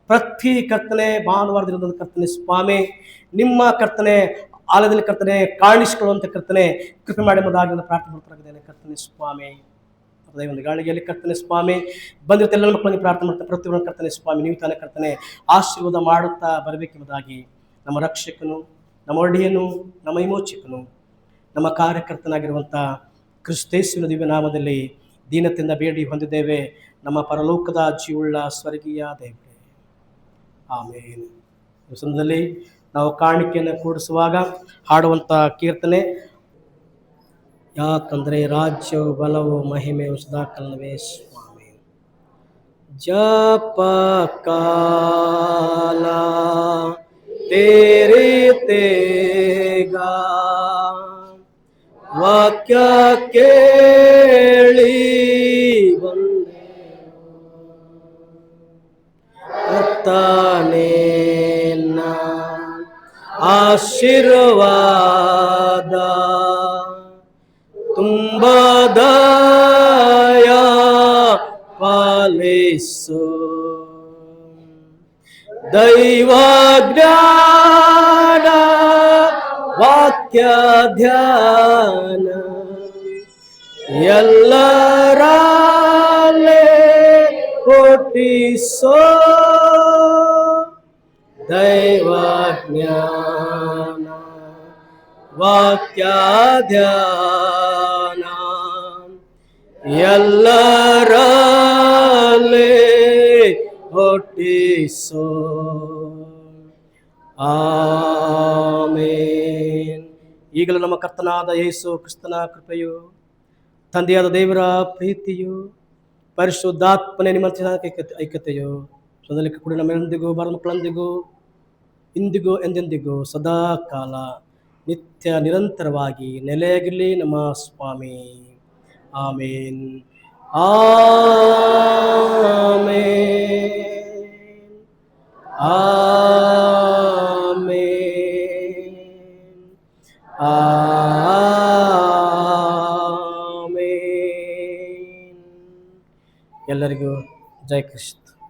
ಪ್ರತಿ ಕರ್ತನೆ ಭಾನುವಾರ ದಿನದ ಕರ್ತನೆ ಸ್ವಾಮಿ ನಿಮ್ಮ ಕರ್ತನೆ ಆಲಯದಲ್ಲಿ ಕರ್ತನೆ ಕಾಣಿಸಿಕೊಳ್ಳುವಂತೆ ಕರ್ತನೆ ಕೃಪೆ ಮಾಡಿ ಎಂಬುದಾಗಿ ಪ್ರಾರ್ಥನೆ ಮಾಡ್ತಾಗಿದ್ದೇನೆ ಕರ್ತನೆ ಸ್ವಾಮಿ. ಒಂದು ಗಾಳಿಗೆಯಲ್ಲಿ ಕರ್ತನೆ ಸ್ವಾಮಿ ಬಂದಿರುತ್ತೆ ಎಲ್ಲ ಮಕ್ಕಳಿಗೆ ಪ್ರಾರ್ಥನೆ ಮಾಡ್ತಾರೆ. ಪ್ರತಿಯೊಬ್ಬರು ಕರ್ತನೆ ಸ್ವಾಮಿ ನೀವು ತಾನೇ ಕರ್ತನೆ ಆಶೀರ್ವಾದ ಮಾಡುತ್ತಾ ಬರಬೇಕೆಂಬುದಾಗಿ ನಮ್ಮ ರಕ್ಷಕನು, ನಮ್ಮ ಒಡೆಯನು, ನಮ್ಮ ವಿಮೋಚಕನು, ನಮ್ಮ ಕಾರ್ಯಕರ್ತನಾಗಿರುವಂಥ ಕ್ರಿಸ್ತೇಸುವಿನ ದಿವ್ಯ ನಾಮದಲ್ಲಿ ದೀನತೆಯಿಂದ ಬೇಡಿ ಹೊಂದಿದ್ದೇವೆ ನಮ್ಮ ಪರಲೋಕದ ಜೀವುಳ್ಳ ಸ್ವರ್ಗೀಯ ದೇವರೇ, ಆಮೇನ್. ಈ ಸಮಯದಲ್ಲಿ ನಾವು ಕಾಣಿಕೆಯನ್ನು ಕೂಡಿಸುವಾಗ ಹಾಡುವಂಥ ಕೀರ್ತನೆ, ಯಾಕಂದರೆ ರಾಜ್ಯವು ಬಲವು ಮಹಿಮೆಯು ಸದಾಕಾಲವೇ ಸ್ವಾಮಿ. ಜಪ ಕಾಲ ತೇರೆ ತೇಗಾ ವಾಕ್ಯ ಕೇಳಿ ಬಂದೆ ಕರ್ತನೇನ ಆಶೀರ್ವಾದ ತುಂಬ ದಯಾ ಪಾಲಿಸು. ದೈವ ಜ್ಞಾನ ವಾಕ್ಯ ಧ್ಯಾನ ಎಲ್ಲರಲ್ಲೇ ಕೊಟ್ಟಿಸೋ. ದೈವ ಜ್ಞಾನ ವಾಕ್ಯ ಧ್ಯಾನ ಎಲ್ಲರಲ್ಲೇ ಹುಟ್ಟಿಸೋ. ಆಮೇನ್. ಈಗಲೂ ನಮ್ಮ ಕರ್ತನಾದ ಯೇಸು ಕ್ರಿಸ್ತನ ಕೃಪೆಯು, ತಂದೆಯಾದ ದೇವರ ಪ್ರೀತಿಯು, ಪರಿಶುದ್ಧಾತ್ಮನೇ ನಿಮ್ಮ ಐಕ್ಯತೆಯು ಸದಲಿಕ್ಕೆ ಕೂಡ ನಮ್ಮೆಂದಿಗೂ ಬರ ಮಕ್ಕಳೊಂದಿಗೂ ಇಂದಿಗೂ ಎಂದೆಂದಿಗೂ ಸದಾ ಕಾಲ ನಿತ್ಯ ನಿರಂತರವಾಗಿ ನೆಲೆಯಾಗಿರಲಿ ನಮ್ಮ ಸ್ವಾಮಿ. ಆಮೇನ್. ಆಮೇನ್. ಆಮೇನ್. ಆಮೇನ್. ಎಲ್ಲರಿಗೂ ಜೈ ಕ್ರಿಸ್ತ.